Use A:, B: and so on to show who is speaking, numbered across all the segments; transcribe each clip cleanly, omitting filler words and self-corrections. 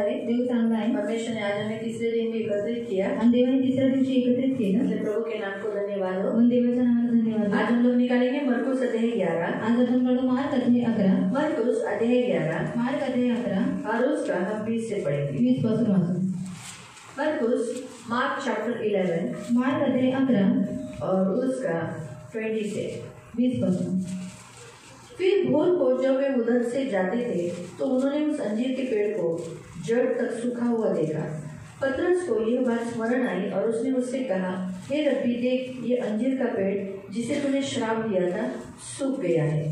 A: है,
B: देव चांगला आहे.
A: परमेश्वर ने आज हमें तीसरे दिन भी एकत्रित किया,
B: आणि देवाने तिसऱ्या दिवशी एकत्रित केलं.
A: इसलिए प्रभु के नाम को धन्यवाद हो.
B: म्हणून देवाच्या नावाला धन्यवाद.
A: आज हम लोग निकालेंगे मरकुस अध्याय 11.
B: आज आपण काढू मार्क अध्याय 11.
A: मरकुस अध्याय 11
B: मार्क अध्याय 11
A: और उसका हम 20 से पढ़ेंगे.
B: 20 पासून वाचू.
A: मरकुस मार्क चैप्टर 11
B: मार्क अध्याय 11
A: और उसका 20 से
B: 20 पासून.
A: फिर भोर को जब वे उधर से जाते थे तो उन्होंने उस अंजीर के पेड़ को जड़ तक सूखा हुआ देखा. पतरस को यह बात स्मरण आई और उसने उससे कहा, हे रब्बी, देख, ये अंजीर का पेड़ जिसे तूने श्राप दिया था सूख गया है.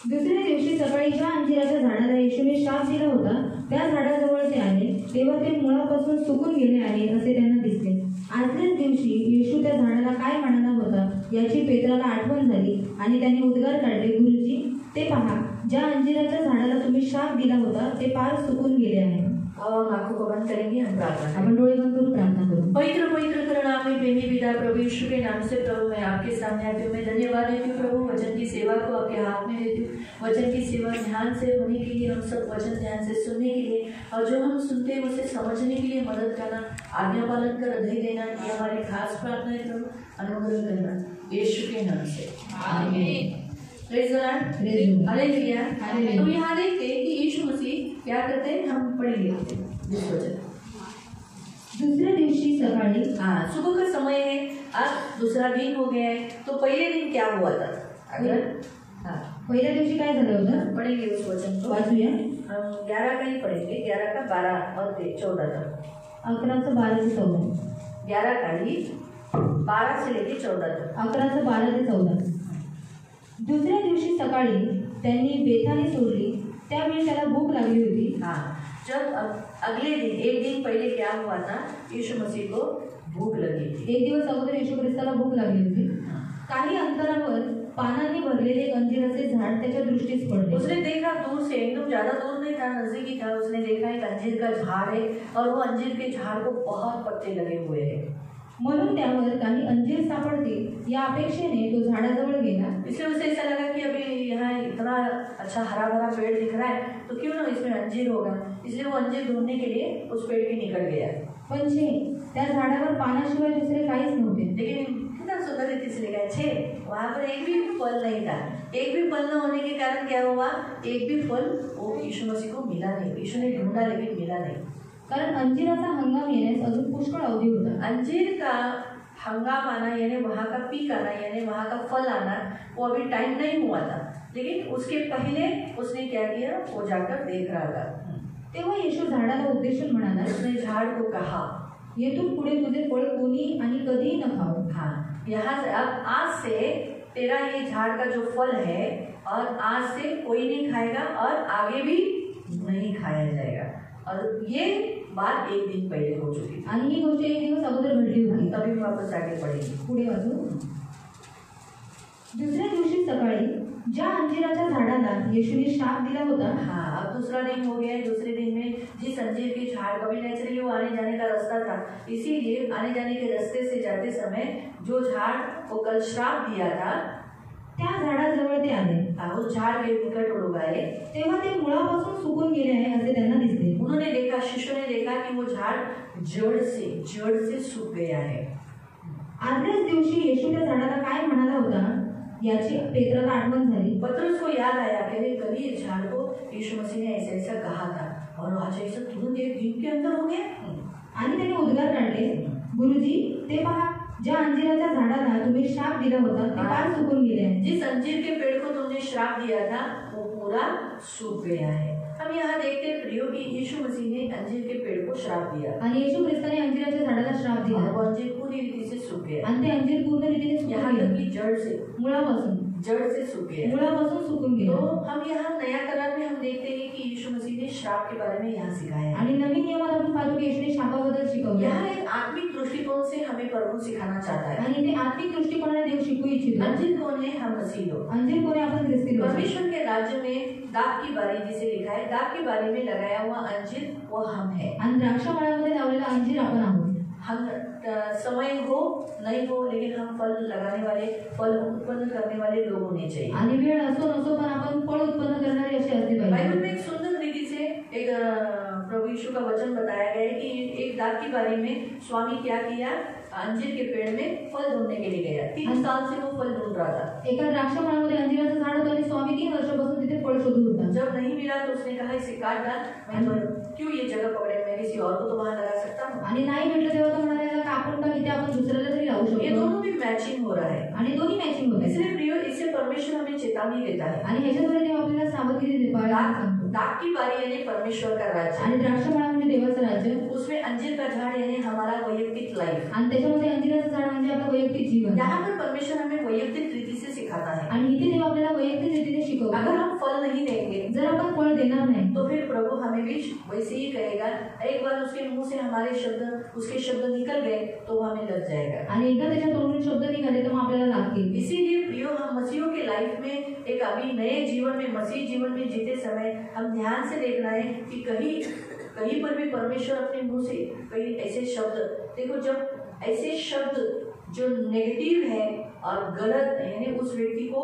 B: दुसऱ्या दिवशी सकाळी ज्या अंजिराच्या झाडाला येशूने श्राप दिला होता त्या झाडाजवळ ते आले तेव्हा ते मुळापासून सुकून गेले आहे असे त्यांना दिसले. आजल्याच दिवशी येशू त्या झाडाला काय म्हणाला होता याची पेत्राला आठवण झाली आणि त्याने उद्गार काढले, गुरुजी, ते पहा, ज्या अंजिराच्या झाडाला तुम्ही श्राप दिला होता ते पार सुकून गेले आहे.
A: और आंखों को बंद करेंगे, हम प्रार्थना करेंगे.
B: आपण डोळे बंद करून प्रार्थना करू.
A: पवित्र पवित्र करुणामय प्रेमी पिता प्रभु यीशु के नाम से प्रभु मैं आपके सामने आती हूँ. मैं धन्यवाद देती हूँ प्रभु, वचन की सेवा को आपके हाथ में देती हूँ. वचन की सेवा ध्यान से होने के लिए, हम सब वचन ध्यान से सुनने के लिए और जो हम सुनते हैं उसे समझने के लिए मदद करना, आज्ञा पालन कर हृदय देना, ये हमारी खास प्रार्थना है प्रभु. अनुग्रह करना यीशु के नाम से, आमीन. Praise the Lord, hallelujah. तो यहाँ देखते हैं कि यीशु मसीह क्या करते हैं, हम पढ़ लेते हैं जिस वचन.
B: दुसऱ्या दिवशी सकाळी,
A: सुबह का समय है, आज दूसरा दिन हो गया है. तो पहले दिन क्या हुआ था? अगर
B: पहिल्या दिवशी काय झालं होतं
A: पढ़ेंगे उस वचन को.
B: वाचूया.
A: हम 11 का ही पढ़ेंगे, 11 का 12 और 14 तक.
B: 11चं 12 ते 14.
A: 11 का ही 12 से लेके 14 तक.
B: 11चं 12 ते 14. दुसऱ्या दिवशी सकाळी त्यांनी बेथानी सोडली त्यावेळी त्याला भूक लागली होती.
A: जब अगले दिन, एक दिन पहले क्या हुआ था, यीशु मसीह को भूख लगी थी.
B: एक दिवस अगोदर येशू ख्रिस्ताला भूक लागली होती. काही अंतरावर पानांनी भरलेले एक अंजीराचे झाड त्याच्या दृष्टीस पडले.
A: उसने देखा दूर से, एकदम ज्यादा दूर नहीं था, नजदीकी था. उसने देखा एक अंजीर का झाड़ है और वो अंजीर के झाड़ को बहुत पत्ते लगे हुए हैं.
B: म्हणून त्यावर काही अंजीर सापडतील या अपेक्षेने तो झाडाजवळ गेला.
A: इसलिए उसे ऐसा लगा कि अभी यहाँ इतना अच्छा हरा भरा पेड़ दिख रहा है तो क्यों ना इसमें अंजीर होगा. इसलिए वो अंजीर ढूंढने के लिए उस पेड़ के निकल गया.
B: पण त्या झाडावर पानाशिवाय दुसरे काहीच नव्हते.
A: लेकिन कितना सुंदर रीति से लिखा है, छे, वहाँ पर एक भी फल नहीं था. एक भी फल न होने के कारण क्या हुआ, एक भी फल वो यीशु मसीह को मिला नहीं. यीशु ने ढूंढा लेकिन मिला नहीं.
B: कारण अंजीराचा हंगाम येण्यास अजून पुष्कळ अवधी होता.
A: अंजीर का हंगाम आना यानी वहाँ का पीक आना यानी वहाँ का फल आना वो अभी टाइम नहीं हुआ था. लेकिन उसके पहले उसने क्या किया, वो जाकर देख रहा था.
B: तेव्हा येशू झाडाला उद्देशून म्हणाला,
A: उसने झाड़ को कहा,
B: येथून पुढे तुझे फळ कोणी आणि कधीही न खाओ.
A: यहाँ से अब आज से तेरा ये झाड़ का जो फल है और आज से कोई नहीं खाएगा और आगे भी नहीं खाया जाएगा. और ये बात एक दिन पहले हो चुकी थी.
B: आणि ही गोष्ट एक दिवस अगोदर घडली होती.
A: तभी वापस आगे पढ़ेंगे.
B: पुढे वाचू. दुसऱ्या दिवशी सकाळी ज्या अंजीराच्या झाडाला येशूने श्राप दिला होता.
A: अब दूसरा दिन हो गया. दूसरे दिन में जिस अंजीर के झाड़, कभी नेचुरली वो आने जाने का रास्ता था, इसीलिए आने जाने के रास्ते से जाते समय जो झाड़ को कल श्राप दिया था
B: त्या झाडाजवळ ते आले.
A: उस झाड़ के निकट वो लोग आए.
B: तेव्हा ते मुळापासून सुकून गेले आहे असे त्यांना दिसले.
A: उन्होंने देखा, शिष्यों ने देखा कि वो झाड़ जड़ से सूख गया है.
B: आदल्याच दिवशी येशू त्या झाडाला काय म्हणाला होता याची पेत्राला आठवण झाली.
A: पतरस को याद आया कि कभी इस झाड़ को यीशु मसीह ने ऐसा ऐसा कहा था और आज ऐसा तुरंत एक दिन के अंदर हो गया.
B: आणि त्याने उद्गार काढले, गुरुजी, ते पहा, ज्या अंजीराच्या झाडाला तुम्ही श्राप दिला होता ते पार सुकून गेले आहे.
A: जिस अंजीर के पेड़ को तुमने श्राप दिया था वो पूरा सूख गया है. हम यहाँ देखते हैं प्रियो कि यीशु मसीह ने अंजीर के पेड़ को श्राप दिया
B: आणि येशू ख्रिस्ताने अंजीराच्या झाडाला श्राप दिला.
A: वो अंजीर पूरी रीति से सूख गया.
B: आणि ते अंजीर पूर्ण रीतीने सूख
A: यहाँ तक कि जड़ से सूख गया.
B: मुळापासून सुकून गेला.
A: तो हम यहाँ नया करार में हम देखते हैं कि यीशु मसीह ने श्राप के बारे में यहाँ सिखाया.
B: आणि नवीन नियमात आपण पाहतो की येशूने शापाबद्दल शिकवले.
A: यहाँ एक आत्मिक दृष्टिकोन से हमें प्रभु सिखाना चाहता है.
B: आणि ते आत्मिक दृष्टिकोनाने देव शिकवू इच्छितो.
A: अंजीर कौन है, हम मसीह लोग.
B: अंजीर कोण आहे, आपण ख्रिस्ती लोक.
A: परमेश्वर के राज्य में दाग की बारी जिसे लिखा है, दाग की बारी में लगाया हुआ अंजीर वो हम है.
B: आणि द्राक्षामळ्यामध्ये लावलेला अंजीर आपण आहोत.
A: हम समय हो नहीं हो लेकिन हम फल लगाने वाले, फल उत्पन्न करने वाले लोग होने चाहिए.
B: आणि वेळ असो नसो पण आपण फळ उत्पन्न करणारे असे असले पाहिजे.
A: बाइबल में एक सुंदर रीति से एक प्रभु यीशु का वचन बताया गया है कि एक दाख की बारी में स्वामी क्या किया, अंजीर के पेड़ में फल ढूंढने के लिए गया। 3 साल से वो फल ढूंढ रहा था।
B: एका द्राक्ष बागामध्ये अंजिराचं झाड होतं आणि स्वामी 3 वर्षापासून तिथे फळ शोधत होता।
A: जब नहीं मिला तो उसने कहा इसे काट डाल, मैं तो क्यों ये जगह पकड़े, मैं किसी और को तो वहां लगा सकता हूँ।
B: आणि नाही भेटलं तेव्हा तो म्हणाला कापून टाक, इथे आपण दुसऱ्याला तरी लावू शकतो।
A: ये दोनों भी मैचिंग हो रहा है
B: आणि दोन्ही मॅचिंग होते।
A: इसलिए प्रियो, इससे परमेश्वर हमें चेतावनी देता है
B: आणि ह्याच्याद्वारे देव आपल्याला सावधगिरी देतो।
A: दाख की बारी यानी परमेश्वर का राज्य
B: आणि द्राक्ष बाग म्हणजे देवाचं राज्य,
A: उसमें अंजीर का झाड़ यानी हमारा वैयक्तिक लाइफ,
B: आणि त्याच्यामध्ये अंजिराचं झाड म्हणजे आपलं वैयक्तिक जीवन।
A: यहाँ पर परमेश्वर हमें वैयक्तिक रीति से सिखाता है।
B: आणि इथे देव आपल्याला वैयक्तिक रीतीने शिकवतो।
A: अगर हम फल नहीं देंगे,
B: जर आपण फळ देणार नाही
A: तो फिर प्रभु हमें भी वैसे ही करेगा। एक बार उसके मुंह से हमारे शब्द, उसके शब्द निकल गए तो वो हमें लग जाएगा।
B: आणि एकदा त्याच्या तोंडून शब्द निघाले तर मग आपल्याला लागतील।
A: इसीलिए प्रियो, हम मसीहों के लाइफ में एक अभी नए जीवन में, मसीह जीवन में जीते समय हम ध्यान से देखना है कि कहीं पर भी परमेश्वर अपने मुंह से कई ऐसे शब्द, देखो जब ऐसे शब्द जो नेगेटिव है और गलत है यानी उस व्यक्ति को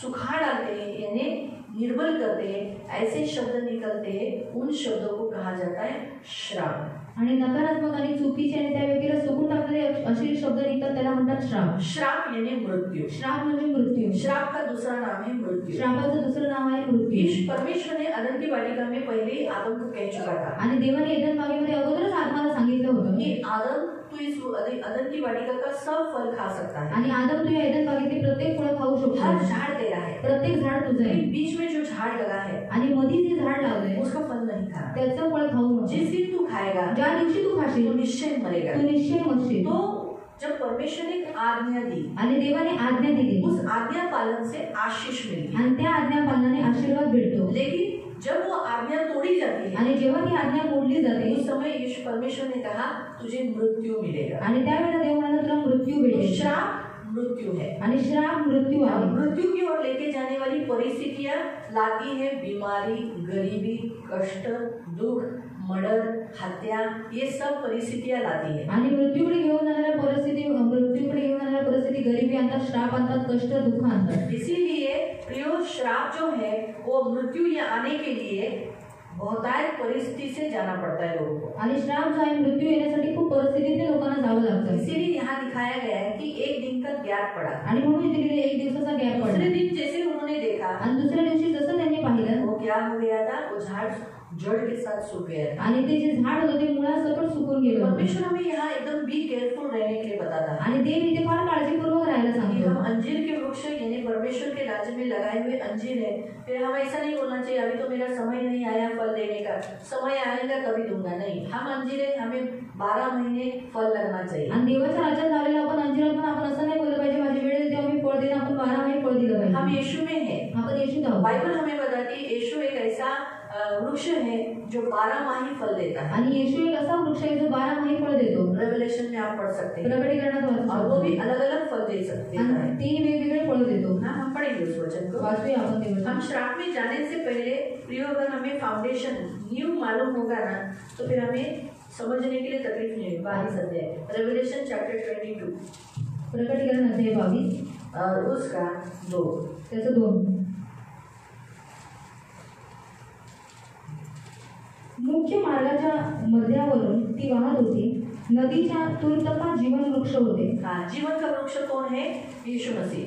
A: सुखा डालते हैं यानी निर्बल करते हैं, ऐसे शब्द निकलते हैं, उन शब्दों को कहा जाता है श्राप।
B: आणि नकारात्मक आणि चुकीचे आणि त्या व्यक्तीला सुकून टाकणारे असे शब्द निघतात, त्याला म्हणतात श्राप।
A: श्राप यानी मृत्यू।
B: श्राप म्हणजे मृत्यू।
A: श्राप का दूसरा नाम है मृत्यू।
B: श्रापाचं दुसरं नाव आहे मृत्यू।
A: परमेश्वर ने अदन की वाटिका में पहले ही आदम को कह चुका था
B: आणि देवाने एदन बागेमध्ये अगोदरच आदमाला सांगितलं होतं
A: कि आदम, तू इस अदन की वाटिका का सब फल खा सकता है
B: आणि आदम तू या एदन बागेतील प्रत्येक फळ खाऊ शकतो।
A: हर झाड़ तेरा है,
B: प्रत्येक झाड तुझं आहे,
A: बीच में जो झाड़ लगा है
B: आणि मध्ये जे झाड लावलंय
A: उसका फल नहीं खाना।
B: त्याचं फळ खाऊ नको।
A: जिस दिन तू खाएगा,
B: ज्या दिवशी तू खाशील
A: तू निश्चय मरेगा।
B: तू निश्चय मरशील।
A: तो जब परमेश्वर ने एक आज्ञा दी,
B: आणि देवाने आज्ञा दिली,
A: उस आज्ञा पालन से आशीष मिलती,
B: आणि त्या आज्ञा पालनाने आशीर्वाद भेटतो।
A: लेकिन जब वो आज्ञा तोड़ी जाती है
B: आणि जेव्हा ती आज्ञा मोडली जाते
A: उस समय यीशु परमेश्वर ने कहा तुझे मृत्यू मिलेगा।
B: आणि त्यावेळेला देव म्हणाला तुला मृत्यू भेटेल।
A: श्राप मृत्यू है
B: आणि श्राप मृत्यू आहे।
A: मृत्यू की ओर लेके जाने वाली परिस्थितियां लाती है बीमारी, गरीबी, कष्ट, दुख, मर्डर, हत्या, ये सब परिस्थितियां लाती है।
B: आणि मृत्यूकडे घेऊन जाणाऱ्या परिस्थिती गरीबी आणतात, श्राप आणतात, कष्ट, दुःख आणतात।
A: इसीलिए प्रियो, श्राप जो है वो मृत्यू या आने के लिए बहुतायत परिस्थिति से जाना पड़ता है लोगों को।
B: आणि श्राप जो आहे मृत्यू येण्यासाठी खूप परिस्थितीने लोकांना जावं लागतं।
A: इसीलिए यहाँ दिखाया गया है कि एक दिन का गैप पड़ा
B: आणि म्हणून इथे एक दिवसाचा गॅप पडला।
A: दूसरे दिन जैसे उन्होंने देखा
B: आणि दुसऱ्या दिवशी जसं त्यांनी पाहिलं
A: वो क्या हो गया था, वो झाड़ जड़ के साथ सूख गया था।
B: आणि ते जे झाड होते ते मुळासकट सुकून गेलं होतं।
A: परमेश्वर हमें यहाँ एकदम बी केयरफुल रहने के लिए बताता है।
B: आणि देव इथे फार काळजीपूर्वक राहायला
A: कि
B: सांगतो।
A: हम अंजीर के वृक्ष यानी परमेश्वर के राज्य में लगाए हुए अंजीर है, फिर हम ऐसा नहीं बोलना चाहिए अभी तो मेरा समय नहीं आया फल देने का, समय आएगा कभी दूंगा, नहीं। हम अंजीर है, हमें 12 महीने फल लगना चाहिए।
B: आणि देवाच्या राज्यात झालेला आपण अंजीर, पण आपण असं नाही बोललं पाहिजे माझी वेळ येते तेव्हा मी फळ देणं, आपण 12 महिने फळ दिलं पाहिजे।
A: हम यीशु में है,
B: आपण येशूत आहोत।
A: बाइबल हमें बताती है यीशु एक ऐसा वृक्ष है जो 12 माही फल देता है।
B: आणि येशू एक असा वृक्ष आहे जो 12 महिने फळ देतो।
A: रेवलेशन में आप पढ़ सकते हैं,
B: प्रकटीकरणात वाचू
A: और वो
B: शकतो।
A: भी अलग अलग फल दे सकते हैं।
B: आणि तीन वेगवेगळे फळ देतो।
A: हाँ, हम पढ़ेंगे उस वचन को।
B: वाचूया आपण ते वचन।
A: हम श्राप में जाने से पहले प्रियो, अगर हमें फाउंडेशन न्यू मालूम होगा ना तो फिर हमें समझने के लिए तकलीफ नहीं होगी। 22 अध्याय रेवलेशन चैप्टर 22,
B: प्रकटीकरण अध्याय 22
A: और उसका 2,
B: त्याचं 2। मुख्य मार्गाच्या मध्यावरून ती वाहत होती, नदीच्या तुरतपा जीवन वृक्ष होते।
A: हाँ, जीवन का वृक्ष कौन है? यीशु मसीह।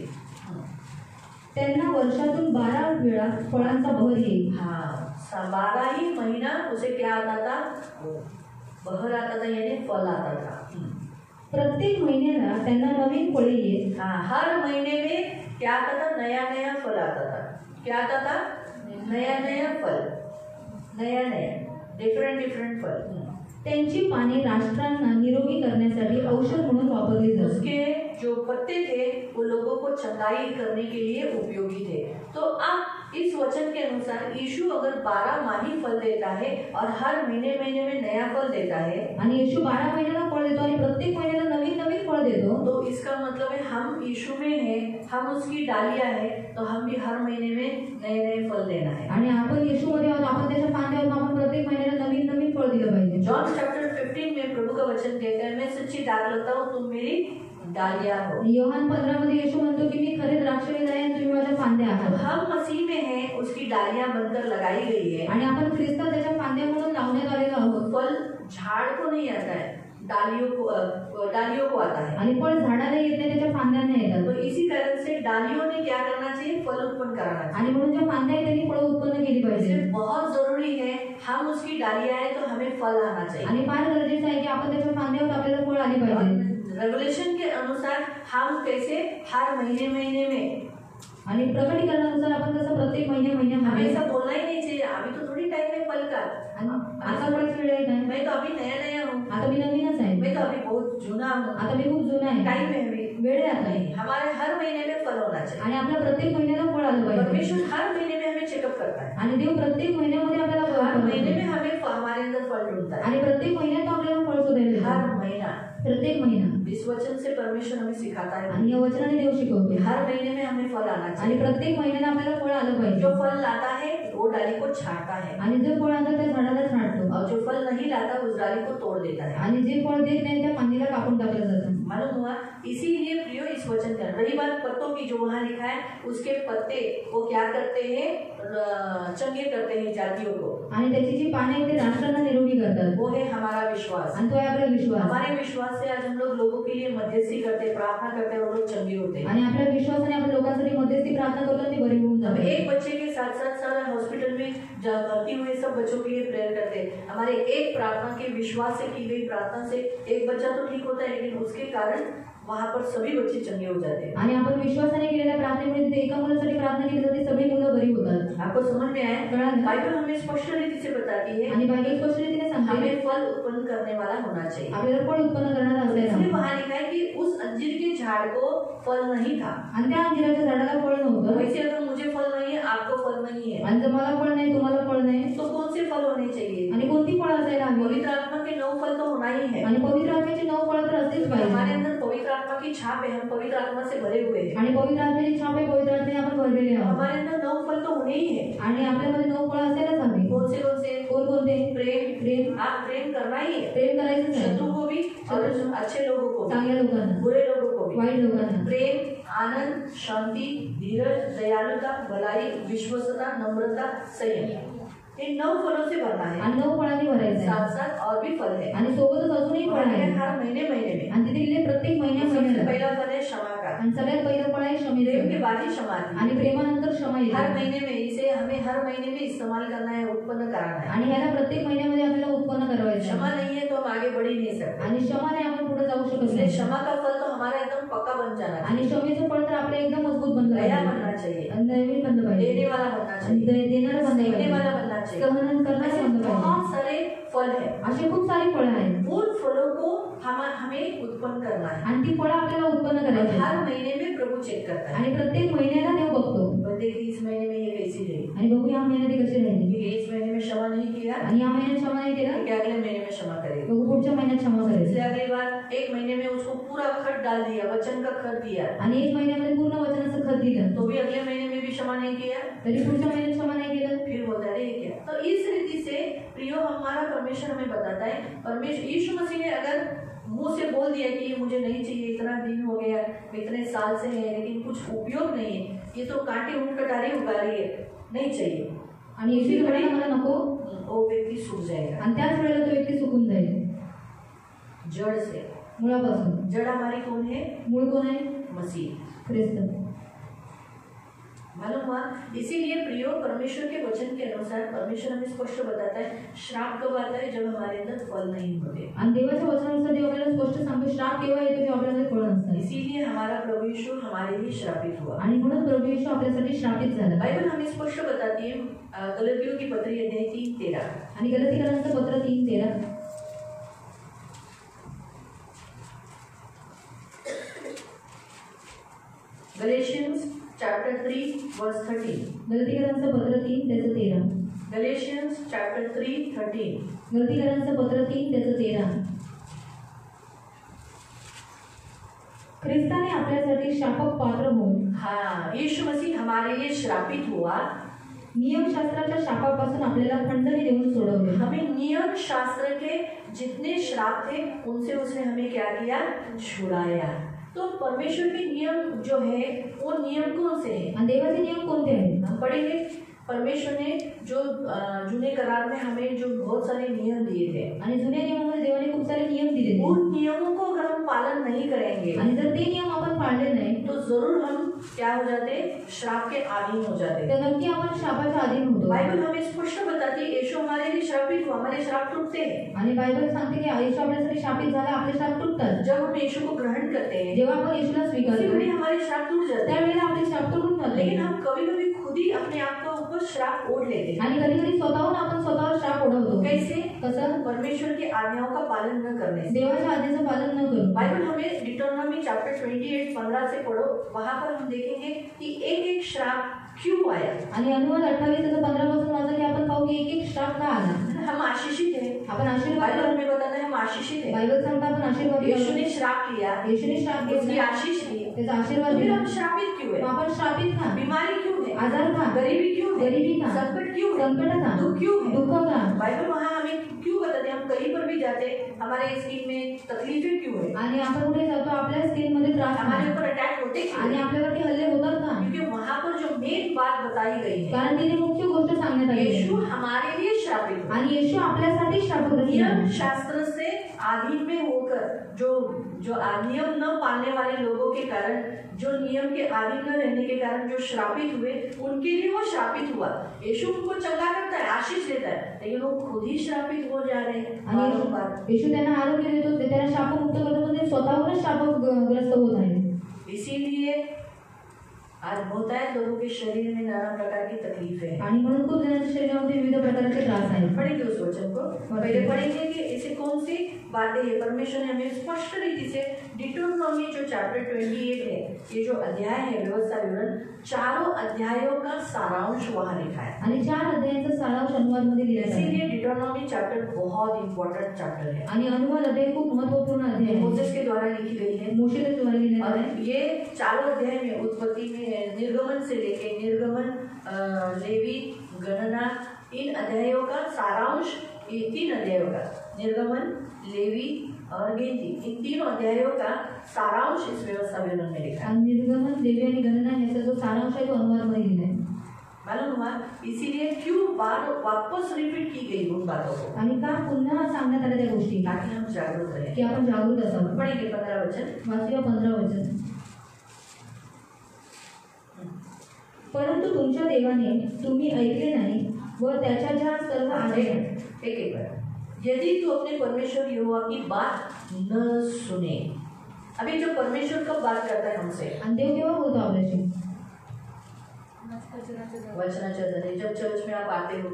B: त्यांना वर्षातून 12 वेळा फळांचा बहर येईल।
A: हाँ, 12 ही महीना उसे क्या आता था? बहर आता था यानी फल आता था।
B: प्रत्येक महिन्याला त्यांना नवीन फळे येत।
A: हाँ, हर महीने में क्या आता था? नया नया फल आता था। क्या आता था? नया नया फल, नया नया डिफरेंट फल।
B: त्यांची पाने राष्ट्रांना निरोगी करण्यासाठी औषध म्हणून वापरली जात।
A: उसके जो पत्ते थे वो लोगों को चंगाई करने के लिए उपयोगी थे। तो अब इस वचन के अनुसार यीशु अगर 12 माही फल देता है और हर महीने महीने में नया फल देता है,
B: आणि येशू 12 महिन्याला फळ देतो आणि प्रत्येक महिन्याला नवीन नवीन फळ देतो,
A: तो इसका मतलब है हम यीशु में हैं, हम उसकी डालियां हैं, तो हम भी हर महीने में नए नए फल देना है।
B: आणि आपण येशूमध्ये आहोत, आपण त्याच्या फांद्या आहोत, आपण प्रत्येक महिन्याला नवीन नवीन फळ दिलं पाहिजे।
A: जॉन चैप्टर 15 में प्रभु का वचन कहता है, मैं सच्ची दाख लगता हूँ, तुम मेरी डालियां हो।
B: योहान 15 मध्ये येशू म्हणतो की मी खरे द्राक्षवेल आहे आणि तुम्ही माझ्या फांद्या आहात।
A: हम मसीह में हैं, उसकी डालियां बनकर लगाई गई है।
B: आणि आपण ख्रिस्त त्याच्या फांद्या
A: झाड़ को नहीं आता है, डालियों को आता है।
B: आणि फळ झाडाला येत नाही, त्याच्या फांद्यांना येतात।
A: तो इसी कारण से डालियों ने क्या करना चाहिए, फल उत्पन्न कराना चाहिए।
B: आणि म्हणून ज्या फांद्या आहेत त्यांनी फळं उत्पन्न केली पाहिजे।
A: इसलिए बहुत जरूरी है, हम उसकी डालियां हैं तो हमें फल आना चाहिए।
B: आणि फार गरजेचं आहे की आपण त्याच्या फांद्यावर आपल्याला फळ आली पाहिजे।
A: रेवलेशन के अनुसार हम कैसे हर महीने में
B: आणि प्रकटीकरणानुसार आपण कसं प्रत्येक महिन्यामध्ये
A: हमें ऐसा बोलना ही नहीं चाहिए, अभी तो थोड़ी टाइम है फल का,
B: आता बराच वेळ आहे काय,
A: मैं तो अभी नया हूँ,
B: आता मी नवीनच आहे,
A: मैं तो अभी बहुत जुना हूँ,
B: आता मी खूप जुना आहे,
A: टाइम है अभी,
B: वेळ आहे आता।
A: नहीं, हमारे हर महीने में फल होना चाहिए।
B: आणि आपल्या प्रत्येक महिन्याला फळ आलं पाहिजे।
A: परमेश्वर हर महीने में हमें चेकअप करता है,
B: आणि देव प्रत्येक महिन्यामध्ये आपल्याला
A: हर महीने में हमें हमारे अंदर फल ढूंढता है।
B: आणि प्रत्येक महिन्यात आपल्याला फळ शोधायला
A: हर
B: देतो।
A: महीना,
B: प्रत्येक महिना
A: इस वचन से परमेश्वर हमें सिखाता है,
B: आणि या वचनाने देव शिकवतो।
A: हर महीने में हमें फल आना
B: आणि
A: चाहिए।
B: प्रत्येक महिन्याला आपल्याला फळ आलं पाहिजे।
A: जो फल लाता है वो डाली को छांटता है,
B: आणि जो फळ आणतो त्या झाडाला छाटतो,
A: और जो फल नहीं लाता उस डाली को तोड़ देता है।
B: आणि जे फळ देत नाही त्या फांदीला कापून टाकलं जातं।
A: मालूम हुआ, इसीलिए प्रियो इस वचन का रही बात पत्तों की, जो वहाँ लिखा है उसके पत्ते वो क्या करते हैं, चंगे करते हैं जातियों को,
B: आणि त्याची जी पाने आहेत ते राष्ट्रांना निरोगी करतात।
A: वो है हमारा विश्वास।
B: आणि तो आहे आपला विश्वास।
A: हमारे विश्वास से आज हम लोग लोगों के लिए मध्यस्थी करते, प्रार्थना करते और लोग चंगे होते हैं।
B: आणि आपल्या विश्वासाने आपण लोकांसाठी मध्यस्थी प्रार्थना करतो, ते बरे होऊन
A: हम
B: जातात।
A: एक बच्चे के साथ साथ सारे हॉस्पिटल में भर्ती हुए सब बच्चों के लिए प्रेयर करते हैं। हमारे एक प्रार्थना के विश्वास से की गई प्रार्थना से एक बच्चा तो ठीक होता है, लेकिन उसके कारण वहाँ पर सभी बच्चे चंगे हो जाते हैं।
B: आणि आपण विश्वासाने केलेल्या प्रार्थनेमुळे तिथे एका मुलासाठी प्रार्थना केली जाते, सगळी मुलं बरी होतात।
A: आपको समझ में आया?
B: कळालं?
A: बाइबल हमें स्पष्ट रीति से बताती है
B: आणि बायबल स्पष्ट रीतीने सांगते
A: हमें फल उत्पन्न करने वाला होना चाहिए।
B: आपल्याला फळ उत्पन्न करणारा
A: इसलिए
B: असायला।
A: वहाँ लिखा है कि उस अंजीर के झाड़ को फल नहीं था,
B: आणि त्या अंजिराच्या झाडाला फळ नव्हतं।
A: वैसे अगर मुझे फल नहीं है, आपको फल नहीं है,
B: आणि जर मला फळ नाही, तुम्हाला फळ नाही,
A: तो कौन से फल होने चाहिए?
B: आणि कोणती फळं असायला हवी?
A: पवित्र आत्मा के 9 फल तो होना ही है।
B: आणि पवित्र आत्म्याची 9 फळं तर असलीच
A: हमारे
B: पाहिजे।
A: अंदर पवित्र आत्मा की छाप है, हम पवित्र आत्मा से भरे हुए हैं।
B: आणि पवित्र आत्म्याची छाप आहे, पवित्र आत्म्याने आपण भरलेले आहोत।
A: हमारे अंदर 9 फल तो होने ही है।
B: आणि आपल्यामध्ये 9 फळं असायलाच हवी।
A: कौन से
B: कोणते?
A: प्रेम, आप प्रेम करना ही है,
B: प्रेम करायचं आहे,
A: शत्रु को भी और अच्छे लोगों को भी,
B: चांगल्या लोकांना,
A: बुरे लोगों को भी।
B: वाईट लोकांना।
A: प्रेम, आनंद, शांति, धीरज, दयालुता, भलाई, विश्वसता, नम्रता, संयम, इन 9 फलों से भरना है।
B: आणि 9 फळांनी भरायचं आहे।
A: साथ साथ और भी फल है,
B: आणि सोबतच अजूनही फळ आहे।
A: हर महीने में।
B: आणि तिथे लिहिले प्रत्येक
A: सबसे
B: महिन्यात
A: पहला फल है क्षमा का,
B: आणि सगळ्यात पहिलं फळ आहे
A: प्रेम के
B: क्षमेचं।
A: बाद ही क्षमा आती है।
B: आणि प्रेमानंतर क्षमा
A: हर
B: येते।
A: महीने में इसे हमें हर महीने में इस्तेमाल करना है, उत्पन्न कराना है।
B: आणि ह्याला प्रत्येक महिन्यामध्ये आपल्याला उत्पन्न करायचं
A: क्षमा
B: आहे।
A: नहीं है तो हम आगे बढ़ ही नहीं सकते।
B: आणि क्षमाने आपण पुढे जाऊ शकत
A: इसलिए
B: नाही।
A: क्षमा का फल तो हमारा एकदम पक्का बन जाना चाहिए,
B: आणि क्षमेचं फळ तर आपल्या एकदम मजबूत बनलं
A: दया
B: पाहिजे।
A: बनना चाहिए,
B: आणि दयाळू बनलं पाहिजे।
A: देने वाला बनना
B: आणि
A: चाहिए,
B: देणारं बनलं
A: सहने वाला
B: पाहिजे।
A: बनना चाहिए।
B: सहन करणारं
A: ऐसे
B: बनलं पाहिजे।
A: बहुत सारे फल है,
B: अशी खूप सारी फळं आहेत
A: उन फलों को हमें उत्पन्न करना है।
B: आणि ती फळं आपल्याला उत्पन्न करायची
A: हर
B: आहेत।
A: महीने में प्रभु चेक करता है,
B: आणि प्रत्येक महिन्याला देव बघतो
A: बंदे की इस महीने में ये कैसी रही,
B: आणि बघू या महिन्यात ती कशी राहिली।
A: क्योंकि इस महीने में क्षमा नहीं किया,
B: आणि या महिन्यात क्षमा नाही केला,
A: क्योंकि अगले महीने में क्षमा करेगा।
B: बघू पुढच्या महिन्यात क्षमा करेल।
A: इसलिए अगली बार एक महीने में उसको पूरा खत डाल दिया, वचन का खत दिया,
B: आणि एक महिन्यामध्ये पूर्ण वचनाचं खत दिलं,
A: तो भी अगले महीने में भी क्षमा नहीं किया,
B: तरी पुढच्या महिन्यात क्षमा नाही केलं।
A: फिर बोलता है ये क्या। तो इस रीति से प्रियो हमारा परमेश्वर हमें बताता है, परमेश्वर यीशु मसीह ने अगर मुंह से बोल दिया कि ये मुझे नहीं चाहिए, इतना दिन हो गया, इतने साल से है, लेकिन कुछ उपयोग नहीं है, ये तो कांटे ऊँट कटारी उगा रही है, नहीं चाहिए,
B: आणि येशू म्हणाला मला नको,
A: वो व्यक्ति सूख जाएगा
B: आणि त्याच वेळेला तो व्यक्ती सुकून जाईल
A: जड़ से।
B: मुळापासून।
A: जड़ हमारी कौन है?
B: मूळ कोण आहे?
A: मसीह।
B: ख्रिस्त।
A: मालूम हुआ? इसीलिए प्रियो परमेश्वर के वचन के अनुसार परमेश्वर हमें स्पष्ट बताता है श्राप कब आता है, जब हमारे अंदर फल नहीं होते।
B: आणि देवाच्या वचनानुसार देव आपल्याला स्पष्ट सांगतो श्राप केव्हा येतो, जेव्हा आपल्याला फळ नसतात।
A: इसीलिए हमारा प्रभु यीशु हमारे लिए श्रापित हुआ,
B: आणि म्हणून प्रभू येशू आपल्यासाठी श्रापित झाला।
A: बाइबल हमें स्पष्ट बताती है, गलातियों की पत्री अध्याय 3:13,
B: आणि गलातीकरांचं पत्र 3:13,
A: गलेशियंस चैप्टर 3 वर्स 13,
B: गलातीकरांचं पत्र 3:13,
A: गलेशियंस चैप्टर 3:13,
B: गलातीकरांचं पत्र 3:13। ख्रिस्ताने आपल्यासाठी शापक पात्र होऊन,
A: हाँ, यीशु मसीह हमारे लिए श्रापित हुआ,
B: नियमशास्त्राच्या शापापासून आपल्याला खंडणी देऊन सोडवले।
A: हमें नियम शास्त्र के जितने श्राप थे उनसे उसने हमें क्या किया, छुड़ाया। तो परमेश्वर के नियम जो है वो नियम कौन से हैं?
B: आणि देवाचे नियम कोणते आहेत?
A: हम पढ़ेंगे परमेश्वर ने जो जुने करार में हमें जो बहुत सारे नियम दिए थे,
B: आणि जुन्या नियमामध्ये देवाने खूप सारे नियम दिले थे.
A: उन नियमों को अगर हम पालन नहीं करेंगे
B: आणि जर ते नियम आपण पाळले नाही
A: तो जरूर हम क्या हो जाते, श्राप के अधीन हो जाते.
B: तर नक्की आपण शापाच्या अधीन होतो.
A: बाइबल हमें स्पष्ट बताती है यीशु हमारे लिए श्रापित हुआ, हमारे श्राप टूटते हैं.
B: आणि बायबल सांगते की आयुष्य आपल्यासाठी शापित झाला, आपले शाप तुटतात.
A: जब हम यीशु को ग्रहण करते हैं
B: जेव्हा आपण येशूला
A: उसी
B: स्वीकारतो
A: घड़ी हमारे श्राप टूट जाते हैं.
B: त्यावेळेला आपले शाप तुटून जातात.
A: लेकिन हम कभी कभी खुद ही अपने आप को ऊपर श्राप ओढ़ लेते हैं.
B: आणि कधी कधी स्वतःहून आपण स्वतःवर शाप ओढवतो.
A: कैसे?
B: कसं?
A: परमेश्वर की आज्ञाओं का पालन न करने से.
B: देवाच्या आज्ञेचं पालन न करून.
A: बाइबल हमें डिटोनॉमी चैप्टर 28 15 से पढ़ो, वहां पर हम देखेंगे कि एक एक श्राप क्यों आया.
B: आणि अनुवाद 28:15 पासून वाचा की आपण पाहू की एक एक श्राप का आला.
A: हम आशीषित हैं.
B: आपण आशीर्वाद.
A: बाइबल हमें बताता है हम आशीषित हैं.
B: बायबल सांगता आपण आशीर्वाद.
A: यीशु ने श्राप लिया,
B: येशूने श्राप
A: उसकी
B: घेतला,
A: आशीष ली,
B: त्याचा आशीर्वाद
A: तो फिर
B: दिला.
A: हम श्रापित क्यों है?
B: मग आपण श्रापित का?
A: बीमारी क्यों है?
B: आजार का?
A: गरीबी क्यों है?
B: गरीबी का?
A: संकट क्यों है?
B: संकट का?
A: दुख क्यों है?
B: दुःख का?
A: बाइबल वहाँ हमें क्यों बताते हैं? हम कहीं पर भी जाते हमारे स्किन में तकलीफें क्यों है?
B: आणि आपण कुठे जातो आपल्या स्किन मध्ये त्रास
A: हमारे
B: आहे.
A: ऊपर अटैक होते क्यों
B: आणि
A: है?
B: आपल्यावरती हल्ले होतात का?
A: क्योंकि वहाँ पर जो मेन बात बताई गई है,
B: कारण तिने मुख्य गोष्ट सांगण्यात आली आहे.
A: यीशु हमारे लिए श्रापित हुआ.
B: आणि येशू आपल्यासाठी शापग्रस्त
A: नियम
B: झाला.
A: शास्त्र से अधीन में होकर जो जो नियम न पालने वाले लोगों के कारण, जो नियम के अधीन न रहने के कारण जो श्रापित हुए, उनके लिए वो श्रापित हुआ. यीशु उनको चंगा करता है, आशीष देता है, लेकिन वो खुद ही श्रापित हो जा रहे हैं बारंबार.
B: आणि येशू त्यांना आरोग्य देतो, ते त्यांना शापमुक्त करतो, पण ते स्वतःहूनच शापग्रस्त होत आहेत.
A: इसीलिए आज बहुतायत लोगों के शरीर में नाना प्रकार की तकलीफें हैं.
B: आणि म्हणून खूप जणांच्या शरीरामध्ये विविध प्रकारचे त्रास आहेत.
A: पढ़ेंगे उस वचन को. पहले पढ़ेंगे कि ऐसे कौन सी बातें हैं. परमेश्वर ने हमें स्पष्ट रीति से डिटोनॉमी जो चैप्टर 28 है, ये जो अध्याय है व्यवस्था विवरण, चारों अध्यायों का सारांश वहाँ लिखा है.
B: आणि 4 अध्यायांचा सारांश अनुवादमध्ये दिला आहे.
A: इसीलिए डिटोनॉमी चैप्टर बहुत इंपॉर्टेंट चैप्टर है.
B: आणि अनुवाद अध्याय खूप महत्वपूर्ण अध्याय आहे.
A: मोसेस के द्वारा लिखी गई है.
B: मोशेच्या द्वारे लिहिण्यात
A: और
B: आला आहे.
A: ये चारों अध्याय में उत्पत्ति में निर्गमन से लेके निर्गमन, लेवी, गणना, इन अध्यायों का सारांश, ये 3 अध्यायों का निर्गमन, लेवी और गिनती, इन तीनों अध्यायों का सारांश इस व्यवस्था विवरण में लिखा है.
B: आणि निर्गमन, लेवी आणि गणना याचा जो सारांश आहे तो अनुवादमध्ये दिला आहे.
A: मालूम हुआ इसीलिए क्यों बार वापस रिपीट की गई उन बातों को,
B: आणि का पुन्हा सांगण्यात आल्या त्या गोष्टी
A: ताकि हम जागरूक रहें.
B: की आपण जागरूक असावं.
A: पढ़ेंगे 15 वचन.
B: वाचूया 15 वचन. परंतु तुमच्या देवाने तुम्ही ऐकले नाही व त्याच्या ज्या सर्व आज्ञा.
A: एक एक बार. यदि तू अपने परमेश्वर यहोवा की बात न सुने. अभी जो परमेश्वर कब बात करता है हमसे?
B: आणि देव केव्हा बोलतो आपल्याशी?
A: वचनाच्या द्वारे. जब चर्च में आप आते हो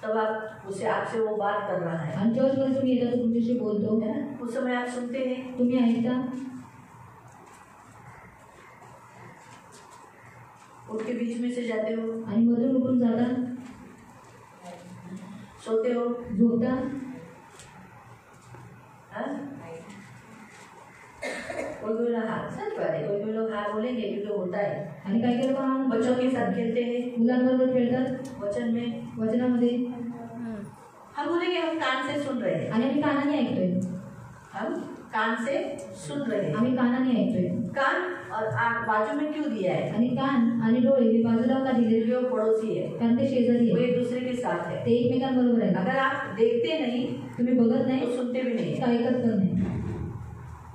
A: तब आप उसे आपसे वो बात कर रहा है.
B: आणि चर्चमध्ये तुम्ही येता तो तुमच्याशी बोलतो,
A: है ना? उस समय आप सुनते हैं,
B: तुम्ही ऐकता,
A: उनके बीच में से जाते हो,
B: आणि मधून उठून जाता,
A: सोते हो,
B: झोपता.
A: कोई हाँ सच बात है. कोई लोग हाँ बोलेंगे क्योंकि होता है.
B: आणि काही काही लोक हा
A: बच्चों के साथ खेलते हैं,
B: मुलांबरोबर खेळतात
A: वचन में
B: वचनामध्ये,
A: हम बोलेंगे हम कान से सुन रहे हैं.
B: आणि आम्ही कानाने ऐकतोय.
A: हम कान से सुन रहे हैं.
B: आम्ही कानाने ऐकतोय.
A: कान और आँख बाजू में क्यों दिया है?
B: आणि कान आणि डोळे हे बाजूला का दिले?
A: जो पड़ोसी है,
B: कारण ते शेजारी
A: वो
B: आहे,
A: एक दूसरे के साथ है.
B: ते एकमेकांबरोबर आहे.
A: अगर आप देखते नहीं
B: तुम्ही बघत नाही
A: तो सुनते भी नहीं.
B: तर ऐकत पण नाही.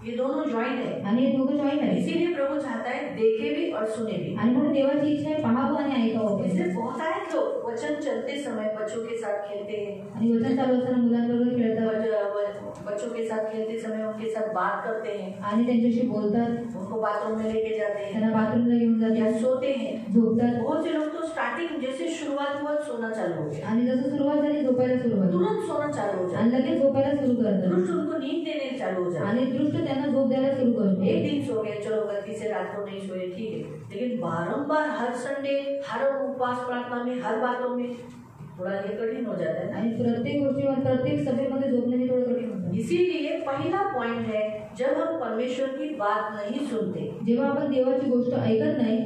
A: ये दोनों ज्वाइंट है.
B: आणि हे दोघं जॉईन आहे.
A: इसीलिए प्रभु चाहता है देखे भी और सुने भी.
B: आणि म्हणून देवाची इच्छा आहे पाहावं आणि ऐकावं.
A: इसलिए बहुत सारे लोग वचन चलते समय बच्चों के साथ खेलते हैं,
B: आणि वचन चालू असताना मुलांबरोबर खेळतात,
A: बच्चों के साथ खेलते समय उनके साथ बात करते हैं,
B: आणि त्यांच्याशी बोलतात,
A: उनको बाथरूम में लेके जाते हैं
B: त्यांना बाथरूमला घेऊन
A: या
B: जातात,
A: सोते हैं.
B: झोपतात.
A: बहुत से लोग तो स्टार्टिंग जैसे शुरुआत हुआ सोना चालू हो गया,
B: आणि जसं सुरुवात झाली झोपायला सुरुवात,
A: तुरंत सोना चालू हो जाता
B: आणि लगेच झोपायला सुरू करतात,
A: तुरंत उनको नींद देने चालू हो जाता.
B: आणि दृष्ट त्यांना झोप द्यायला सुरू करतो.
A: एक दिन सो गए, चलो गलती से रात को नहीं सोए, ठीक है, लेकिन बारंबार हर संडे, हर उपवास प्रार्थना में, हर बातों में थोड़ा ये कठिन हो जाता है.
B: आणि प्रत्येक गोष्टीमध्ये प्रत्येक सभेमध्ये झोपणे हे थोडं कठीण होतं.
A: इसीलिए पहला पॉइंट है, जब हम परमेश्वर की बात नहीं सुनते,
B: जेव्हा आपण देवाची गोष्ट ऐकत नाही,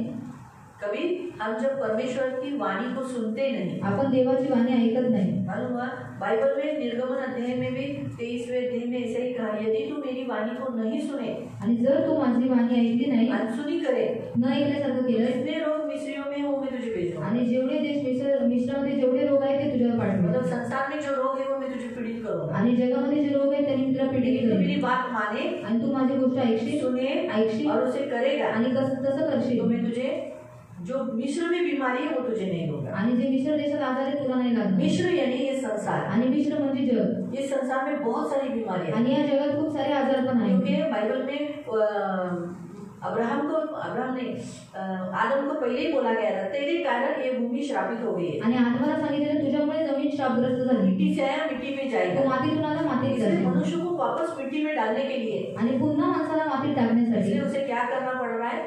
A: कभी हम जब परमेश्वर की वाणी को सुनते नहीं,
B: आपण देवाची वाणी ऐकत नाही,
A: मालूम हुआ बाइबल में निर्गमन अध्याय में भी 23वें अध्याय में ऐसे ही कहा, यदि तू मेरी वाणी को नहीं सुने
B: आणि जर तू माझी वाणी ऐकली नाही,
A: अनसुनी करे,
B: न ऐकल्यासारखं केलं,
A: जितने रोग मिस्रियों में हो मैं तुझे भेजूंगा।
B: आणि जेवढे देश मिश्रामध्ये जेवढे रोग आहेत ते तुझ्यावर पाठवेन,
A: मतलब संसार में जो रोग है वो मैं तुझे पीड़ित करूंगा।
B: आणि जगामध्ये जे रोग आहेत त्यांनी तुला पीडित
A: लेकिन तू
B: करेन,
A: मेरी बात माने
B: आणि तू माझी गोष्ट ऐकशील,
A: सुने
B: ऐकशील
A: और उसे करेगा,
B: आणि तसं करशील,
A: तो मैं तुझे जो मिस्र में बीमारी है वो तुझे नहीं होगा।
B: आणि जे मिश्र देशात आजार आहे तुला नाही लागणार।
A: मिस्र यानी ये संसार,
B: आणि मिश्र म्हणजे जग,
A: ये संसार में बहुत सारी बीमारियां,
B: आणि या जगात खूप सारे आजार पण आहेत।
A: क्योंकि बाइबल में आदम को पहले ही बोला गया था, तेरे कारण ये भूमि श्रापित हो गई है।
B: आणि आदमाला सांगितलेलं तुझ्यामुळे जमीन श्रापग्रस्त झाली,
A: मिट्टी से आया मिट्टी में जाएगा,
B: तो मातीतून आला मातीत
A: इसलिए
B: जाईल,
A: मनुष्य को वापस मिट्टी में डालने के लिए,
B: आणि पुन्हा माणसाला मातीत टाकण्यासाठी
A: इसलिए उसे क्या करना पड़ रहा है,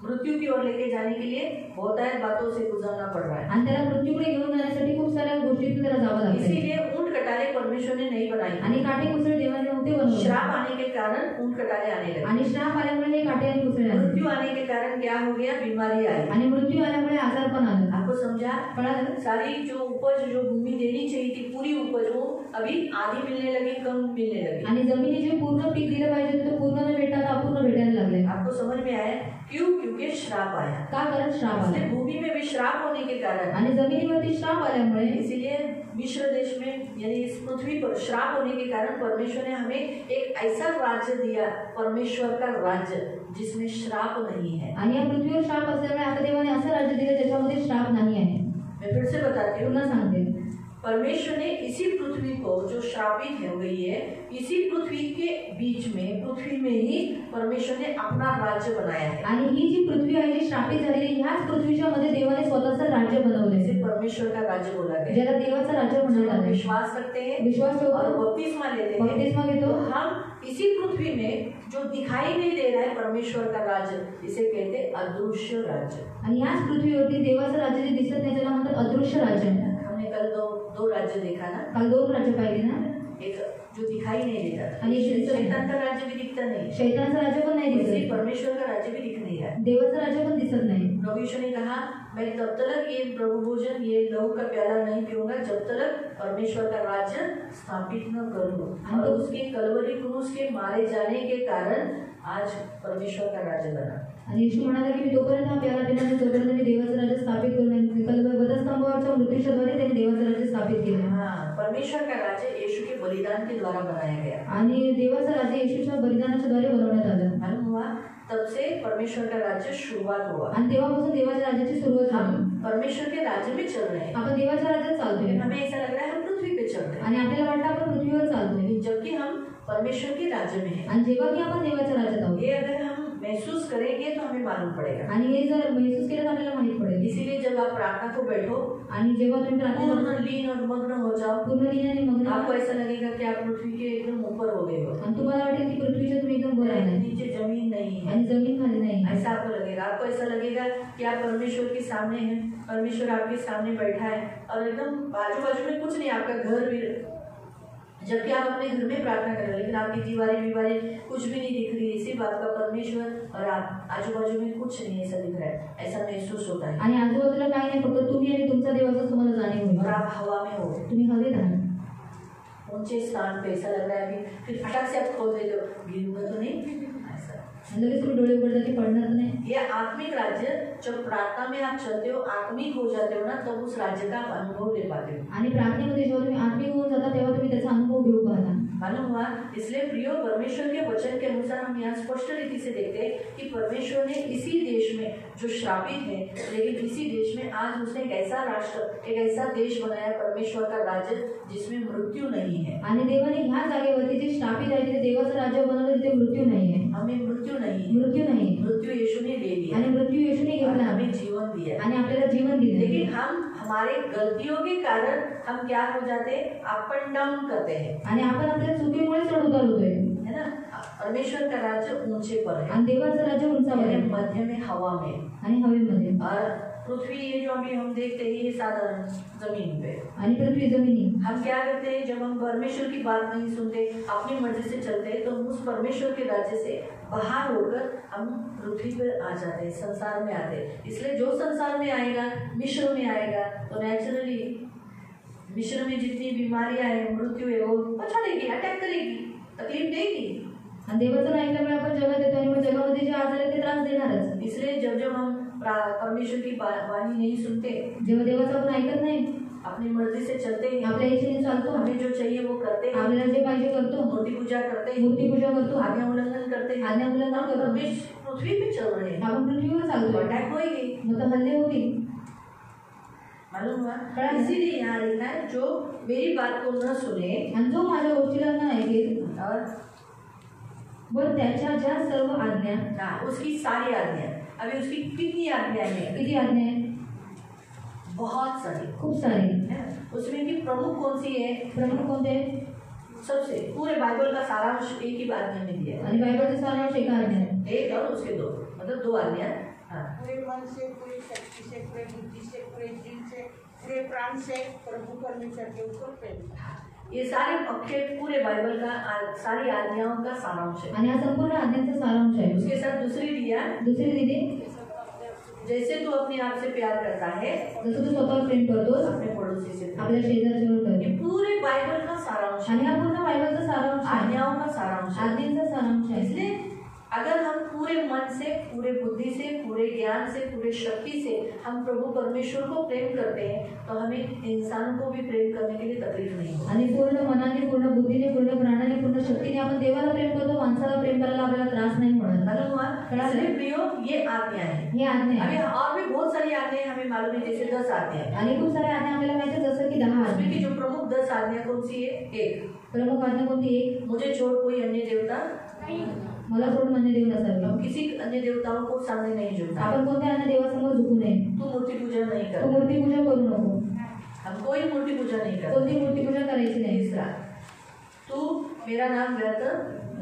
A: मृत्यु की ओर लेके जाने के लिए बहुत सारी बातों से गुजरना पड़ रहा है।
B: आणि त्याला मृत्यूकडे घेऊन जाण्यासाठी खूप साऱ्या गोष्टीतून त्याला जावं लागतं।
A: इसीलिए ऊंट कटारे परमेश्वर ने नहीं बनाई,
B: आणि काटे कुसळ देवाने नव्हते बनवले,
A: श्राप आने के कारण ऊंट कटारे आने लगे,
B: आणि श्राप आल्यामुळे हे काटे आणि कुसळ आले,
A: मृत्यु आने के कारण क्या हो गया, बीमारी आई,
B: आणि मृत्यू आल्यामुळे आजार पण आला।
A: आपको समझा?
B: कळालं?
A: सारी जो उपज जो भूमि देनी चाहिए थी पूरी उपज वो अभी आधी मिलने लगी, कम मिलने लगी,
B: आणि जमिनी जे पूर्ण पीक दिलं पाहिजे होतं पूर्ण न भेटता अपूर्ण भेटायला लागले।
A: आपको समझ में आया क्यों? क्योंकि श्राप आया।
B: का? कारण श्राप आला,
A: इसलिए भूमि में भी श्राप होने के कारण,
B: आणि जमिनीवरती श्राप आल्यामुळे,
A: इसीलिए मिस्र देश में यानी इस पृथ्वी पर श्राप होने के कारण परमेश्वर ने हमें एक ऐसा राज्य दिया, परमेश्वर का राज्य जिसमें श्राप नहीं है।
B: आणि या पृथ्वीवर श्राप असल्यामुळे आता देवाने असं राज्य दिलं ज्याच्यामध्ये श्राप नाही आहे।
A: मैं फिर से बताती हूँ,
B: पुन्हा सांगते,
A: परमेश्वर ने इसी पृथ्वी को जो श्रापित हो गई है, इसी पृथ्वी के बीच में, पृथ्वी में ही परमेश्वर ने अपना राज्य बनाया है।
B: आणि ही जी पृथ्वी आहे जी श्रापित झालेली, ह्याच पृथ्वीच्या मध्ये देवाने स्वतःचं राज्य बनवले,
A: इसे परमेश्वर का राज्य बोला गया,
B: ज्याला देवाचं राज्य
A: जब
B: म्हणतात।
A: हम विश्वास करते हैं,
B: विश्वास ठेवतो
A: और बपतिस्मा लेते हैं,
B: बपतिस्मा घेतो,
A: तो हम इसी पृथ्वी में जो दिखाई नहीं दे रहा है परमेश्वर का राज्य, इसे कहते हैं अदृश्य राज्य।
B: आणि ह्याच पृथ्वीवरती देवाचं राज्य जे दिसत नाही त्याला म्हणतात अदृश्य राज्य।
A: हमने कल दो राज्य देखा ना,
B: काल 2 राज्य पाहिले ना,
A: एक जो दिखाई नहीं देता,
B: आणि
A: शैतान का राज्य भी दिखता नहीं,
B: शैतानचं राज्य पण नाही
A: वैसे
B: दिसत,
A: परमेश्वर का राज्य भी दिख नहीं रहा है।
B: देवाचं राज्य पण दिसत नाही।
A: प्रभु यीशु ने कहा, मैं तब तक ये प्रभु भोजन, ये लहू का प्याला नहीं पीऊंगा जब तक परमेश्वर का राज्य स्थापित न कर लूं। और उसके कलवरी क्रूस के मारे जाने के कारण आज परमेश्वर का राज्य बना।
B: आणि येशू म्हणाला की मी तोपर्यंत हा प्याला पिणार नाही तोपर्यंत मी देवाचं राज्य स्थापित करू नाही। वधस्तंभावरच्या मृत्यूच्याद्वारे त्यांनी देवाचं राज्य स्थापित केलं।
A: हाँ, परमेश्वर का राज्य यीशु के बलिदान के द्वारा बनाया गया,
B: आणि देवाचं राज्य येशूच्या बलिदानाच्या द्वारे बनवण्यात आलं।
A: मालूम हुआ? तब से परमेश्वर का राज्य शुरुआत हुआ,
B: आणि तेव्हापासून देवाच्या राज्याची सुरुवात झाली।
A: हम परमेश्वर के राज्य में चल रहे हैं,
B: आपण देवाच्या राज्यात चालतोय,
A: हमें ऐसा लग रहा है हम पृथ्वी पे चल रहे हैं,
B: आणि आपल्याला वाटतं आपण पृथ्वीवर चालतोय,
A: जबकि हम परमेश्वर के राज्य में हैं।
B: आणि जेव्हा की आपण देवाच्या राज्यात आहोत,
A: ये अगर हम महसूस करेंगे तो हमें मालूम पड़ेगा।
B: आणि हे जर महसूस केलं तर आपल्याला माहित पडेल।
A: इसीलिए जब आप प्रार्थना को बैठो,
B: आणि जेव्हा तुम्ही प्रार्थना
A: पूर्ण लीन और मग्न हो जाओ,
B: पूर्ण लीन आणि मग्न,
A: आपको ऐसा लगेगा कि आप पृथ्वी के एकदम ऊपर हो गए हो,
B: आणि तुम्हाला वाटेल की पृथ्वीच्या तुम्ही एकदम वर आहे,
A: नीचे जमीन नहीं है,
B: आणि जमीन खाली नाही।
A: ऐसा आपको लगेगा। आपको ऐसा लगेगा कि आप परमेश्वर के सामने हैं, परमेश्वर आपके सामने बैठा है और एकदम बाजू बाजू में कुछ नहीं, आपका घर भी, जबकि आप अपने घर में प्रार्थना कर रहे हो लेकिन आपकी दीवारें कुछ भी नहीं दिख रही है, सिर्फ आपका परमेश्वर और आप आजू बाजू में कुछ नहीं ऐसा दिख रहा है, ऐसा महसूस होता है।
B: आणि आजूबाजूला काही नाही, फक्त तुम्ही आणि तुमचा देवाचा तुम्हाला जाणीव होईल।
A: और आप हवा में हो,
B: तुम्ही हवेत आहात,
A: ऊंचे स्थान पे, ऐसा लग रहा है अभी फिर फटाक से आप खोल देते हो, गिरूंगा तो नहीं, ऐसा
B: लगेच तुम्ही डोळे उघडता की पडणार नाही।
A: ये आत्मिक राज्य, जब प्रार्थना में आप चलते हो, आत्मिक हो जाते हो ना, तब उस राज्य का आप अनुभव ले पाते हो।
B: आणि प्रार्थनेमध्ये जेव्हा तुम्ही आत्मिक होऊन जाता तेव्हा तुम्ही त्याचा अनुभव घेऊ पाहता।
A: मालूम हुआ? इसलिए प्रियो, परमेश्वर के वचन के अनुसार हम यहाँ स्पष्ट रीति से देखते हैं कि परमेश्वर ने इसी देश में जो श्रापित है, लेकिन इसी देश में आज उसने एक ऐसा राष्ट्र, एक ऐसा देश बनाया, परमेश्वर का राज्य जिसमें मृत्यू नहीं है।
B: आणि देवाने ह्या जागेवरती जे श्रापित आहे तिथे देवाचं राज्य बनवलं जिथे मृत्यू नाही आहे।
A: हमें मृत्यू नहीं,
B: मृत्यू नाही,
A: मृत्यू यीशु ने ले लिया,
B: आणि मृत्यू येशूने घेतला,
A: हमें जीवन दिया,
B: आणि आपल्याला जीवन दिलं।
A: लेकिन हम हमारे गलतियों के कारण हम क्या हो जाते हैं, अप एंड डाउन करते हैं,
B: आणि आपण आपल्या चुकीमुळे चढ उतार होतोय,
A: है ना। परमेश्वर का राज्य ऊंचे पर है,
B: आणि देवाचं राज्य उंचावर आहे,
A: मध्य में, हवा में,
B: आणि हवेमध्ये।
A: और पृथ्वी ये जो अभी हम देखते हैं ये साधारण जमीन पे,
B: आणि पृथ्वी जमिनी।
A: हम क्या करते हैं, जब हम परमेश्वर की बात नहीं सुनते, अपनी मर्जी से चलते हैं, तो उस परमेश्वर के राज्य से बाहर होकर हम पृथ्वी पर आ जाते हैं, संसार में आते हैं। इसलिए जो संसार में आएगा, मिश्र में आएगा, तो नेचुरली मिस्र में जितनी बीमारियां हैं, मृत्यु है, वो पछाड़ेगी, अटैक करेगी, तकलीफ देगी।
B: आणि देवाचं ऐकल्यामुळे आपण जगात येतो आणि मग जगामध्ये जे आजार आहेत ते त्रास देणारच।
A: इसलिए जब जब हम परमेश्वर की वाणी नहीं सुनते,
B: जेव्हा देवाचं आपण ऐकत नाही,
A: अपनी मर्जी से चलते हैं,
B: आपल्या इच्छेने चालतो,
A: हमें जो चाहिए वो करते हैं,
B: आपल्याला जे पाहिजे करतो,
A: मूर्ति पूजा करते हैं,
B: मूर्ती पूजा करतो,
A: आज्ञा उल्लंघन करते हैं,
B: आज्ञा उल्लंघन करतो,
A: परमेश्वर पृथ्वी पे चल रहे हैं,
B: आपण पृथ्वीवर चालतो,
A: अटैक होएगी,
B: मतलब हल्ले होतील।
A: मालूम हुआ? इसीलिए यहाँ लिखा है जो मेरी बात को न सुने
B: आणि जो माझ्या गोष्टीला न ऐकेल
A: और
B: व त्याच्या ज्या सर्व आज्ञा,
A: उसकी सारी आज्ञा, अभी उसकी कितनी आज्ञा है?
B: किती आज्ञा है?
A: बहुत सारी,
B: खूप सारी।
A: उसमें की प्रमुख कौन सी है?
B: प्रमुख कोणते?
A: सबसे पूरे बाइबल का सारांश एक ही आज्ञा में दिया है,
B: आणि बायबलचा सारांश एक आज्ञा आहे,
A: एक और उसके दो, मतलब दो आज्ञा।
C: पूरे मन से, पूरी शक्ति से, पूरे बुद्धि से, पूरे जीव से, पूरे प्राण से प्रभु परमेश्वर के ऊपर प्रेम।
A: ये सारे पक्के पूरे बाइबल का सारी आज्ञाओं का सारांश है।
B: आणि हा संपूर्ण आज्ञांचा सारांश आहे।
A: उसके साथ दूसरी दिया,
B: दुसरी दिली,
A: जैसे तू अपने आप से प्यार करता है,
B: जसं तू स्वतःवर प्रेम करतोस
A: अपने पड़ोसी से।
B: आपल्या शेजारच्यावर कर।
A: ये पूरे बाइबल का सारांश है,
B: आणि हा पूर्ण बायबलचा सारांश आहे,
A: आज्ञाओं का सारांश है।
B: आज्ञांचा सारांश आहे।
A: इसलिए अगर हम पूरे मन से, पूरे बुद्धि से, पूरे ज्ञान से, पूरे शक्ति से हम प्रभु परमेश्वर को प्रेम करते हैं तो हमें इंसानों को भी प्रेम करने के लिए तकलीफ नहीं होती।
B: आणि पूर्ण मनाने, पूर्ण बुद्धीने, पूर्ण प्राणाने, पूर्ण शक्तीने आपण देवाला प्रेम करतो, माणसाला प्रेम करायला आपल्याला त्रास नाही होणार।
A: मालूम हुआ? इसलिए प्रियो ये आज्ञा है।
B: हे आज्ञा
A: अभी
B: आहे
A: और भी बहुत सारी आज्ञाएं हमें मालूम है, जैसे 10 आज्ञा है।
B: आणि खूप साऱ्या आज्ञा आपल्याला माहिती आहे, जसं की 10
A: उसमें की
B: आज्ञा।
A: जो प्रमुख 10 आज्ञा कौन सी है? एक,
B: प्रमुख आज्ञा कोणती? एक,
A: मुझे छोड़ कोई अन्य देवता,
B: मला सोडून अन्य देव नसावे।
A: हम किसी अन्य देवताओं को सामने नहीं झुकना,
B: आपण कोणत्या अन्य देवासमोर झुकू नये।
A: तू मूर्ति पूजा नहीं
B: तू
A: कर,
B: मूर्ती पूजा करू नको,
A: हम कोई मूर्ति पूजा नहीं कर।
B: कोणती मूर्ती पूजा करायची नाही।
A: तीसरा, तू मेरा नाम व्यर्थ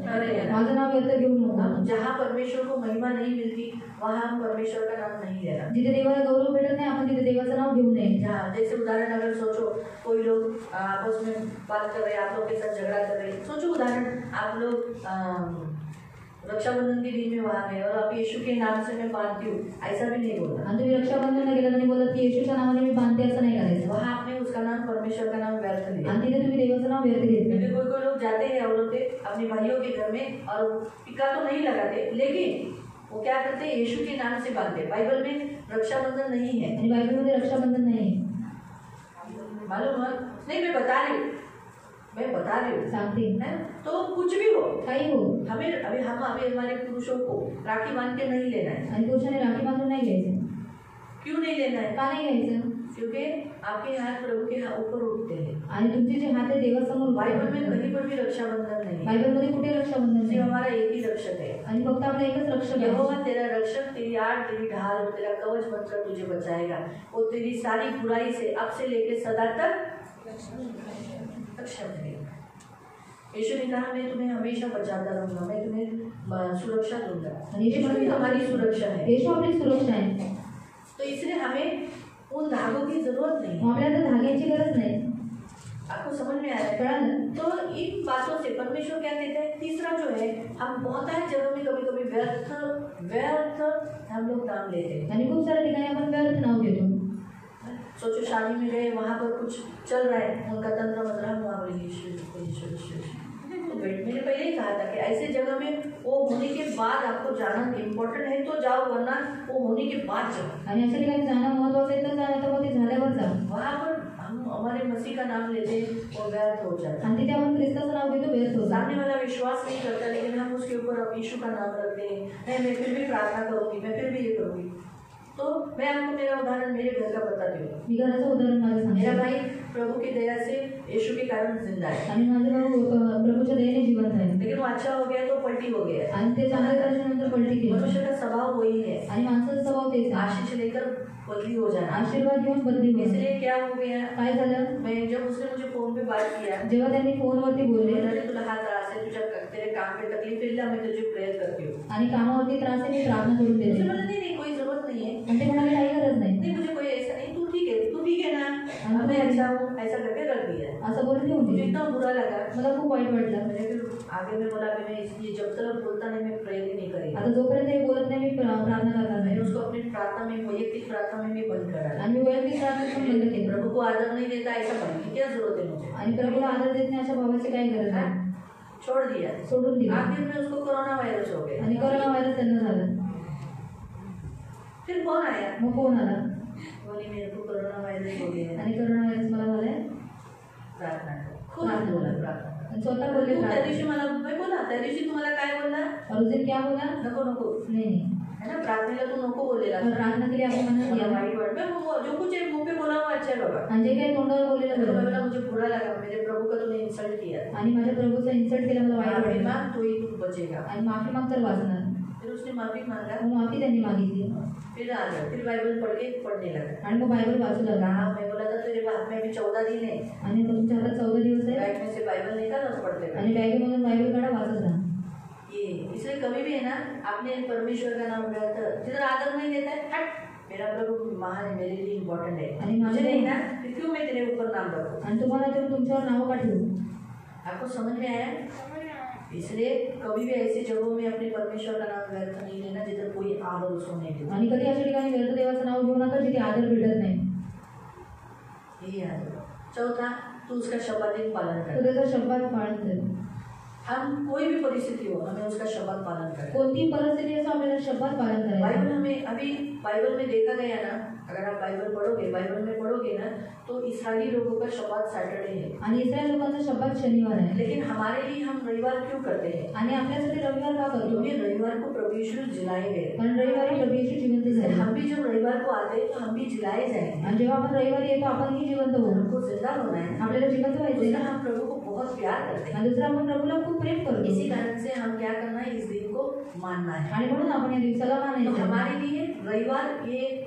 A: करे लेना।
B: माझं नाव व्यर्थ घेऊ नको।
A: जहाँ परमेश्वर को महिमा नहीं मिलती वहाँ हम परमेश्वर का नाम नहीं लेना।
B: जिथे देवाला गौरव भेटत नाही आपण तिथे देवाचं नाव घेऊ नये।
A: जहाँ जैसे उदाहरण अगर सोचो कोई लोग आपस में बात कर रहे, आप लोग के साथ झगड़ा कर रहे, सोचो उदाहरण आप लोग रक्षाबंधन के दिन में वहाँ गए और आप यीशु के नाम से मैं बांधती हूँ, ऐसा भी नहीं बोलना।
B: आणि तुम्ही रक्षाबंधनला गेलात आणि बोलत की येशूच्या नावाने मी बांधते, असं नाही करायचं।
A: वहाँ आपने उसका नाम, परमेश्वर का नाम व्यर्थ लिया।
B: आणि तिथे तुम्ही देवाचं नाव व्यर्थ घेतलं।
A: क्योंकि कोई कोई लोग जाते हैं औरतें अपने भाइयों के घर में और टीका तो नहीं लगाते, लेकिन वो क्या करते हैं? यीशु के नाम से बांधते। बाइबल में रक्षाबंधन नहीं है,
B: आणि बायबलमध्ये रक्षाबंधन नाही आहे।
A: मालूम है? नहीं, मैं बता रही हूँ,
B: सांगते
A: है। तो कुछ भी हो,
B: काही हो,
A: हमें अभी हमारे पुरुषों को राखी बांध के नहीं लेना है।
B: आणि पुरुषाने राखी बांधून नाही घ्यायचं।
A: क्यों नहीं लेना है?
B: का नाही घ्यायचं?
A: क्योंकि आपके हाथ प्रभु के ऊपर उठते हैं।
B: आणि तुमचे जे हात आहे देवासमोर
A: बाइबल में कहीं पर भी रक्षाबंधन नहीं है,
B: बायबलमध्ये कुठे रक्षाबंधन नाही,
A: सिर्फ हमारा एक ही रक्षक है।
B: आणि फक्त आपला एकच रक्षक आहे।
A: यहोवा तेरा रक्षक, तेरी आड़, तेरी ढाल, तेरा कवच बनकर तुझे बचाएगा। वो तेरी सारी बुराई से अब से लेकर सदा तक रक्षा करेगा। यीशु ने कहा मैं तुम्हें हमेशा बचाता रहूंगा, मैं तुम्हें सुरक्षा दूंगा। यीशु भी हमारी सुरक्षा है।
B: येशू आपली सुरक्षा आहे।
A: तो इसलिए हमें उन धागों की जरूरत नहीं है।
B: आपल्याला त्या धाग्याची गरज नाही।
A: आपको समझ में आया?
B: कळालं?
A: तो इन बातों से परमेश्वर क्या कहते हैं? तीसरा जो है, हम बहुत सारी जगहों में कभी कभी व्यर्थ हम लोग नाम लेते हैं।
B: आणि खूप साऱ्या ठिकाणी आपण व्यर्थ नाव घेतो।
A: सोचो शादी में गए, वहाँ पर कुछ चल रहा है, उनका तंत्र मंत्र हम वहाँ बोले यीशु। तो मैंने पहले ही कहा था कि ऐसे जगह में वो होने के बाद आपको जाना इम्पोर्टेंट है तो जाओ, वरना वो होने के बाद जाओ।
B: आणि अशा ठिकाणी जाणं महत्त्वाचं आहे तर जा, नाही तर मग ते झाल्यावर जा।
A: वहाँ पर हम हमारे मसीह का नाम लेते हैं, वो व्यर्थ हो जाता है।
B: आणि तिथे आपण ख्रिस्ताचं नाव घेतो, व्यर्थ होतं।
A: सामने वाला विश्वास नहीं करता, लेकिन हम उसके ऊपर अब यीशु का नाम रखते हैं। नहीं, मैं फिर भी प्रार्थना करूँगी, मैं फिर भी ये करूँगी। तो मैं आपको मेरा उदाहरण मेरे घर का बताती हूँ।
B: मी घराचं उदाहरण माझं
A: मेरा
B: सांगते।
A: भाई प्रभु की दया से यीशु के कारण जिंदा है,
B: आणि माझे भाऊ प्रभूच्या दयेने जिवंत आहे।
A: लेकिन वो अच्छा हो गया तो पलटी हो गया।
B: आणि ते चांगले झाल्यानंतर पलटी केली।
A: मनुष्य का स्वभाव वही है,
B: आणि माणसाचा स्वभाव तेच आहे,
A: आशीष लेकर बदली हो जाना।
B: आशीर्वाद घेऊन बदली होईल।
A: इसलिए क्या हो गया,
B: काय झालं?
A: मैं जब उसने मुझे फोन पे बात किया,
B: जेव्हा त्यांनी फोनवरती बोलले
A: मैंने तुला हा त्रास है, तेरे काम पे तकलीफ है, मैं तुझे प्रेयर करती हूँ।
B: आणि कामावरती त्रास आहे, मी प्रार्थना करून
A: मुझे
B: देते।
A: बोला नहीं, कोई जरूरत नहीं है।
B: आणि ते म्हणाले काही गरज नाही,
A: नहीं, मुझे कोई ऐसा नहीं, तू ठीक है ना, मैं अच्छा हूँ, ऐसा करके रख दिया।
B: असं बोलून ठेवून
A: मुझे
B: दिली.
A: इतना बुरा लगा,
B: मला खूप वाईट वाटलं.
A: मैंने फिर आगे में बोला कि मैं इसलिए जब तक बोलता नहीं मैं प्रेयर ही नहीं करेगा.
B: आता जोपर्यंत हे बोलत नाही मी प्रार्थना करणार
A: मैंने
B: नाही.
A: उसको अपनी प्रार्थना में, वैयक्तिक प्रार्थना में भी बंद करा.
B: आणि मी वैयक्तिक प्रार्थना पण बंद केली.
A: प्रभु को आदर नहीं देता ऐसा बनने की क्या जरूरत है मुझे.
B: आणि प्रभूला आदर देत नाही अशा भावाची काही गरज नाही.
A: छोड़ दिया.
B: सोडून दिलं.
A: आखिर में उसको कोरोना वायरस हो गया.
B: आणि कोरोना व्हायरस त्यांना झाला.
A: फिर फोन आया,
B: मग फोन आला
A: बोली मेरे को कोरोना वायरस हो गया है.
B: आणि कोरोना व्हायरस मला झालाय.
A: प्रार्थना कर. खुद बोला प्रार्थना.
B: आणि स्वतः बोलले
A: तू त्या
B: प्रार्थना.
A: दिवशी मला मी बोला, त्या दिवशी तुम्हाला काय बोलला,
B: और उस दिन क्या बोला?
A: नको नको
B: नहीं
A: है ना, प्रार्थनेला तू नको बोललेला.
B: और प्रार्थना के लिए आपको मना
A: मला
B: किया.
A: वाईट वाटलं. जो कुछ है मुंह पे बोला वो अच्छा है बाबा.
B: आणि जे काही तोंडावर बोललेलं
A: तो
B: बरं.
A: बोला मुझे बुरा लगा, मेरे प्रभु का तूने इंसल्ट किया.
B: आणि माझ्या प्रभूचा इन्सल्ट केला मला वाईट
A: माफी
B: वाटलं.
A: मांग तो ही तू बचेगा.
B: आणि माफी माग तर वाचणार.
A: फिर उसने माफी मांगा.
B: मग माफी त्यांनी मागितली
A: फिर आ गया, फिर बाइबल पढ़ के पढ़ने लगा.
B: आणि मग बायबल वाचू लागला.
A: हाँ, मैं बोला था तेरे हाथ में अभी 14 दिन है,
B: आणि आता तुमच्या हातात 14 दिवस आहे.
A: बैग में से बाइबल निकाल और पढ़ते रहो.
B: आणि बॅगेमधून बायबल काढा, वाचत राहा.
A: ये इसलिए कभी भी है ना, आपने परमेश्वर का नाम लिया था, जिधर आदर नहीं देता है, हट, मेरा प्रभु महान है, मेरे लिए इम्पोर्टेंट है,
B: आणि
A: मुझे
B: माझे
A: नहीं ना, फिर क्यों मैं तेरे ऊपर नाम रखूं.
B: आणि तुम्हाला तर तुमच्यावर नाव का ठेवू.
A: आपको समझ में आया. इसलिए कभी भी ऐसी जगहों में अपने परमेश्वर का नाम व्यर्थ नहीं लेना जिधर कोई आदर उसको नहीं देता.
B: आणि कधी अशा ठिकाणी व्यर्थ देवाचं नाव घेऊ नका जिथे आदर भेटत नाही.
A: यही आदर. चौथा, तू उसका शपथ पालन
B: तो
A: कर.
B: त्याचा शब्द पाळन कर.
A: हम कोई भी परिस्थिति हो, हमें उसका शपथ पालन करें.
B: कोणती परिस्थिती असो आपल्याला शब्द पालन
A: बाइबल
B: करायचं.
A: हमें अभी बाइबल में देखा गया ना, अगर आप बाइबल पढ़ोगे, बाइबल में पढ़ोगे ना, तो इस्राएली लोगों का शब्द सैटरडे है.
B: आणि इस्रायल लोकांचा शब्द शनिवार आहे.
A: लेकिन हमारे लिए हम रविवार क्यों करते हैं.
B: आणि आपल्यासाठी रविवार का करतो.
A: क्योंकि रविवार को प्रभु यीशु जिलाए गए.
B: कारण रविवारी प्रभू येशू जिवंत झाले.
A: हम भी जब रविवार को आते हैं तो हम भी जिलाए जाएंगे.
B: आणि जेव्हा आपण रविवारी येतो आपणही जिवंत होऊ.
A: हमको जिंदा होना है.
B: आपल्याला जिवंत व्हायचंय
A: दूसरा,
B: ना.
A: हम प्रभु को बहुत प्यार करते हैं.
B: आणि दुसरा आपण प्रभूला खूप प्रेम करतो.
A: इसी कारण से हम क्या करना है, इस दिन को मानना है.
B: आणि म्हणून आपण या दिवसाला
A: तो
B: मानायचं.
A: हमारे लिए रविवार ये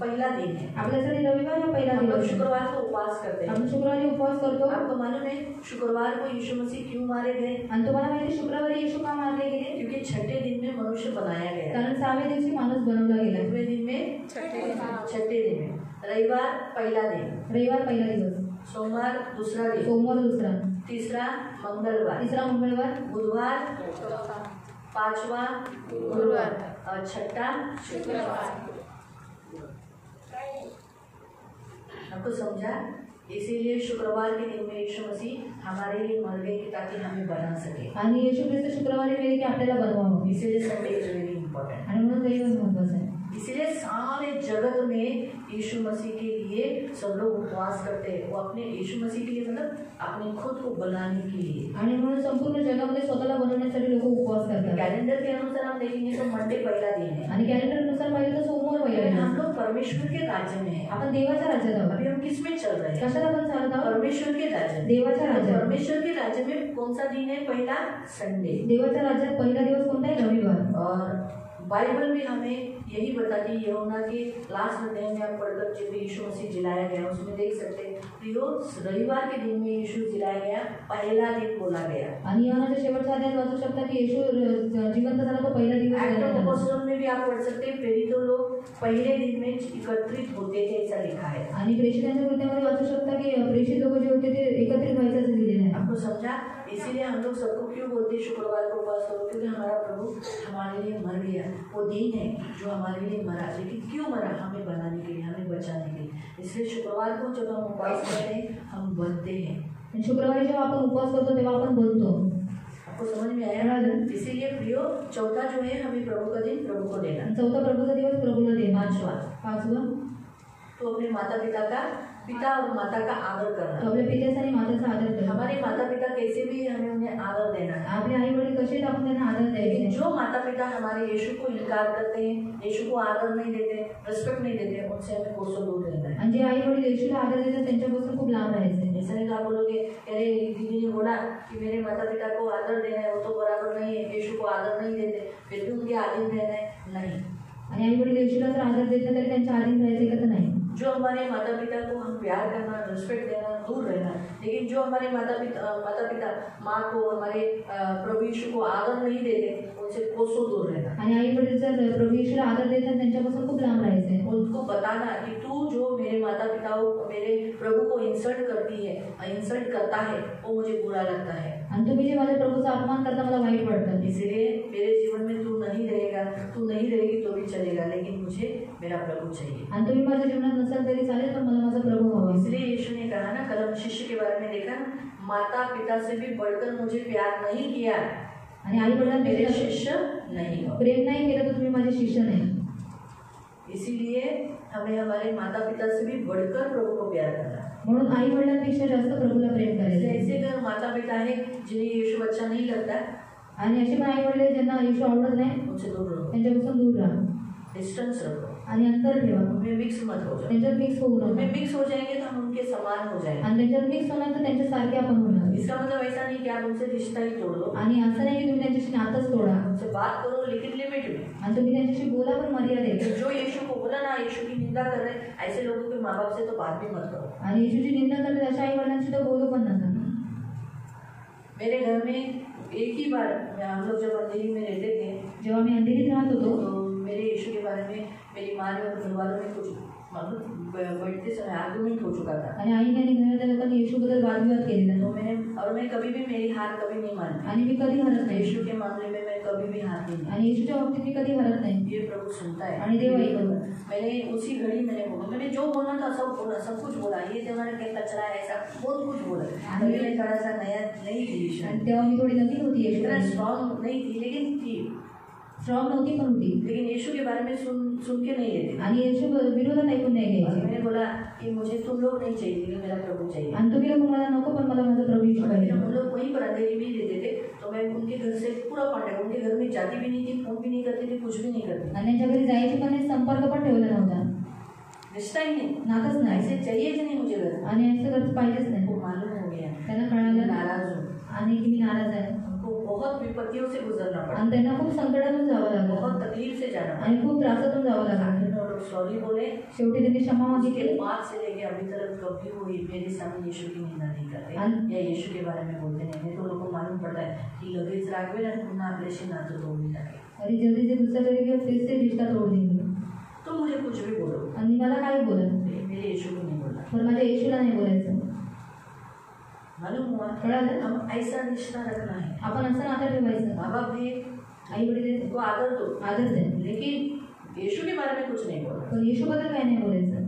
A: पहला दिन है.
B: आपल्यासाठी रविवार हा पहिला
A: हम लोग
B: दिवस.
A: शुक्रवार को उपवास करते हैं.
B: आपण शुक्रवारी उपवास करतो.
A: आपको मालूम है शुक्रवार को यीशु मसीह क्यों मारे गए.
B: आणि तुम्हाला माहिती शुक्रवारी येशू का मारले गेले.
A: क्योंकि छठे दिन में मनुष्य बनाया गया.
B: कारण 6व्या दिवशी माणूस बनवला गेला.
A: छठे दिन में, छठे दिन में रविवार पहला दिन,
B: रविवार पहिला दिवस,
A: सोमवार दूसरा दिन,
B: सोमवार दुसरा,
A: तीसरा मंगलवार,
B: तिसरा मंगळवार,
A: बुधवार, पांचवा गुरुवार और छठा शुक्रवार. आपको समझा. इसीलिए शुक्रवार के दिन में यीशु मसीह हमारे लिए मर गए ताकि हमें बना सके.
B: आणि येशू ख्रिस्त शुक्रवारी मेले की आपल्याला बनवावं.
A: इसीलिए संडे इज वेरी इंपॉर्टेंट.
B: आणि म्हणून रविवार महत्वाचं आहे.
A: इसलिए सारे जगत में यीशु मसीह के लिए सब लोग उपवास करते हैं. वो अपने यीशु मसीह के लिए मतलब अपने खुद को बनाने के लिए.
B: आणि म्हणून संपूर्ण जगामध्ये स्वतःला बनवण्यासाठी लोक उपवास करतात.
A: कैलेंडर के अनुसार हम देखेंगे तो मंडे पहला दिन है.
B: आणि कॅलेंडरनुसार पाहिलं तर सोमवार पहिला
A: लेकिन
B: दिवस.
A: हम लोग परमेश्वर के राज्य में हैं.
B: आपण देवाच्या राज्यात आहोत.
A: अभी हम किस में चल रहे हैं.
B: कशाला आपण चालत आहोत.
A: परमेश्वर के राज्य में.
B: देवाच्या राज्यात.
A: परमेश्वर के राज्य में कौन सा दिन है. पहला संडे.
B: देवाच्या राज्यात पहिला दिवस कोणता आहे. रविवार.
A: और बाइबल में हमें यही बताती है. यूहन्ना के लास्ट अध्याय में आप पढ़कर जब यीशु मसीह जिलाया गया उसमें देख सकते हैं प्रियो रविवार के दिन में यीशु जिलाया गया, पहला दिन बोला गया.
B: आणि यूहन्नाच्या शेवटच्या अध्यायात वाचू शकता की येशू जिवंत झाला तो पहिला दिवस
A: एक्ट ऑफ
B: झाला.
A: अपोस्टल में भी आप पढ़ सकते हैं प्रेरितों लोग पहले दिन में एकत्रित होते थे ऐसा लिखा है.
B: आणि प्रेषितांच्या कृत्यामध्ये वाचू शकता की प्रेषित लोक जे होते ते एकत्रित व्हायचं असं लिहिलेलं आहे.
A: आपको समझा. इसीलिए हम लोग सबको क्यों बोलते हैं शुक्रवार को उपवास करो. क्योंकि हमारा प्रभु हमारे लिए मर गया. वो दिन है जो हमारे लिए मरा. लेकिन क्यों मरा. हमें बनाने के लिए, हमें बचाने के लिए. इसलिए शुक्रवार को जब हम उपवास करते हैं हम बनते हैं.
B: आणि शुक्रवारी जेव्हा आपण उपवास करतो तेव्हा आपण बनतो.
A: आपको समझ में आया. इसीलिए प्रियो चौथा जो है हमें प्रभु का दिन प्रभु को देना.
B: चौथा प्रभूचा दिवस प्रभूला दे.
A: पांचवा तो अपने माता पिता का, पिता और माता का आदर करना.
B: तो आपल्या पित्याचा आणि माताचा आदर करतो.
A: हमारे माता पिता कैसे भी हमें उन्हें आदर देना है.
B: आपले आई वडील कसे आपण त्यांना आदर
A: लेकिन
B: द्यायचे.
A: जो माता पिता हमारे यीशु को इनकार करते हैं, यीशु को आदर नहीं देते, रिस्पेक्ट नहीं देते, उनसे हमें कोसों दूर रहना है.
B: आणि जे आई वडील येशूला आदर देतात त्यांच्यापासून खूप लांब राहायचं.
A: ऐसा नहीं आप बोलोगे अरे दीदी ने बोला कि मेरे माता पिता को आदर देना है, वो तो बराबर नहीं है, यीशु को आदर नहीं देते, फिर भी उनके अधीन रहना है. नहीं.
B: आणि आई वडील येशूला जर आदर देत नाही तरी त्यांच्या अधीन राहायचं का तर नाही.
A: जो हमारे माता पिता को हम प्यार करना, रिस्पेक्ट देना, दूर रहना, लेकिन जो हमारे माता पिता माँ को, हमारे प्रभु यीशु को आदर नहीं देते, उनसे कोसों दूर रहना।
B: आणि आई वडील जर प्रभू येशूला आदर देतात त्यांच्यापासून खूप लांब राहायचंय।
A: उनको बताना कि तू जो मेरे माता पिताओं, मेरे प्रभु को इंसल्ट करती है, इंसल्ट करता है, वो मुझे बुरा लगता है।
B: आणि तुम्ही जे माझ्या प्रभूचा अपमान करता मला वाईट वाटतं।
A: इसलिए मेरे जीवन में तू नहीं रहेगा, तू नहीं रहेगी तो भी चलेगा, लेकिन मुझे मेरा प्रभु चाहिए।
B: आणि तुम्ही माझ्या जीवनात नसाल तरी चालेल, पण मला माझा प्रभू हवा।
A: इसलिए यीशु ने कहा ना, कल हम शिष्य के बारे में देखा ना, माता पिता से भी बढ़कर मुझे प्यार नहीं किया
B: आणि आई वडिलांपेक्षा
A: शिष्य नहीं हो।
B: प्रेम नाही केलं तर तुम्ही माझे शिष्य नाही।
A: इसीलिए हमें हमारे माता पिता से भी बढ़कर प्रभु को प्यार करना।
B: म्हणून आई वडिलांपेक्षा जास्त प्रभूला प्रेम करायचं।
A: ऐसे अगर माता पिता है जिन्हें यीशु अच्छा नहीं लगता,
B: आणि असे पण आई वडील ज्यांना येशू आवडत नाही,
A: उनसे दूर रहो,
B: त्यांच्यापासून दूर राहा,
A: डिस्टेंस रखो,
B: आणि अंतर ठेवा,
A: उनमें मिक्स मत हो जाओ।
B: त्यांच्यात मिक्स होऊ नका।
A: उनमें मिक्स हो जाएंगे तो हम उनके समान हो जाएंगे।
B: आणि त्यांच्यात मिक्स होणार तर त्यांच्यासारखे आपण होणार।
A: इसका मतलब ऐसा नहीं कि आप उनसे रिश्ता ही तोड़ दो,
B: आणि असं नाही की तुम्ही त्यांच्याशी नातंच तोडा,
A: उनसे बात करो लेकिन लिमिट में।
B: आणि तुम्ही त्यांच्याशी बोला पण मर्यादेत।
A: जो यीशु को बोला ना, यीशु की निंदा कर रहे हैं, ऐसे लोगों के माँ बाप से तो बात भी मत करो।
B: आणि येशूची निंदा करतात अशा आई वडिलांशी तर बोलू पण नका।
A: मेरे घर में एक ही बार, हम लोग जब अंधेरी में रहते थे,
B: जेव्हा मी अंधेरीत राहत होतो,
A: तो मेरे यीशु के बारे में मेरी माँ ने और घर वालों में कुछ मतलब बैठते समय आर्गुमेंट हो चुका था।
B: आणि आईने आणि घरातल्या लोकांनी येशूबद्दल वादविवाद केलेला।
A: तो मैं कभी भी मेरी हार कभी नहीं मानती,
B: आणि मी कधी हरत नाही।
A: यीशु के मामले में मैं कभी भी हार नहीं मानती।
B: आणि येशूच्या बाबतीत मी कधी हरत नाही।
A: ये प्रभु सुनता है
B: आणि देव ऐकतो।
A: मैंने उसी घड़ी मैंने बोला, मैंने जो बोलना था सब बोला, सब कुछ बोला। ये तुम्हारा क्या कचरा है, ऐसा बहुत कुछ बोला। तभी मैं थोड़ा सा नहीं थी,
B: आणि तेव्हा मी थोडी नवीन होती,
A: इतना
B: येशू
A: स्ट्रॉन्ग नहीं थी, लेकिन थी,
B: स्ट्रॉंग नव्हती पण होती।
A: लेकिन यीशु के बारे में सुन के नहीं लेते।
B: आणि येशू विरोधात ऐकून नाही घ्यायचे।
A: मैंने बोला कि मुझे तुम लोग नहीं चाहिए, लेकिन मेरा प्रभु चाहिए।
B: आणि तुम्ही लोक मला नको, पण मला माझा प्रभू येशू पाहिजे।
A: हम लोग वहीं पर अंधेरी में ही रहते थे, तो मैं उनके घर से पूरा कॉन्टैक्ट, उनके घर में जाती भी नहीं थी, फोन भी नहीं करती थी, कुछ भी नहीं करती।
B: आणि त्यांच्या घरी जायची पण नाही, संपर्क पण ठेवला नव्हता,
A: रिश्ता ही नहीं,
B: नातच नाही।
A: ऐसे चाहिए कि नहीं मुझे घर,
B: आणि असं गरज पाहिजेच नाही।
A: वो मालूम हो गया,
B: त्यांना कळालं
A: नाराज हूँ,
B: आणि की मी नाराज आहे।
A: उनको बहुत विपत्तियों से गुजरना पड़ा,
B: आणि त्यांना खूप संकटातून जावं लागलं,
A: बहुत तकलीफ से जाना पड़ा।
B: आणि खूप त्रासातून जावं लागलं।
A: वो लोग सॉरी बोले,
B: शेवटी त्यांनी क्षमा मागितली।
A: उसके बाद से लेके अभी तक कभी हुई मेरे सामने यीशु की निंदा नहीं करते या यीशु के बारे में बोलते नहीं। तो लोगों को मालूम पड़ता है कि लगेच रागवेल आणि पुन्हा आपल्याशी नातं तोडून टाकेल।
B: आणि जल्दी से गुस्सा करेगी फिर से रिश्ता तोड़ देंगे।
A: तो मुझे कुछ भी बोलो,
B: आणि मला काय बोला,
A: मेरे यीशु को नहीं बोला।
B: पण माझ्या येशूला नाही बोलायचं।
A: मालूम हुआ,
B: कळालं?
A: हम ऐसा रिश्ता रखना है।
B: आपण असं नातं ठेवायचं।
A: माँ बाप भी,
B: आई वडील
A: उनको आदर दो,
B: आदर द्या,
A: लेकिन यीशु के बारे में कुछ नहीं बोला।
B: पण येशूबद्दल काय नाही बोलायचं।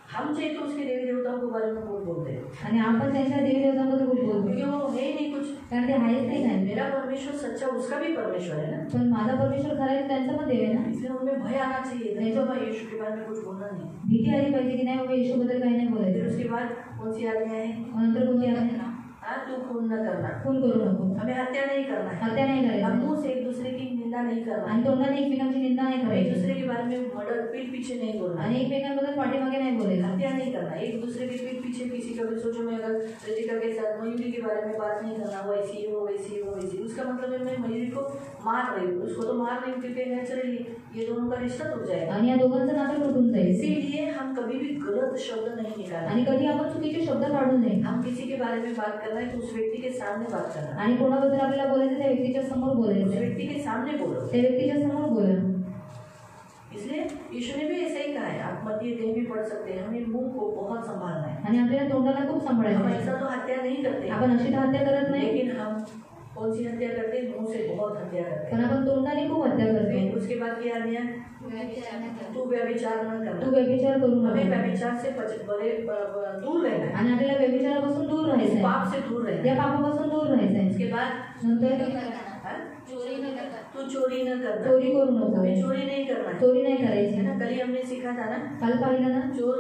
A: हम चाहिए तो उसके देवी देवताओं के बारे में बहुत बोलते हैं,
B: आणि आपण त्यांच्या देवी देवतांबद्दल खूप बोलतो,
A: क्योंकि वो है ही नहीं कुछ।
B: कारण ते आहेच नाही काय।
A: मेरा परमेश्वर सच्चा, उसका भी परमेश्वर है ना,
B: पण माझा परमेश्वर खरा आहे, त्यांचा पण देव आहे ना।
A: इसलिए उनमें भय आना चाहिए, नहीं तो मैं यीशु के बारे में कुछ बोलना नहीं।
B: भीती आली पाहिजे की नाही बाबा येशूबद्दल काही नाही
A: फिर
B: बोलायचं।
A: उसके बाद कौन सी आज्ञा है?
B: नंतर कोणती आहे?
A: हाँ, तू खून न करना,
B: खून करू नको,
A: हमें हत्या नहीं करना है,
B: हत्या नाही
A: हम
B: करायचं,
A: मुंह से एक दूसरे की निंदा नहीं करना
B: आणि
A: है,
B: तोंडाने एकमेकांची निंदा नाही
A: एक
B: करायची,
A: दूसरे के बारे में मर्डर पीठ पीछे नहीं बोलना
B: आणि
A: है,
B: एकमेकांबद्दल पाठीमागे नाही बोलायचं,
A: हत्या नहीं करना, एक दूसरे के पीठ पीछे किसी का भी। सोचो मैं अगर रजिका के साथ मयूरी के बारे में बात नहीं करना, वो ऐसी है, वो वैसी है, वो वैसी है, उसका मतलब है मैं मयूरी को मार रही हूँ, उसको तो मार रही हूँ, क्योंकि नेचुरली ये दोनों का रिश्ता टूट जाएगा।
B: आणि या दोघांचं नातं तुटून जाईल।
A: इसीलिए हम कभी भी गलत शब्द नहीं निकालें,
B: आणि कधी आपण चुकीचे शब्द काढू नये।
A: हम किसी के बारे में बात कर रहे हैं तो उस व्यक्ति के सामने बात करना,
B: आणि कोणाबद्दल आपल्याला बोलायचं त्या व्यक्तीच्या समोर
A: उस
B: बोलायचं,
A: व्यक्ति के सामने बोलो।
B: त्या व्यक्तीच्या समोर बोला।
A: इसलिए यीशु ने भी ऐसा ही कहा है, आप मध्य देह भी पढ़ सकते हैं, हमें मुंह को बहुत संभालना है।
B: आणि आपल्याला तोंडाला खूप
A: हम
B: सांभाळायचं आहे।
A: ऐसा तो हत्या नहीं करते,
B: आपण अशी तर हत्या करत नाही,
A: लेकिन हम कौन सी हत्या करते हैं? मुंह से बहुत हत्या करते
B: पण आपण तोंडाने खूप हत्या
A: हैं।
B: करतो।
A: फिर उसके बाद क्या आज्ञा? तू व्यभिचार न
B: तू
A: करना,
B: व्यभिचार करू
A: हमें
B: नको,
A: व्यभिचार से बड़े दूर रहना है,
B: आणि आपल्याला व्यभिचारापासून दूर
A: इस
B: राहायचं आहे,
A: पाप से दूर रहना
B: या
A: है।
B: पापापासून दूर राहायचं आहे।
A: उसके बाद
B: नंतर
A: हाँ? तू चोरी न करना,
B: चोरी करू नको,
A: हमें चोरी नहीं करना है।
B: चोरी नाही
A: है
B: करायची।
A: ना, कल ही हमने सीखा था ना,
B: काल पाहिलं ना,
A: चोर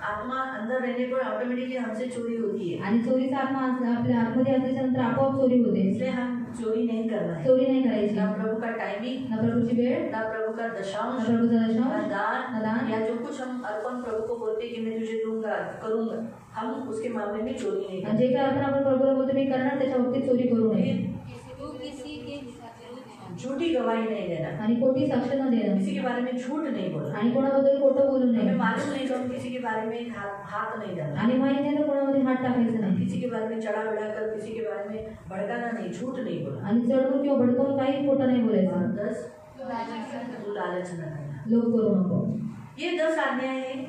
A: आत्मा अंदर रहने पर ऑटोमेटिकली हमसे चोरी होती है,
B: आणि चोरीचा आत्मा आपल्या आतमध्ये असल्यानंतर आपोआप चोरी होते।
A: इसलिए हम चोरी नहीं करना है।
B: चोरी नाही करायची,
A: ना प्रभु का टाइमिंग,
B: ना प्रभूची वेळ,
A: ना प्रभु का
B: ना
A: दशांश,
B: प्रभूचा
A: ना
B: दशांश,
A: दान,
B: ना दान,
A: या जो कुछ हम अर्पण प्रभु को बोलते हैं कि मैं तुझे दूंगा करूंगा, हम उसके मामले में चोरी नहीं
B: आणि
A: करते।
B: जे काय आपण प्रभूला बोलतो मी करणार, त्याच्या बाबतीत चोरी करू नये।
D: तू किसी के
A: झूठी गवाही नहीं देना,
B: आणि खोटी साक्ष न देणं,
A: किसी के बारे में झूठ नहीं बोलना,
B: आणि कोणाबद्दल खोटं बोलू
A: हमें
B: नये,
A: मालूम नहीं तो हम किसी के बारे में हाथ नहीं डालना,
B: आणि माहित नाही तर कोणामध्ये हात टाकायचा नाही,
A: किसी के बारे में चढ़ा बढ़ा कर किसी के बारे में भड़काना नहीं, झूठ नहीं बोलना।
B: आणि चढवून किंवा भडकवून काही खोटं नाही
A: और
B: बोलायचं,
A: 10 तू लालच न करना।
B: लोक करू नको।
A: ये 10 आज्ञाएं हैं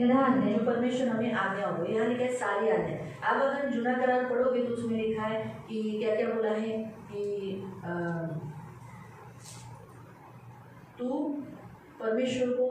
B: या 10 आज्ञा
A: जो परमेश्वर हमें आज्ञा हो, यहाँ लिखा है सारी आज्ञा। आप अगर जुना करार पढ़ोगे तो उसमें लिखा है कि क्या क्या बोला है कि तू परमेश्वर को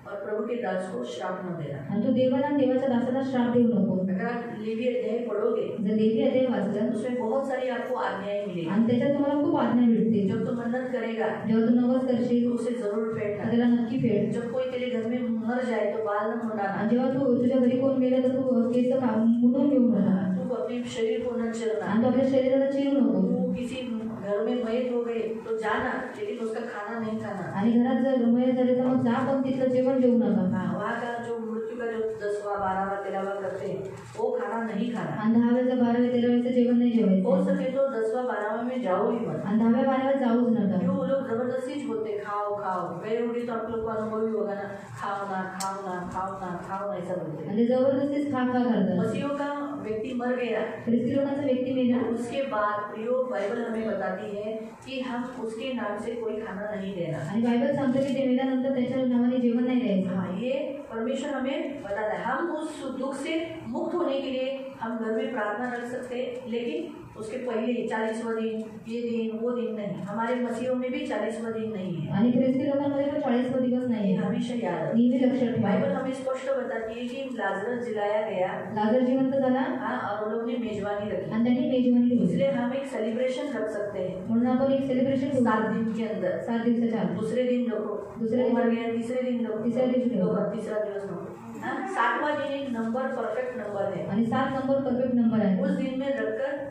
A: और प्रभु के दास को श्राप न देना।
B: आणि तू देवाला आणि देवाच्या दासाला श्राप देऊ नको।
A: अगर आप लेवी अध्याय पढ़ोगे
B: जर लेवी अध्याय वाचलं
A: तो उसमें बहुत सारी आपको आज्ञाएं मिलेगी।
B: आणि त्याच्यात तुम्हाला खूप आज्ञा मिळतील।
A: जब तू मन्नत करेगा
B: जेव्हा तू नवस करशील
A: तो उसे जरूर फेंकना,
B: त्याला नक्की फेड।
A: जब कोई तेरे घर में मर जाए तो बाल न मुंडाना,
B: आणि जेव्हा तू तुझ्या घरी कोण मेलं तर तू केस मुंडून घेऊ नका,
A: तू अपने शरीर को न चलना,
B: आणि तू आपल्या शरीराला चिरू नको।
A: तू किसी घर में मयत हो गए तो जाना लेकिन उसका खाना नहीं खाना।
B: आणि घरात जर मयत झाले तर मग जा पण तिथलं जेवण जेवू नका।
A: वहाँ का जो मृत्यू का जो 10वां 12वां 13वां करते हैं वो खाना नहीं खाना।
B: आणि 10वेचं 12वेचं 13वेचं जेवण नाही
A: हो
B: जेवायचं,
A: सके तो 10वां 12वां में जाओ ही मत।
B: आणि 10व्या 12व्या जाऊच नका।
A: क्यों वो लोग जबरदस्ती बोलते खाओ खाओ, गए होगी तो आप लोग को अनुभव ही होगा ना, खाओ ना खाओ ना खाओ ना खाओ ना ऐसा बोलते।
B: आणि जबरदस्तीच खा करतात।
A: मसीहों का व्यक्ति मर गया,
B: ख्रिस्ती लोकांचा व्यक्ती मेला,
A: उसके बाद प्रयोग बाइबल हमें बताती है कि हम उसके नाम से कोई खाना नहीं देना।
B: आणि बायबल सांगतो की ते मेल्यानंतर त्याच्या नावाने जेवण नाही द्यायचं।
A: हाँ, ये परमेश्वर हमें बताता है। हम उस दुख से मुक्त होने के लिए हम घर में प्रार्थना रख सकते हैं, लेकिन उसके पहले 40वां दिन, ये दिन वो दिन नहीं। हमारे मसीहों में भी 40वां दिन नहीं है,
B: आणि ख्रिस्ती लोकांमध्ये पण 40वां दिवस नाही
A: ये
B: आहे,
A: हमेशा याद रखो।
B: नेहमी लक्षात ठेवा।
A: बाइबल हमें स्पष्ट बताती है कि लाजरस जिलाया गया,
B: लाजर जिवंत झाला
A: हाँ, और उन लोग ने मेजबानी रखी,
B: आणि त्यांनी मेजवानी ठेवली।
A: इसलिए हम एक सेलिब्रेशन रख सकते हैं
B: म्हणून आपण एक सेलिब्रेशन करू
A: 7 दिन के अंदर।
B: 7 दिवसाच्या आत।
A: दूसरे दिन रखो,
B: दूसरे
A: वो
B: दिन-
A: मर गया, तीसरे दिन रखो,
B: तीसरे दिन रखो।
A: तीसरा दिवस रखो। हाँ, 7वां दिन एक नंबर परफेक्ट नंबर है,
B: आणि 7 नंबर परफेक्ट नंबर आहे।
A: उस दिन में रखकर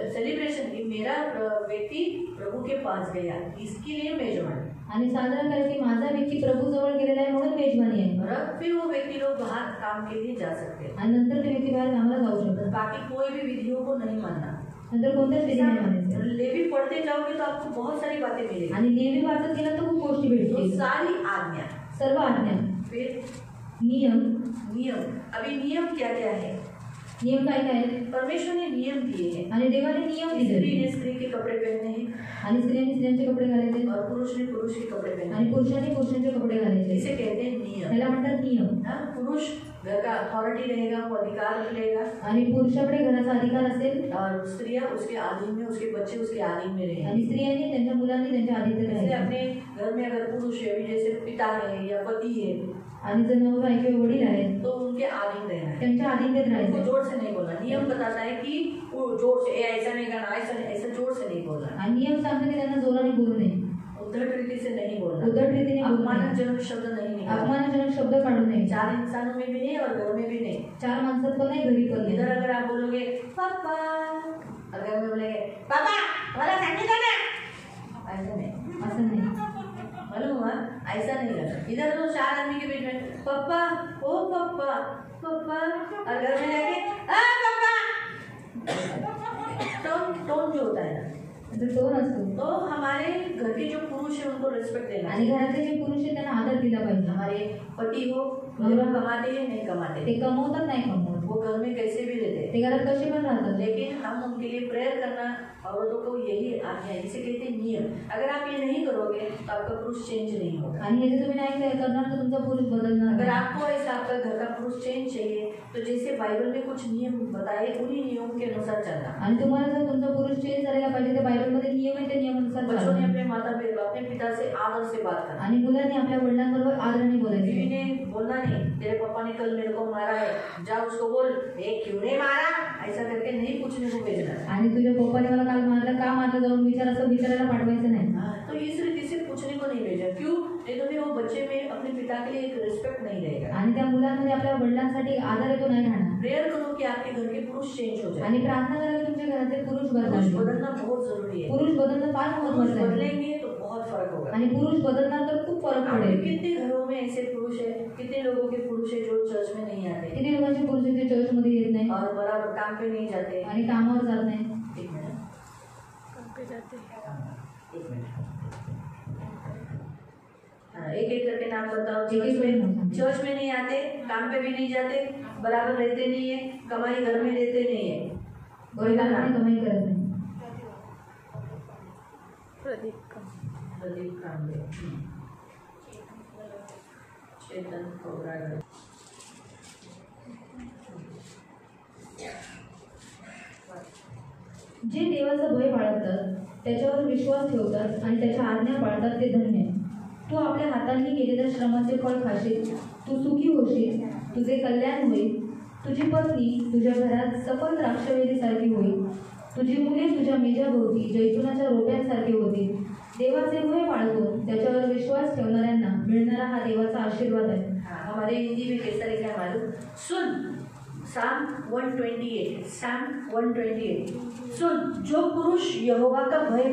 A: सेलिब्रेशन की मेरा व्यक्ति प्रभु के पास गया, इसके लिए मेजबानी।
B: आणि साजरा करा की माझा व्यक्ती प्रभू जवळ गेलेला आहे म्हणून मेजबानी आहे।
A: और फिर वो व्यक्ति लोग बाहर काम के लिए जा सकते हैं।
B: आणि नंतर ते व्यक्ती बाहेर कामाला जाऊ शकतात।
A: बाकी कोई भी विधियों को नहीं मानना।
B: नंतर कोणत्याच विधी नाही मानायचे।
A: लेवी पढ़ते जाओगे तो आपको बहुत सारी बातें मिलेगी,
B: आणि लेवी वाचत गेला तर खूप गोष्टी
A: तो
B: भेटतील,
A: सारी आज्ञा,
B: सर्व आज्ञा,
A: फिर
B: नियम।
A: नियम। अभी नियम क्या क्या है?
B: नियम काय काय आहेत?
A: परमेश्वर ने नियम दिए हैं।
B: आणि देवाने नियम
A: स्त्री
B: दिले
A: ने स्त्री के कपड़े पहनने हैं
B: आणि स्त्रियांनी स्त्रियांचे कपडे घालायचे
A: और पुरुष ने पुरुष के कपड़े पहनने
B: आणि
A: हैं।
B: पुरुषांनी पुरुषांचे कपडे घालायचे।
A: इसे कहते हैं नियम।
B: त्याला म्हणतात नियम।
A: हाँ, पुरुष घर का अथॉरिटी रहेगा, वो अधिकार रखेगा,
B: आणि पुरुषाकडे घराचा अधिकार असेल
A: और स्त्रियां उसके अधीन में, उसके बच्चे उसके अधीन में रहेंगे।
B: आणि स्त्रियांनी त्यांच्या मुलांनी त्यांच्या अधीन
A: इसलिए
B: राहायचे।
A: अपने घर में अगर पुरुष है, अभी जैसे पिता है या पति है,
B: आणि जर नवरा आहे किंवा वडील आहेत
A: तो उनके अधीन रहना है।
B: त्यांच्या अधीनतेत
A: उनको
B: राहायचं।
A: जोर से नहीं बोलना। नियम बताता है कि वो जोर से ऐसा नहीं करना, ऐसा नहीं, ऐसा जोर से नहीं बोलना,
B: आणि नियम सांगतो की त्यांना जोराने बोलू नये,
A: उद्धट रीति से नहीं बोलना,
B: उद्धट रीतीने बोलू नये,
A: अपमानजनक शब्द नहीं निकालना,
B: अपमानजनक शब्द काढू नये।
A: 4 इंसानों में भी नहीं और घर में भी नहीं।
B: 4 माणसात पण नाही, घरी पण
A: इधर
B: नाही।
A: अगर आप बोलोगे पापा, अगर मैं बोलेंगे पापा मला सांगितलं ना, ऐसा नहीं,
B: असं नाही।
A: मालूम हुआ, ऐसा नहीं करना। इधर तो 4 आदमी के बीच में पापा, ओ पापा, पापा, और घर में जाके आ पापा, टोन जो होता है ना,
B: तर टोन असतो।
A: तो हमारे घर के जो पुरुष है उनको रिस्पेक्ट देना
B: आणि
A: चाहिए।
B: घरातले जे पुरुष आहेत त्यांना आदर दिला पाहिजे।
A: हमारे पति हो, घर में कमाते हैं नहीं कमाते,
B: ते कमवतात नाही कमवत,
A: वो घर में कैसे भी रहते हैं,
B: ते घरात कसे पण राहतात,
A: लेकिन हम उनके लिए प्रेयर करना औरतों को यही आज्ञा है, इसे कहते हैं नियम। अगर आप ये नहीं करोगे तो आपका पुरुष चेंज नहीं होगा।
B: आणि हे जर तुम्ही नाही करणार तर तुमचा पुरुष बदलणार
A: अगर
B: नाही।
A: आपको ऐसा आपका घर का पुरुष चेंज चाहिए तो जैसे बाइबल में कुछ नियम बताए उन्हीं नियमों के अनुसार चलना।
B: आणि तुम्हाला जर तुमचा पुरुष चेंज करायला पाहिजे तर बायबलमध्ये नियम आहे, त्या नियमानुसार
A: बच्चों ने
B: चालणं।
A: अपने माता पिता, अपने पिता से आदर से बात करना।
B: आणि मुलांनी आपल्या वडिलांबरोबर आदराने
A: बीवी
B: बोलायचे।
A: ने बोलना नहीं तेरे पापा ने कल मेरे को मारा है, जा उसको बोल ये क्यों नहीं मारा, ऐसा करके नहीं पूछने को भेजना।
B: आणि तुझ्या पप्पाने मला काल मारलं, का मारलं, जाऊन विचार, असं विचारायला पाठवायचं नाही।
A: तो इस रीति से पूछने को नहीं भेजा। क्यों? नहीं तो फिर वो बच्चे में अपने पिता के लिए एक रिस्पेक्ट नहीं रहेगा।
B: आणि त्या मुलांमध्ये आपल्या वडिलांसाठी आदर येतो नाही राहणार।
A: प्रेयर करो कि आपके घर के पुरुष चेंज हो जाए।
B: आणि प्रार्थना करा की तुमच्या घरातले पुरुष
A: पुरुष
B: बदलावे।
A: बदलना बहुत जरूरी है।
B: पुरुष बदलणं फार
A: पुरुष
B: महत्वाचं आहे
A: बदलेंगे तो बहुत फर्क होगा।
B: आणि पुरुष बदलणार तर खूप फरक
A: आपके
B: पडेल।
A: कितने घरों में ऐसे पुरुष है, कितने लोगों के पुरुष है जो चर्च में नहीं आते
B: किती लोकांचे पुरुष आहेत जे चर्चमध्ये येत नाही
A: और बराबर काम पे नहीं जाते।
B: आणि कामावर जात नाही।
A: एक मिनट, एक मिनट, एक एक करके नाम बताओ। चर्च में नहीं आते, काम पे भी नहीं जाते, बराबर रहते नहीं है, कमाई घर में देते नहीं है, कोई का नाम
B: कमाई करत नाही।
A: प्रदीप कांबळे, चेतन खोबरागड,
B: जे देवाचं भय बाळगतात, त्याच्यावर विश्वास ठेवतात आणि त्याच्या आज्ञा पाळतात ते धन्य। तू आपल्या हातांनी केलेल्या श्रमाचे फळ खाशील, तू सुखी होशील, तुझे कल्याण होईल, तुझी पत्नी तुझ्या घरात सफल द्राक्षवेलीसारखी होईल, तुझी मुले तुझ्या मेजाभोवती जैतुनाच्या रोप्यांसारखी होतील। देवाचे भय बाळगून त्याच्यावर विश्वास ठेवणाऱ्यांना मिळणारा हा देवाचा आशीर्वाद आहे।
A: हमारे हिंदी में कैसा लिखा है मालूम? सुन, साम 128, साम 128, सुन, जो पुरुष यहोवा का भय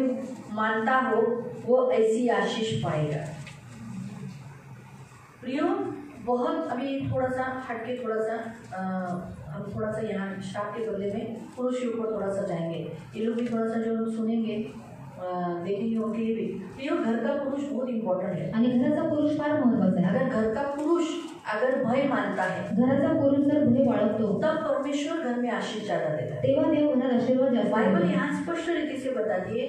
A: मानता हो वो ऐसी आशीष पाएगा। प्रियो, बहुत अभी थोड़ा सा हटके, थोड़ा सा हम थोड़ा सा यहाँ श्राप के बदले में पुरुष के ऊपर थोड़ा सा जाएंगे। ये लोग भी थोड़ा सा जो हम सुनेंगे देखेंगे उनके लिए भी। प्रियो, घर का पुरुष बहुत इम्पोर्टेंट है
B: आणि घराचा पुरुष फार महत्वाचा आहे।
A: अगर घर का पुरुष अगर भय मानता है,
B: घराचा पुरुष जर भय बाळगतो,
A: तब परमेश्वर घर में आशीष ज्यादा देता है।
B: तेव्हा देव घरात आशीर्वाद जास्त
A: बाइबल
B: देतो।
A: यहाँ स्पष्ट रीति से बताती है,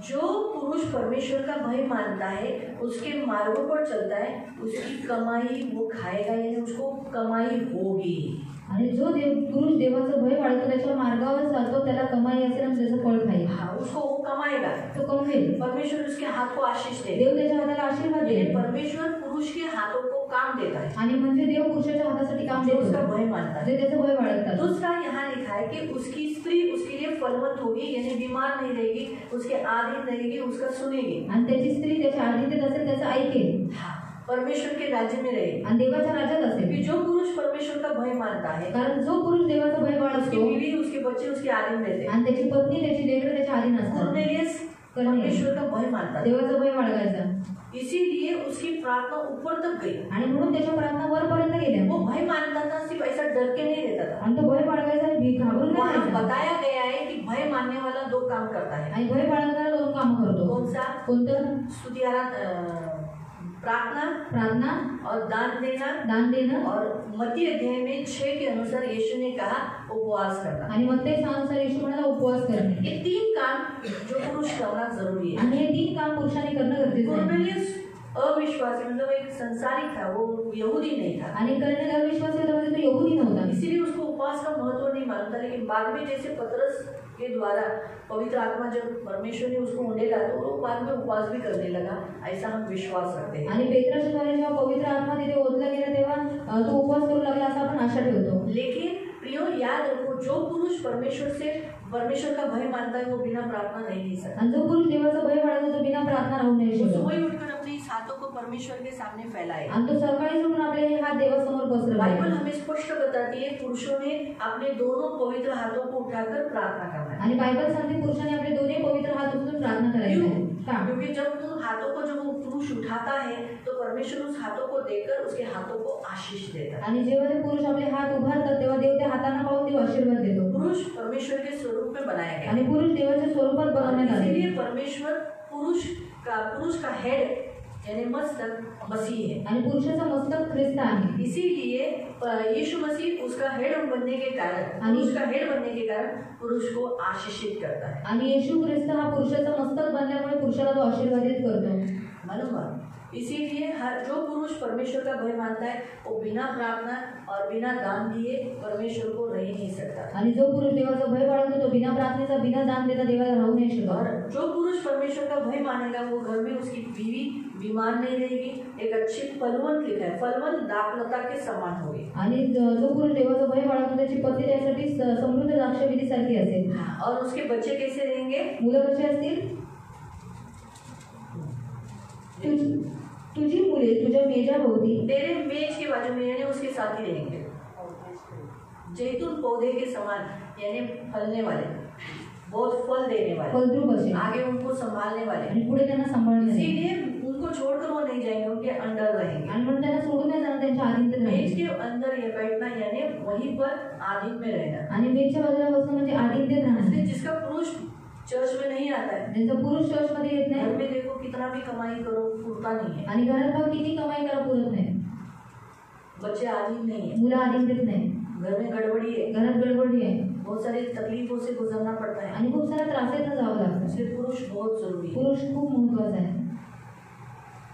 A: जो पुरुष परमेश्वर का भय मानता है, उसके मार्गों पर चलता है, उसकी कमाई वो खाएगा, यानी उसको कमाई होगी।
B: आणि जो पुरुष देवाचं भय बाळगतो, त्याच्या मार्गावर चालतो, त्याला कमाई असेल आणि त्याचं फळ खाईल।
A: हाँ, उसको वो कमाएगा,
B: तो कमवेल।
A: परमेश्वर उसके हाथ को आशीष दे,
B: देव त्याच्या हाताला आशीर्वाद देईल।
A: परमेश्वर पुरुष के हाथों को काम देता है
B: आणि म्हणजे देव पुरुषाच्या हातासाठी काम
A: जो
B: देतो,
A: उसका भय मानता है।
B: जे त्याचं भय बाळगतात।
A: दूसरा यहाँ लिखा है कि उसकी स्त्री उसके लिए फलवंत होगी, यानी बीमार नहीं रहेगी, उसके अधीन रहेगी, उसका सुनेगी।
B: आणि त्याची स्त्री त्याच्या अधीनतेत असेल, त्याचं ऐकेल।
A: हाँ, परमेश्वर के राज्य में रहेगी।
B: आणि देवाच्या राज्यात असेल।
A: क्योंकि जो पुरुष परमेश्वर का भय मानता है,
B: कारण जो पुरुष देवाचं भय
A: उसकी
B: बाळगतो,
A: बीवी उसके बच्चे उसके अधीन रहते हैं।
B: आणि त्याची पत्नी त्याची लेकरं त्याच्या अधीन असतात।
A: कुरनेलियस परमेश्वर का भय मानता था,
B: देवाचं भय बाळगायचा,
A: इसीलिए उसकी प्रार्थना ऊपर तक गई।
B: आणि म्हणून त्याच्या प्रार्थना वरपर्यंत गेल्या।
A: वो भय मानता था, सिर्फ ऐसा डर के नहीं रहता था।
B: आणि तो भय बाळगायचा आणि घाबरून नाही
A: वहाँ
B: राहायचा।
A: बताया गया है कि भय मानने वाला दो काम करता है।
B: आणि भय बाळगणारा दोन कामं करतो।
A: कौन सा?
B: कोणतं?
A: स्तुति प्रार्थना और दान देना और मत्ती अध्याय में 6 के अनुसार यीशु ने कहा उपवास करना।
B: आणि मत्ती 6 अनुसार यीशु म्हणाला उपवास करणे।
A: ये 3 काम जो पुरुष करना जरूरी है।
B: आणि हे 3 काम पुरुषाने करणं गरजेचं आहे।
A: कुरनेलियस अविश्वासी, मतलब एक संसारिक था, वो यहूदी नहीं था।
B: आणि करणे अविश्वासी होता, म्हणजे तो यहूदी नव्हता,
A: इसीलिए उसको उपवास का महत्व नहीं मालूम था। लेकिन बाद में जैसे पतरस के द्वारा पवित्र आत्मा जब परमेश्वर ने उसको उंडेला, तो वो बाद में उपवास भी करने लगा, ऐसा हम विश्वास रखते हैं।
B: आणि पेत्राच्या द्वारे जेव्हा पवित्र आत्मा तिथे ओतला गेला, तेव्हा तो उपवास करू लागला, असं आपण आशा ठेवतो।
A: लेकिन प्रियो, याद रखो, जो पुरुष परमेश्वर का भय मानता है, वो बिना प्रार्थना नहीं रह सकता।
B: आणि जो पुरुष देवाचा भय बाळगतो, तो बिना प्रार्थना राहू नाही
A: वो
B: शकत।
A: सुबह उठकर अपने इस हाथों को परमेश्वर के सामने फैलाए।
B: आणि तो सकाळी उठून आपले हे हात देवासमोर पसरवावे।
A: बाइबल हमें स्पष्ट बताती है, पुरुषों ने अपने दोनों पवित्र हाथों को उठाकर प्रार्थना करना है।
B: आणि बाइबल सांगते पुरुषाने आपले दोन्ही पवित्र हात उचलून प्रार्थना करायची आहे। का?
A: क्योंकि जब उन हाथों को जब वो पुरुष उठाता है, तो परमेश्वर उस हाथों को देकर उसके हाथों को आशीष देता है।
B: आणि जेव्हा ते पुरुष आपले हात उभारतात, तेव्हा देव त्या हातांना पाहून देव आशीर्वाद देतो।
A: पुरुष परमेश्वर के स्वरूप में बनाया गया,
B: आणि पुरुष देवाच्या स्वरूपात बनवण्यात आले।
A: इसलिए परमेश्वर पुरुष का हेड यानी मस्तक मसीह है।
B: आणि पुरुषाचा मस्तक ख्रिस्त आहे।
A: इसीलिए यीशु मसीह उसका हेड बनने के कारण पुरुष को आशीषित करता है।
B: आणि येशू ख्रिस्त हा पुरुषाचा मस्तक बनल्यामुळे पुरुषाला तो आशीर्वादित करतो।
A: मालूम है? इसीलिए जो पुरुष परमेश्वर का भय मानता है, वो बिना प्रार्थना और बिना दान दिए परमेश्वर को रह नहीं सकता।
B: आणि जो पुरुष देवाचा भय बाळगतो, तो बिना प्रार्थनेचा, बिना दान देता देवाला राहू नाही शकत।
A: और जो पुरुष परमेश्वर का भय मानेगा, वो घर में उसकी बीवी बीमार नहीं रहेगी, एक अच्छी फलवंत लिखा है, फलवंत दाखलता के समान होगी।
B: आणि जो पुरुष देवाचा भय बाळगतो, त्याची पत्नी त्यासाठी समृद्ध द्राक्षवेलीसारखी असेल।
A: और उसके बच्चे कैसे रहेंगे?
B: मुलं कशी असतील? तुझी मुले तुझ्या मेजाभोवती,
A: तेरे मेज के बाजू में यानी उसके साथ ही रहेंगे, जैतून पौधे के समान, यानी फलने वाले, बहुत फल देने वाले,
B: फलद्रूप असेल,
A: आगे उनको संभालने वाले,
B: आणि पुढे त्यांना सांभाळणे।
A: इसीलिए उनको छोड़कर वो नहीं जाएंगे, उनके अंडर रहेंगे।
B: आणि म्हणून त्यांना सोडून नाही जाणार, त्यांच्या अधीनतेत
A: मेज
B: राहायचे।
A: के अंदर ये बैठना यानी वहीं पर आधीन में रहना।
B: आणि मेजच्या बाजूला बसणं म्हणजे अधीनतेत राहणं।
A: जिसका पुरुष चर्च में नहीं नहीं आता है।
B: ज्यांचा पुरुष चर्चमध्ये येत
A: घर
B: नाही
A: में देखो कितना भी कमाई करो पूरता नहीं है।
B: आणि घरात बघ किती कमाई करा पुरत नाही,
A: बच्चे आदि नहीं है,
B: मुलं आधीन देत नाही,
A: घर में गड़बड़ी है,
B: घरात गडबडी आहे
A: बहुत सारी तकलीफों से गुजरना पड़ता है।
B: आणि खूप साऱ्या त्रासातनं जावं लागतं.
A: इसलिए पुरुष बहुत जरूरी है।
B: पुरुष खूप महत्वाचा आहे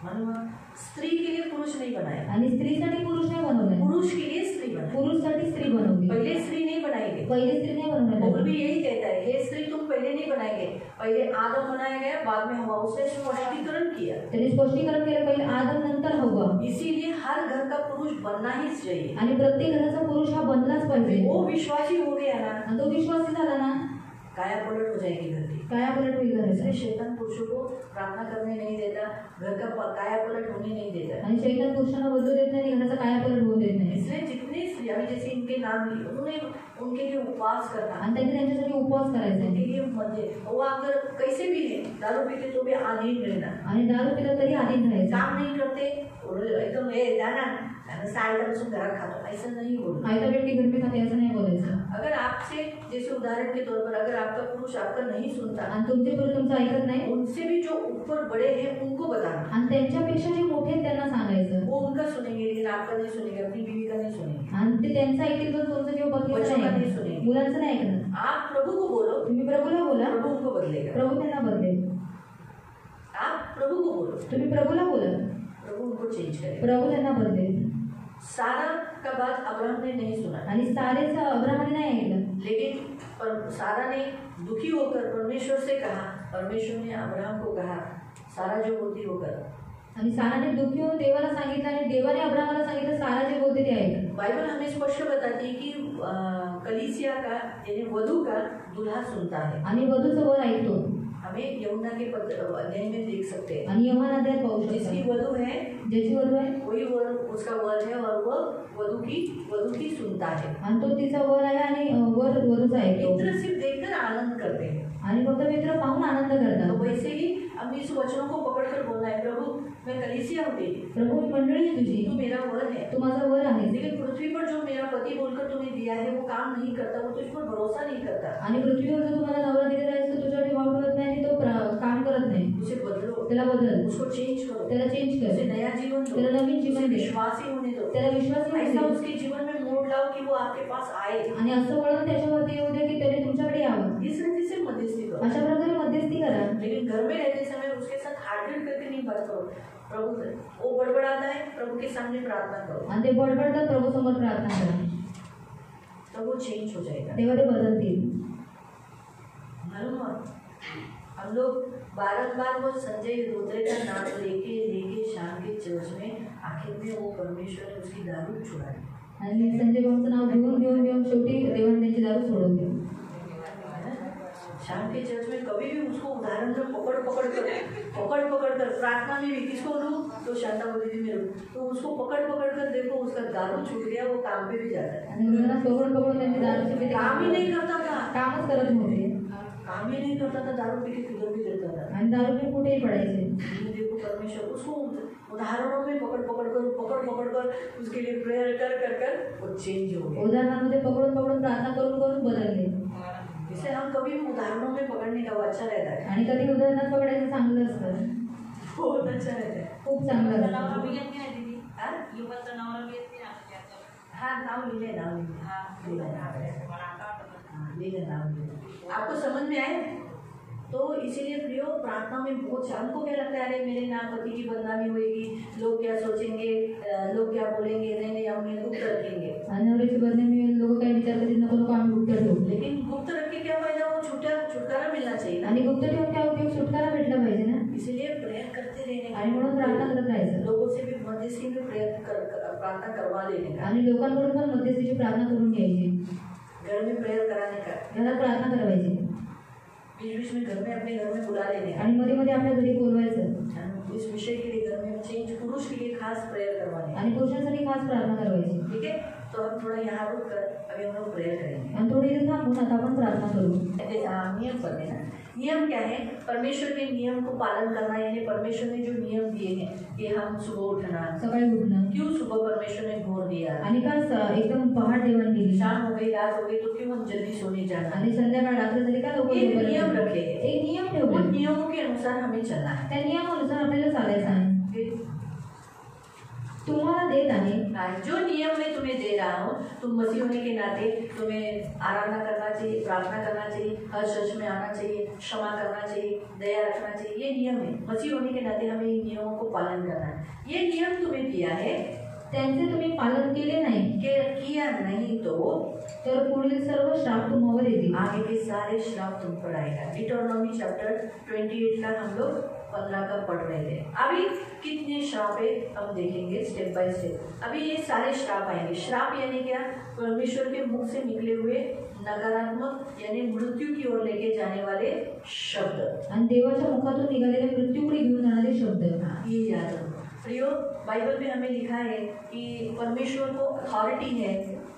A: मालूम है? स्त्री के लिए पुरुष नहीं बनाया,
B: आणि स्त्रीसाठी पुरुष नाही बनवलाय,
A: पुरुष के लिए स्त्री बनाई।
B: पुरुषसाठी स्त्री बनवली.
A: पहले स्त्री नहीं बनाई गई।
B: पहिले स्त्री नाही
A: बाइबल
B: बनवलेली.
A: भी यही कहता है, हे स्त्री तुम पहले नहीं बनाए गए, पहले आदम बनाया गया, बाद में हवा। उसने स्पष्टीकरण किया।
B: त्यांनी स्पष्टीकरण केलं, पहिले आदम नंतर हव्वा.
A: इसीलिए हर घर का पुरुष बनना ही चाहिए।
B: आणि प्रत्येक घराचा पुरुष हा बनलाच पाहिजे.
A: वो विश्वासी हो गया ना,
B: आणि तो विश्वासी झाला ना,
A: काया पलट हो जाएगी घर की।
B: काया पलट होईल घराचा.
A: इसलिए शैतान पुरुषों को प्रार्थना करने नहीं देता, घर का काया पलट होने नहीं देता।
B: आणि शैतान पुरुषांना बदलू देत नाही, घराचा काया पलट होऊ देत नाही.
A: इसलिए जितने स्त्री अभी जैसे इनके नाम लिए, उन्होंने उनके लिए उपवास करना,
B: आणि त्यांनी त्यांच्यासाठी उपवास करायचा
A: उनके
B: आहे.
A: लिए मजे। वो अगर कैसे भी है, दारू पीते तो भी अधीन रहना,
B: आणि दारू पिला तरी आधीन राहायचं.
A: काम नहीं करते और एकदम जाना बसून घरात खातो, ऐसा नहीं बोलना।
B: आयता व्यक्ती घर में खाते असं नाही बोलायचं.
A: अगर आपसे जैसे उदाहरण के तौर पर अगर आपका पुरुष आपका नहीं सुनता,
B: आणि तुमचे पुरुष तुमचं ऐकत नाही
A: उनसे भी जो ऊपर बड़े हैं उनको बताना,
B: आणि त्यांच्यापेक्षा जे मोठे आहेत त्यांना सांगायचं.
A: वो उनका सुनेंगे लेकिन आपका नहीं सुनेंगे, अपनी बीवी का नहीं सुनेंगे,
B: आणि ते त्यांचं ऐकतील पण तुमचं जेव्हा
A: बच्चों
B: पत्नीचं
A: का नहीं
B: नाही,
A: सुनेंगे।
B: मुलांचं नाही ऐकणार.
A: आप प्रभु को बोलो,
B: तुम्ही प्रभूला बोला,
A: प्रभु उनको बदलेगा।
B: प्रभू त्यांना बदलेल.
A: आप प्रभु को बोलो,
B: तुम्ही प्रभूला बोला,
A: प्रभु उनको चेंज करेगा।
B: प्रभू त्यांना बदलेल.
A: सारा का बात अब्राहम ने नहीं सुना,
B: आणि सारेचं अब्राहमाने नाही ऐकलं,
A: लेकिन सारा ने दुखी होकर परमेश्वर से कहा, परमेश्वर ने अब्राहम को कहा सारा जो बोलती वो कर।
B: आणि साराने दुःखी होऊन देवाला सांगितलं आणि देवाने अब्राहमाला सांगितलं सारा जे बोलते ते ऐक.
A: बाइबल हमें स्पष्ट बताती है कि कलीसिया का यानी वधू का दूल्हा सुनता है।
B: आणि वधूचं वर ऐकतो.
A: हमें यमुना के अध्याय में देख सकते हैं,
B: आणि यहोवा अध्यायात पाहू
A: जिसकी
B: शकतो.
A: वधू है
B: ज्याची वधू आहे
A: वही वर उसका वर है और वह वधू की सुनता है।
B: आणि तो तिचा वर आहे आणि वर वधूचा ऐकतो.
A: मित्र सिर्फ देखकर आनंद करते हैं,
B: आणि फक्त मित्र पाहून आनंद
A: तो
B: करतात.
A: वैसे ही हमें इस वचनों को पकड़कर बोलना है, प्रभु मैं कलीसिया हूँ तेरी,
B: प्रभू मी मंडळी आहे तुझी,
A: तू मेरा वर है,
B: तू माझा वर आहे.
A: लेकिन पृथ्वी पर जो मेरा पति बोलकर तुम्हें दिया है वो काम नहीं करता, वो तुझ पर भरोसा नहीं करता,
B: आणि पृथ्वीवर जो तुम्हाला नवरा दिलेला आहे तो तुझ्यासाठी वाव ठेवत नाही आणि तो काम करत नाही.
A: उसे बदलो,
B: त्याला बदल,
A: उसको चेंज करो,
B: त्याला चेंज
A: उसे
B: कर,
A: नया जीवन दो,
B: त्याला नवीन जीवन
A: उसे
B: दे,
A: विश्वासी होने दो,
B: त्याला विश्वासी
A: ऐसा
B: होऊ दे.
A: उसके जीवन में मोड़ लाओ कि वो आपके पास आए।
B: आणि असं वळण त्याच्यावरती येऊ दे की त्याने तुमच्याकडे यावं.
A: इस रीति से मध्यस्थी करो,
B: अशा प्रकारे मध्यस्थी करा.
A: लेकिन घर में रहते समय उसके साथ हार्ड करके नहीं बात करो। प्रभु वो बड़बड़ाता है, प्रभु के सामने प्रार्थना करो,
B: आणि ते बडबडतात प्रभू समोर प्रार्थना करा,
A: तो वो चेंज हो जाएगा।
B: तेव्हा ते बदलतील.
A: मालूम है? हम लोग बारंबार वो संजय धोत्रे का नाम लेके शाम के चर्च में आखिर में वो परमेश्वर ने उसकी दारू छुड़ा दी।
B: आणि संजय भाऊचं नाव घेऊन शेवटी देवाने त्यांची दारू सोडवली.
A: शाम के चर्च में कभी भी उसको उदाहरण में पकड़ कर प्रार्थना में भी किसको लूँ तो शांता बोली थी मेरे, तो उसको पकड़ कर देखो उसका दारू छूट गया, वो काम पे भी जाता है।
B: आणि मुलांना पकडून त्यांची दारूची पिते
A: काम ही नहीं करता था,
B: कामच करत नव्हते
A: काम ही नहीं करता था, दारू पी के किधर भी गिरता था।
B: आणि दारू पिऊन कुठेही पडायचे.
A: देखो परमेश्वर उसको उदाहरणों में पकड़ कर उसके लिए प्रेयर कर वो चेंज हो गया।
B: उदाहरणामध्ये पकडून प्रार्थना करून बदलले.
A: इसे हम कभी भी उदाहरणों में पकड़ने का वो अच्छा रहता है,
B: आणि कधी उदाहरणात पकडायचं चांगलं असतं,
A: बहुत अच्छा रहता है।
B: खूप चांगलं असतं.
A: हाँ नाम ले आपको समझ में आए? तो इसीलिए प्रियो प्रार्थना में बहुत हमको क्या लगता है, अरे मेरे नाम पति की बदनामी होगी, लोग क्या सोचेंगे, लोग क्या बोलेंगे, नहीं हम ये गुप्त रखेंगे।
B: आणि नवऱ्याची बदनामी लोक काय विचार करतील, नको आम्ही गुप्त ठेवू.
A: लेकिन गुप्त रख के क्या फायदा, वो छुटकारा मिलना चाहिए ना।
B: आणि गुप्त ठेवून काय उपयोग, सुटकारा भेटला पाहिजे ना.
A: इसीलिए प्रेयर करते रहने
B: आणि म्हणून प्रार्थना करत राहायचं.
A: लोगों से भी मध्यस्थी में प्रार्थना करवा लेने का,
B: आणि लोकांकडून पण मध्यस्थीची प्रार्थना करून घ्यायची.
A: घर में प्रेयर कराने का,
B: घरात प्रार्थना करायची.
A: बीच में घर में अपने घर में बुला लेने का,
B: आणि मध्ये आपल्या घरी बोलवायचं.
A: इस विषय के लिए घर में चेंज, पुरुष के लिए खास प्रेयर करवाने,
B: आणि पुरुषांसाठी खास प्रार्थना करवायची.
A: ठीक है? तो हम थोड़ा यहाँ रुक कर अभी हम लोग प्रेयर करेंगे।
B: आणि थोडी इथे थांबून आता आपण प्रार्थना करू.
A: नियम पढ़ लेना। नियम क्या है? परमेश्वर के नियम को पालन करना, यानी परमेश्वर ने जो नियम दिए हैं कि हम सुबह उठना,
B: सकाळी उठणं.
A: क्यों सुबह परमेश्वर ने भोर दिया,
B: आणि का एकदम पहाट देवाण दिली.
A: शाम हो गई रात हो गई तो क्यों हम जल्दी सोने जाना,
B: आणि संध्याकाळ रात्र झाली का लोक
A: एक नियम रखे,
B: एक नियम ठेवले.
A: अनुसार हमें चलना है।
B: त्या नियमानुसार आपल्याला चालायचं आहे। तुम्हाला देत आहे,
A: जो नियम मैं तुम्हें दे रहा हूँ, तुम मसीह होने के नाते तुम्हें आराधना करना चाहिए, प्रार्थना करना चाहिए, हर चर्च में आना चाहिए, क्षमा करना चाहिए, दया रखना चाहिए, ये नियम है। मसीह होने के नाते हमें इन नियमों को पालन करना है। ये नियम तुम्हें दिया है,
B: त्यांचे तुम्ही पालन केले नाही
A: किया नहीं
B: तर पुढील सर्व श्राप तुम्हावर येतील।
A: आगे के सारे श्राप तुम पर आएगा। डिटोनॉमी चैप्टर 28 का हम लोग 15 का पढ़ रहे थे। अभी कितने श्राप है हम देखेंगे स्टेप बाय स्टेप। अभी ये सारे श्राप आएंगे। श्राप यानी क्या? परमेश्वर के मुख से निकले हुए नकारात्मक यानी मृत्यू की ओर लेके जाने वाले शब्द
B: आणि देवाच्या मुखातून निघालेले मृत्यूकडे घेऊन जाणारे शब्द।
A: ये याद रखो प्रियो। बाइबल में हमें लिखा है कि परमेश्वर को अथॉरिटी है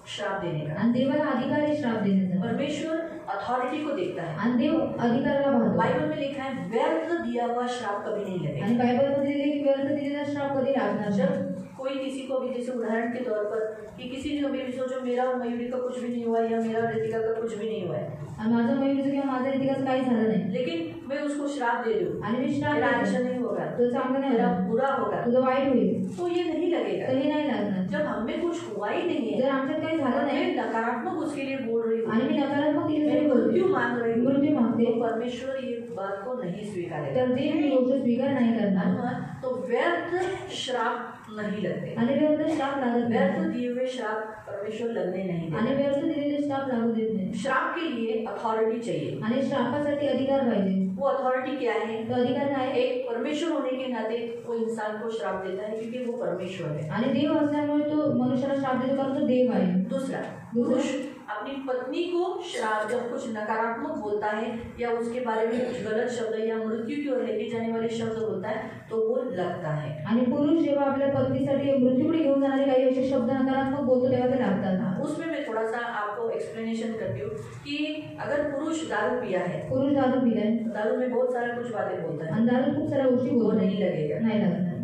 A: श्राप देने का,
B: आणि देवाला अधिकार आहे श्राप देण्याचा।
A: परमेश्वर अथॉरिटी को देखता है
B: आणि देव अधिकाराला पाहतो।
A: बाइबल में लिखा है व्यर्थ दिया हुआ श्राप कभी नहीं लगेगा।
B: आणि बायबलमध्ये लिहिलेले की व्यर्थ दिलेला श्राप कधी लागणार नाही।
A: जब कोई किसी को भी, जैसे उदाहरण के तौर पर कि किसी ने कभी सोचो मेरा और मयूरी का कुछ भी नहीं हुआ या मेरा ऋतिका का कुछ भी नहीं हुआ है,
B: आणि माझं मयूरचं किंवा माझं ऋतिकाचं काही झालं नाही,
A: लेकिन मैं उसको श्राप दे दूं
B: आणि मी श्राप
A: मेरा
B: देते,
A: अच्छा नहीं होगा,
B: तो चांगलं नाही
A: मेरा
B: होणार,
A: बुरा होगा,
B: तुझं वाईट होईल,
A: तो ये नहीं लगेगा।
B: तर हे नाही लागणार।
A: जब हमें कुछ हुआ ही नहीं है,
B: जर आमच्यात काही झालं नाही
A: मैं नकारात्मक उसके लिए बोल रही हूँ,
B: आणि मी नकारात्मक
A: मैं
B: तिच्यासाठी
A: मृत्यू
B: बोलते,
A: मांग रही हूँ,
B: मृत्यू मागते,
A: तो परमेश्वर ये बात को नहीं स्वीकारेगा।
B: तर देव ही गोष्ट स्वीकार नाही करणार।
A: तो व्यर्थ श्राप नहीं लगते,
B: आणि व्यर्थ श्राप लागत
A: व्यर्थ
B: नाही,
A: दिए हुए श्राप परमेश्वर लगने नहीं
B: आणि
A: देते।
B: व्यर्थ दिलेले श्राप लागू देत नाही।
A: श्राप के लिए अथॉरिटी चाहिए।
B: आणि श्रापासाठी अधिकार पाहिजे।
A: वो अथॉरिटी क्या है?
B: तो अधिकार काय आहे?
A: एक परमेश्वर होने के नाते वो इंसान को श्राप देता है क्योंकि वो परमेश्वर है।
B: आणि देव असल्यामुळे तो मनुष्याला श्राप देतो कारण तो देव आहे।
A: दूसरा, पुरुष अपनी पत्नी को श्राप, जब कुछ नकारात्मक बोलता है या उसके बारे में कुछ गलत शब्द या मृत्यु की ओर लेके जाने वाले शब्द बोलता है तो वो लगता है।
B: आणि पुरुष जेव्हा आपल्या पत्नीसाठी मृत्यूकडे घेऊन जाणारे काही असे शब्द नकारात्मक बोलतो तेव्हा ते लागतात।
A: उसमें मैं थोड़ा सा आपको एक्सप्लेनेशन करती हूँ कि अगर पुरुष दारू पिया है,
B: पुरुष दारू पिलाय,
A: दारू में बहुत सारा कुछ बातें बोलता है,
B: आणि दारू खूप साऱ्या गोष्टी
A: वो
B: बोलतो,
A: नहीं लगेगा,
B: नाही लागणार,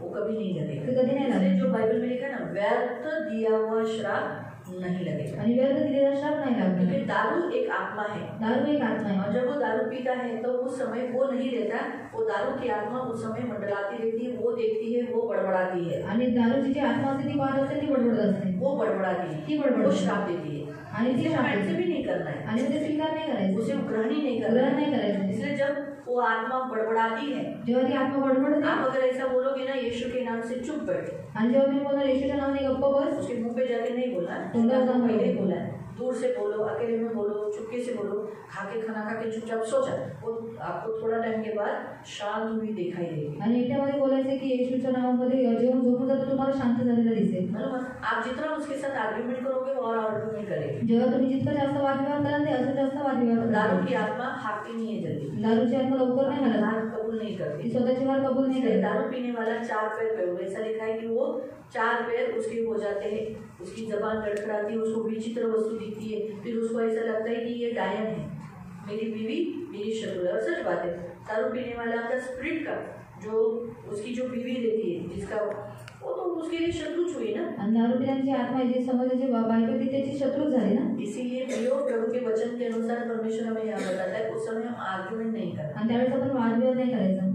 A: वो कभी नहीं लगेगा।
B: तो कभी नहीं लगेगा।
A: इसलिए जो बाइबल में लिखा है ना, व्यर्थ दिया हुआ श्राप नहीं लगेगा,
B: आणि व्यर्थ दिलेला श्राप नाही
A: क्योंकि
B: लागणार।
A: दारू एक आत्मा है
B: दारू एक आत्मा आहे,
A: और जब वो दारू पीता है तो उस समय वो नहीं रहता, वो दारू की आत्मा उस समय मंडलाती रहती है, वो देखती है, वो बड़बड़ाती है,
B: आणि दारूची जी आत्मा असते ती पाहत असते, ती बडबडत असते,
A: वो बड़बड़ाती है,
B: ती बडबड
A: वो
B: असते,
A: श्राप देती है,
B: आणि ती श्राप
A: ऐसे
B: देते,
A: भी नहीं करना है,
B: आणि ते स्वीकार नाही करायचं,
A: उसे ग्रहण ही नहीं करना
B: ग्रहण
A: है।
B: नाही करायचं।
A: इसलिए जब वो आत्मा बड़बड़ाती है,
B: जेव्हा ती आत्मा बडबडते
A: आप अगर ऐसा बोलोगे ना यीशु के नाम से चुप बैठ,
B: आणि जेव्हा तुम्ही बोलणार येशूच्या नावाने गप्प बस,
A: उसके मुंह पे जाके नहीं बोला,
B: तोंडावर जाऊन
A: पहले
B: बोलो।
A: बोला है, दूर से बोलो, अकेले में बोलो, चुपके से बोलो, खाना खा के चुपचाप सो जा, वो आपको थोड़ा टाइम के बाद शांत हुई दिखाई देगी।
B: आणि एकट्यामध्ये बोलायचं की येशूच्या नावामध्ये जेव्हा झोपून जातो तुम्हाला शांत झालेलं दिसेल।
A: मालूम है? आप जितना उसके साथ आर्ग्यूमेंट करोगे वो और आर्ग्यूमेंट करेगा।
B: जेव्हा तुम्ही जितकं जास्त वादविवाद कराल ते अजून जास्त वादविवाद
A: दारू
B: कराल।
A: की आत्मा हारती नहीं है जल्दी,
B: दारूची आत्मा लवकर नाही हलत,
A: हार कबूल नहीं
B: ती
A: करती।
B: स्वतःची हार कबूल नाही
A: इसलिए
B: करत।
A: दारू पीने वाला 4 पैर पे हुआ, ऐसा लिखा है कि वो 4 पैर उसके हो जाते हैं, उसकी जबान लड़खड़ाती है, उसको विचित्र वस्तु दिखती है, फिर उसको ऐसा लगता है कि ये डायन है, मेरी बीवी मेरी शत्रु है। और सच बात है, दारू पीने वाला का स्पिरिट का जो उसकी जो बीवी रहती है जिसका, वो तो उसके लिए शत्रुच हुई ना।
B: आणि दारू पिण्याची आत्मा जी समाजाची बायको ती त्याची शत्रू झाली ना।
A: इसीलिए प्रियो प्रभु के वचन के अनुसार परमेश्वर हमें यहाँ बताता है उस समय हम आर्ग्यूमेंट नहीं करना।
B: आणि त्यावेळेस आपण वादविवाद नाही करायचा।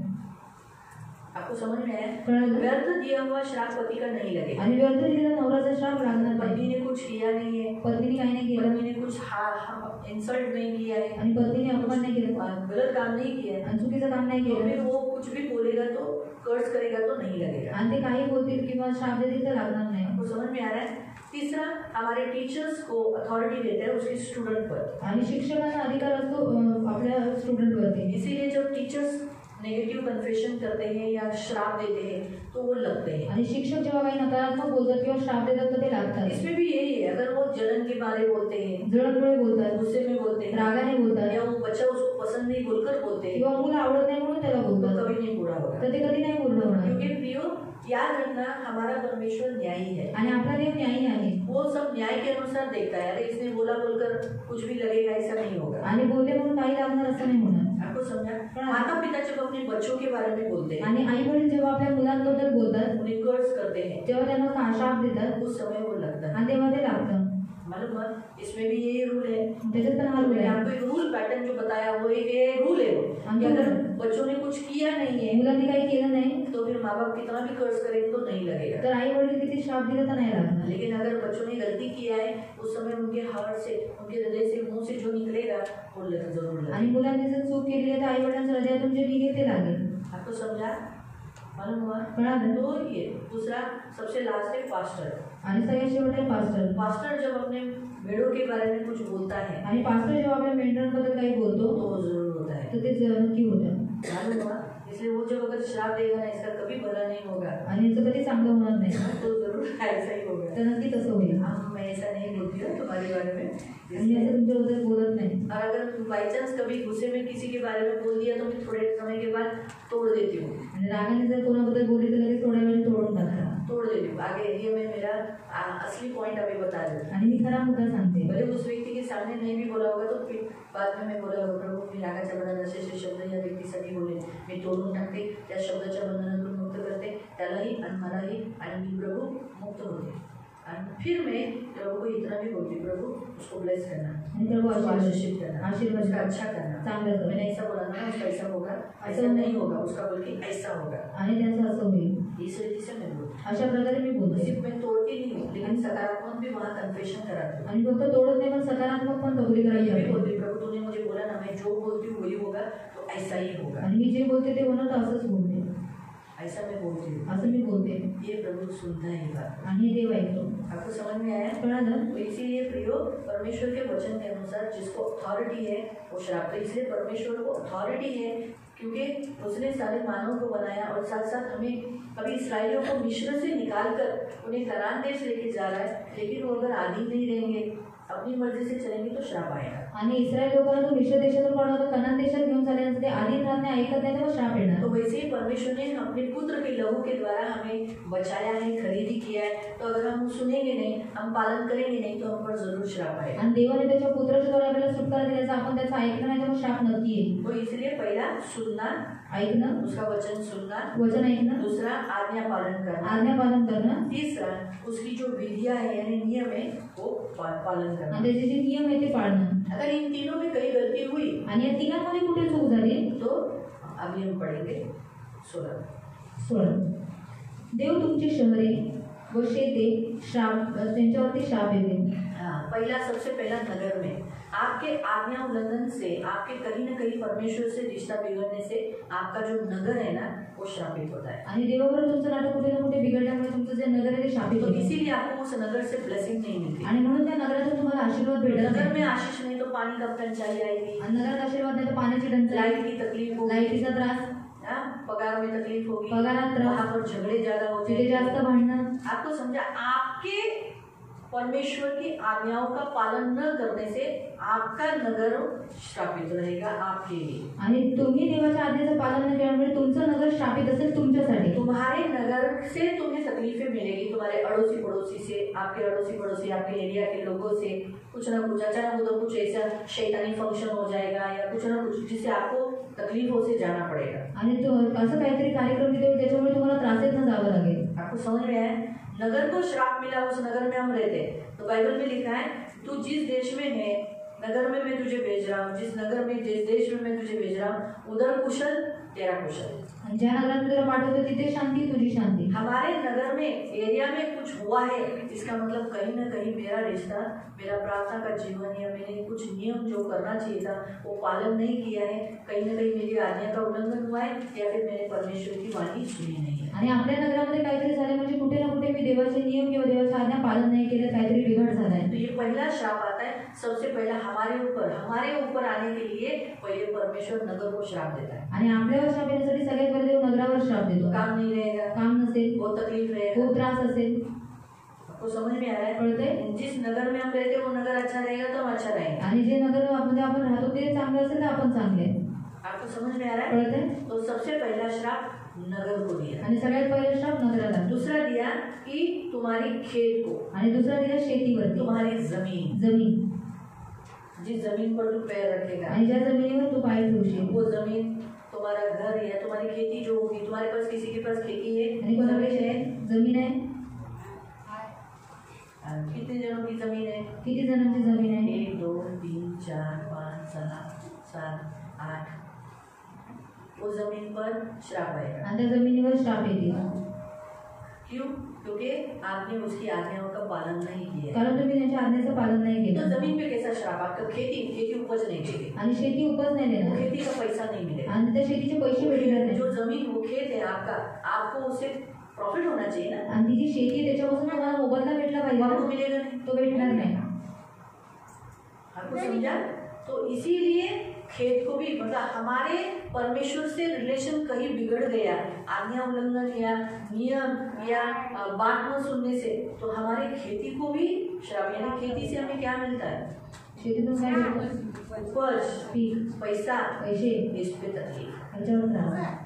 A: आपको समझ में आया?
B: कळलं?
A: व्यर्थ दिया हुआ श्राप पति का नहीं लगेगा।
B: आणि व्यर्थ दिलेला नवराचा श्राप लागणार
A: पत्नी
B: नाही।
A: ने कुछ किया नहीं है,
B: पत्नीने काही नाही केलं,
A: पत्नी ने कुछ इंसल्ट नहीं किया है,
B: आणि पत्नीने अपमान नाही केलं,
A: गलत काम नहीं किया है,
B: आणि चुकीचं काम नाही
A: तो
B: केलं,
A: फिर वो कुछ भी बोलेगा तो कर्ज करेगा तो नहीं लगेगा।
B: आणि ते काही बोलतील किंवा श्राप देतील तर लागणार नाही।
A: आपको समझ में आ रहा है? तीसरा, हमारे टीचर्स को अथॉरिटी देते हैं उसके स्टूडेंट पर,
B: आणि शिक्षकांना अधिकार असतो आपल्या स्टुडंटवरती।
A: इसीलिए जब टीचर्स नेगेटिव कन्फेशन करते हैं या श्राप देते हैं तो वो लगते हैं।
B: आणि शिक्षक जेव्हा काही नकारात्मक बोलतात किंवा श्राप देतात तर ते लागतात।
A: इसमें भी यही है, अगर वो जलन के बारे बोलते हैं,
B: जळणमुळे बोलतात,
A: गुस्से में बोलते हैं,
B: रागाने बोलतात,
A: या वो बच्चा उसको पसंद नहीं बोलकर बोलते हैं,
B: किंवा मुलं आवडत नाही म्हणून त्याला
A: तो
B: बोलतात,
A: कभी नहीं पूरा होगा।
B: तर ते कधी नाही पूर्ण होणार।
A: क्योंकि प्रियो याद रखना, हमारा परमेश्वर न्यायी है,
B: आणि आपला देव न्यायी आहे,
A: वो सब न्याय के अनुसार देखता है। अरे इसने बोला बोलकर कुछ भी लगेगा, ऐसा नहीं होगा।
B: आणि बोलले म्हणून काही लागणार असं नाही होणार।
A: आपको समझा? माता पिता जब अपने बच्चों के बारे में बोलते हैं,
B: आणि आई वडील जेव्हा आपल्या मुलांबद्दल बोलतात,
A: उन्हें कर्ज करते हैं,
B: तेव्हा त्यांना शाप देतात,
A: उस समय वो लगता है।
B: आणि तेव्हा ते लागतं।
A: मालूम है? इसमें भी यही रूल है।
B: त्याच्यात पण हा रूल
A: मैंने
B: आहे।
A: आपको एक रूल पैटर्न जो बताया वो एक ये रूल है, वो कि अगर बच्चों ने कुछ किया नहीं है,
B: मुलांनी काही केलं नाही
A: तो फिर माँ बाप कितना भी कर्ज करेंगे तो नहीं लगेगा।
B: तर आई वडील किती शाप दिला तर नाही लागणार।
A: लेकिन अगर बच्चों ने गलती किया है, उस समय उनके हार्ट से, उनके हृदय से, मुंह से जो निकलेगा वो जरूर लगेगा।
B: आणि मुलांनी जर चूक केली आहे तर आई वडिलांच्या हृदयातून जे निघेल ते लागेल।
A: आपको समझा, मालूम हुआ?
B: कळालं?
A: तो ये दूसरा सबसे लास्ट है पास्टर।
B: आणि सगळ्यात शेवट आहे पास्टर।
A: पास्टर जब अपने भेड़ों के बारे में कुछ बोलता है
B: आणि पास्टर जेव्हा आपल्या मेंढरांबद्दल काही बोलतो
A: तो वो जरूर होता है।
B: तर ते नक्की होतं।
A: मालूम हुआ? इसलिए वो जब अगर श्राप देगा ना, इसका कभी भला नहीं होगा,
B: आणि याचं कधी चांगलं होणार नाही,
A: तो जरूर ऐसा ही होगा।
B: तर नक्की तसं होईल।
A: मैं ऐसा नहीं बोलती हूँ तुम्हारे बारे में,
B: आणि असं तुमच्याबद्दल बोलत नाही।
A: और अगर बाई चांस कभी गुस्से में किसी के बारे में बोल दिया तो मैं थोड़े समय के बाद तोड़ देती हूँ।
B: आणि रागाने जर कोणाबद्दल बोलली तर लगेच थोड्या वेळ तोडून टाकतात।
A: तोड़ देती हूँ। आगे ये मैं मेरा असली पॉइंट अभी बता दूँ।
B: आणि मी खरा मुद्दा सांगते।
A: भले उस व्यक्ति के सामने नहीं भी बोला होगा तो फिर बाद में मैं बोला होगा, प्रभू मी रागाच्या बंधनात असे शब्द या व्यक्तीसाठी बोले, मी तोडून टाकते, त्या शब्दाच्या बंधनातून मुक्त करते, त्यालाही आणि मलाही, आणि मी प्रभू मुक्त होते। और फिर मैं प्रभु को इतना भी बोलती, प्रभु उसको ब्लेस करना,
B: प्रभु
A: आशीषित करना,
B: आशीर्वाद
A: उसका अच्छा करना।
B: चांगलं कर।
A: मैंने ऐसा बोला ना, उसका ऐसा होगा, ऐसा नहीं होगा, उसका बोल के ऐसा होगा,
B: आणि त्यांचं असं होईल।
A: इस रीति से मैं बोलती।
B: अशा प्रकारे मी बोलते।
A: सिर्फ मैं तोड़ती नहीं हूँ, लेकिन सकारात्मक भी वहाँ कन्फेशन कराती हूँ।
B: आणि फक्त तोडत नाही पण सकारात्मक पण कबुली
A: ये भी
B: करते।
A: बोलती, प्रभु तूने मुझे बोला ना, मैं जो बोलती हूँ वही होगा, तो ऐसा ही होगा,
B: आणि मी जे बोलते ते होणार तर असंच बोलते,
A: ऐसा मैं बोलती हूँ।
B: असं मी बोलते।
A: ये प्रभु सुनता है बात।
B: आणि देव ऐकतो।
A: आपको समझ में आया?
B: कळालं?
A: तो इसीलिए प्रियो, परमेश्वर के वचन के अनुसार जिसको अथॉरिटी है वो श्राप, तो इसलिए परमेश्वर को अथॉरिटी है क्योंकि उसने सारे मानव को बनाया, और साथ साथ हमें अभी इसराइलियों को मिस्र से निकालकर उन्हें कनान देश लेके जा रहा है, लेकिन वो अगर आदि नहीं रहेंगे, अपनी मर्जी से चलेंगे तो श्राप आएगा।
B: आणि इस्रायल लोकांना तो मिस्र देशातून काढून कनान देशात घेऊन चालल्यानंतर ते आधी राहत नाही, ऐकत नाही, तर श्राप येणार।
A: तो वैसे ही परमेश्वर ने अपने पुत्र के लहू के द्वारा हमें बचाया है, खरीदी किया है, तो अगर हम सुनेंगे नहीं, हम पालन करेंगे नहीं, तो हम पर जरूर श्राप आएगा।
B: आणि देवाने त्याच्या पुत्राच्या द्वारा आपल्याला सुटका दिल्याचा आपण त्याचं ऐकलं नाही तर श्राप नक्की येईल।
A: तो इसलिए पहला सुनना,
B: ऐकणं,
A: उसका वचन सुनना,
B: वचन ऐकणं,
A: दूसरा आज्ञा पालन करना,
B: आज्ञा पालन करणं,
A: तीसरा उसकी जो विधियां है यानी नियम है वो पालन करना।
B: आणि त्याचे जे नियम आहे ते पाळणं।
A: अगर इन तीनों में कहीं गलती हुई
B: आणि या तिघांमध्ये कुठे चूक झाली
A: तो अभी हम पढ़ेंगे 16।
B: देव तुमची शहरे व शेते श्राप त्यांच्यावरती श्राप येते।
A: हाँ, पहला सबसे पहला नगर में आपके आज्ञा उल्लंघन से, आपके कहीं न कहीं परमेश्वर से रिश्ता बिगड़ने से आपका जो नगर है ना वो श्रापित होता है।
B: आणि देवाबरोबर तुमचं नातं कुठे ना कुठे बिघडल्यामुळे तुमचं जे नगर आहे ते श्रापित
A: तो
B: होते।
A: इसीलिए आपको उस नगर से ब्लेसिंग नहीं मिलती।
B: आणि म्हणून त्या नगरातून तुम्हाला आशीर्वाद भेटत
A: नगर
B: नाही।
A: में आशीष नहीं तो पानी का टंचाई आएगी,
B: आणि नगरात आशीर्वाद नाही तर पाण्याची टंचाई,
A: लाइट की तकलीफ होगी,
B: लाईटीचा त्रास,
A: हाँ, पगार में तकलीफ होगी,
B: पगारात त्रास,
A: वहाँ पर झगड़े ज्यादा होते
B: तिथे जास्त भांडणं।
A: आपको समझा? आपके परमेश्वर की आज्ञाओं का पालन न करने से आपका नगर श्रापित रहेगा आपके लिए।
B: आणि तुम्ही देवाच्या आज्ञेचं पालन न केल्यामुळे तुमचं नगर श्रापित असेल तुमच्यासाठी।
A: तुम्हारे नगर से तुम्हें तकलीफें मिलेगी, तुम्हारे अड़ोसी पड़ोसी से, आपके अड़ोसी पड़ोसी, आपके एरिया के लोगों से कुछ ना कुछ अचानक उधर कुछ ऐसा शैतानी फंक्शन हो जाएगा या कुछ ना कुछ जिससे आपको तकलीफों से जाना पड़ेगा।
B: आणि तो असं काहीतरी कार्यक्रम तिथे ज्याच्यामुळे तुम्हाला त्रासेत न जावं लागेल।
A: आपको समझ में आया? नगर को श्राप मिला, उस नगर में हम रहते, तो बाइबल में लिखा है तू जिस देश में है, नगर में मैं तुझे भेज रहा हूँ, जिस नगर में, जिस देश में मैं तुझे भेज रहा हूँ, उधर कुशल तेरा कुशल।
B: आणि ज्या नगरात तुला पाठवतो तिथे शांती, तुझी शांती।
A: हमारे नगर में, एरिया में कुछ हुआ है, इसका मतलब कहीं ना कहीं मेरा रिश्ता, मेरा प्रार्थना का जीवन या मैंने कुछ नियम जो करना चाहिए था वो पालन नहीं किया है, कहीं ना कहीं मेरी आज्ञा का उल्लंघन हुआ है, या फिर मैंने परमेश्वर की वाणी सुनी नहीं है।
B: आणि आपल्या नगरामध्ये काहीतरी झालं म्हणजे कुठे ना कुठे मी देवाचे नियम किंवा देवाच्या आज्ञा पालन नाही केलं, काहीतरी बिघाड झालाय।
A: तो ये पहला श्राप आता है, सबसे पहला हमारे ऊपर आने के लिए पहले परमेश्वर नगर को श्राप देता है।
B: आणि आपल्यावर श्राप येण्यासाठी सगळ्यात पहिले देव नगरावर श्राप देतो।
A: काम नहीं रहेगा,
B: काम नसेल,
A: बहुत तकलीफ रहेगा,
B: खूप त्रास असेल।
A: आपको समझ में आ रहा है?
B: कळतंय?
A: जिस नगर में हम रहते वो नगर अच्छा रहेगा तो हम अच्छा रहेंगे।
B: आणि जे नगर म्हणजे आपण राहतो ते चांगलं असेल तर आपण चांगले।
A: आपको समझ में आ रहा है?
B: कळतंय?
A: तो सबसे पहला श्राप नगर को दिया,
B: आणि सगळ्यात पहिला श्राप नगराला,
A: दूसरा दिया कि तुम्हारी खेत को,
B: आणि दुसरा दिला शेतीवरती,
A: तुम्हारी जमीन, जिस जमीन पर तू पैर रखेगा,
B: आणि ज्या जमिनीवर तू पाय ठेवशील
A: वो जमीन तुम्हारा घर या तुम्हारी खेती जो होगी, तुम्हारे पास किसी के पास खेती है,
B: आणि कोणाकडे आहे जमीन आहे,
A: कितने जनों की जमीन है?
B: किती जणांची जमीन आहे?
A: 1 2 3 4 5 6 7 8 उस जमीन पर श्राप आएगा।
B: आणि त्या जमिनीवर श्राप येतील।
A: क्यों? क्योंकि आपने उसकी आज्ञाओं का पालन नहीं किया।
B: कारण तुम्ही त्यांच्या आज्ञेचं पालन नाही
A: तो
B: केलं।
A: जमीन पे कैसा श्राप? आपका खेती उपज नहीं देगी,
B: आणि शेती उपज नाही देणार,
A: खेती का पैसा नहीं मिलेगा,
B: आणि त्या शेतीचे पैसे भेटणार नाही।
A: जो जमीन वो खेत है आपका, आपको उससे प्रॉफिट होना चाहिए ना,
B: आणि ती जी शेती आहे त्याच्यापासून तुम्हाला मोबदला भेटला पाहिजे,
A: आपको मिलेगा नहीं,
B: तो भेटणार नाही।
A: आपको समझा? तो इसीलिए खेत को भी, मतलब हमारे परमेश्वर से रिलेशन कहीं बिगड़ गया, आज्ञा उल्लंघन या नियम या बात न सुनने से, तो हमारे खेती को भी श्राप। यानी खेती से हमें क्या मिलता है?
B: शेतीतून काय भेटतं?
A: उपज,
B: पीक,
A: पैसा,
B: पैसे,
A: इस पे तकलीफ।
B: याच्यावर त्रास।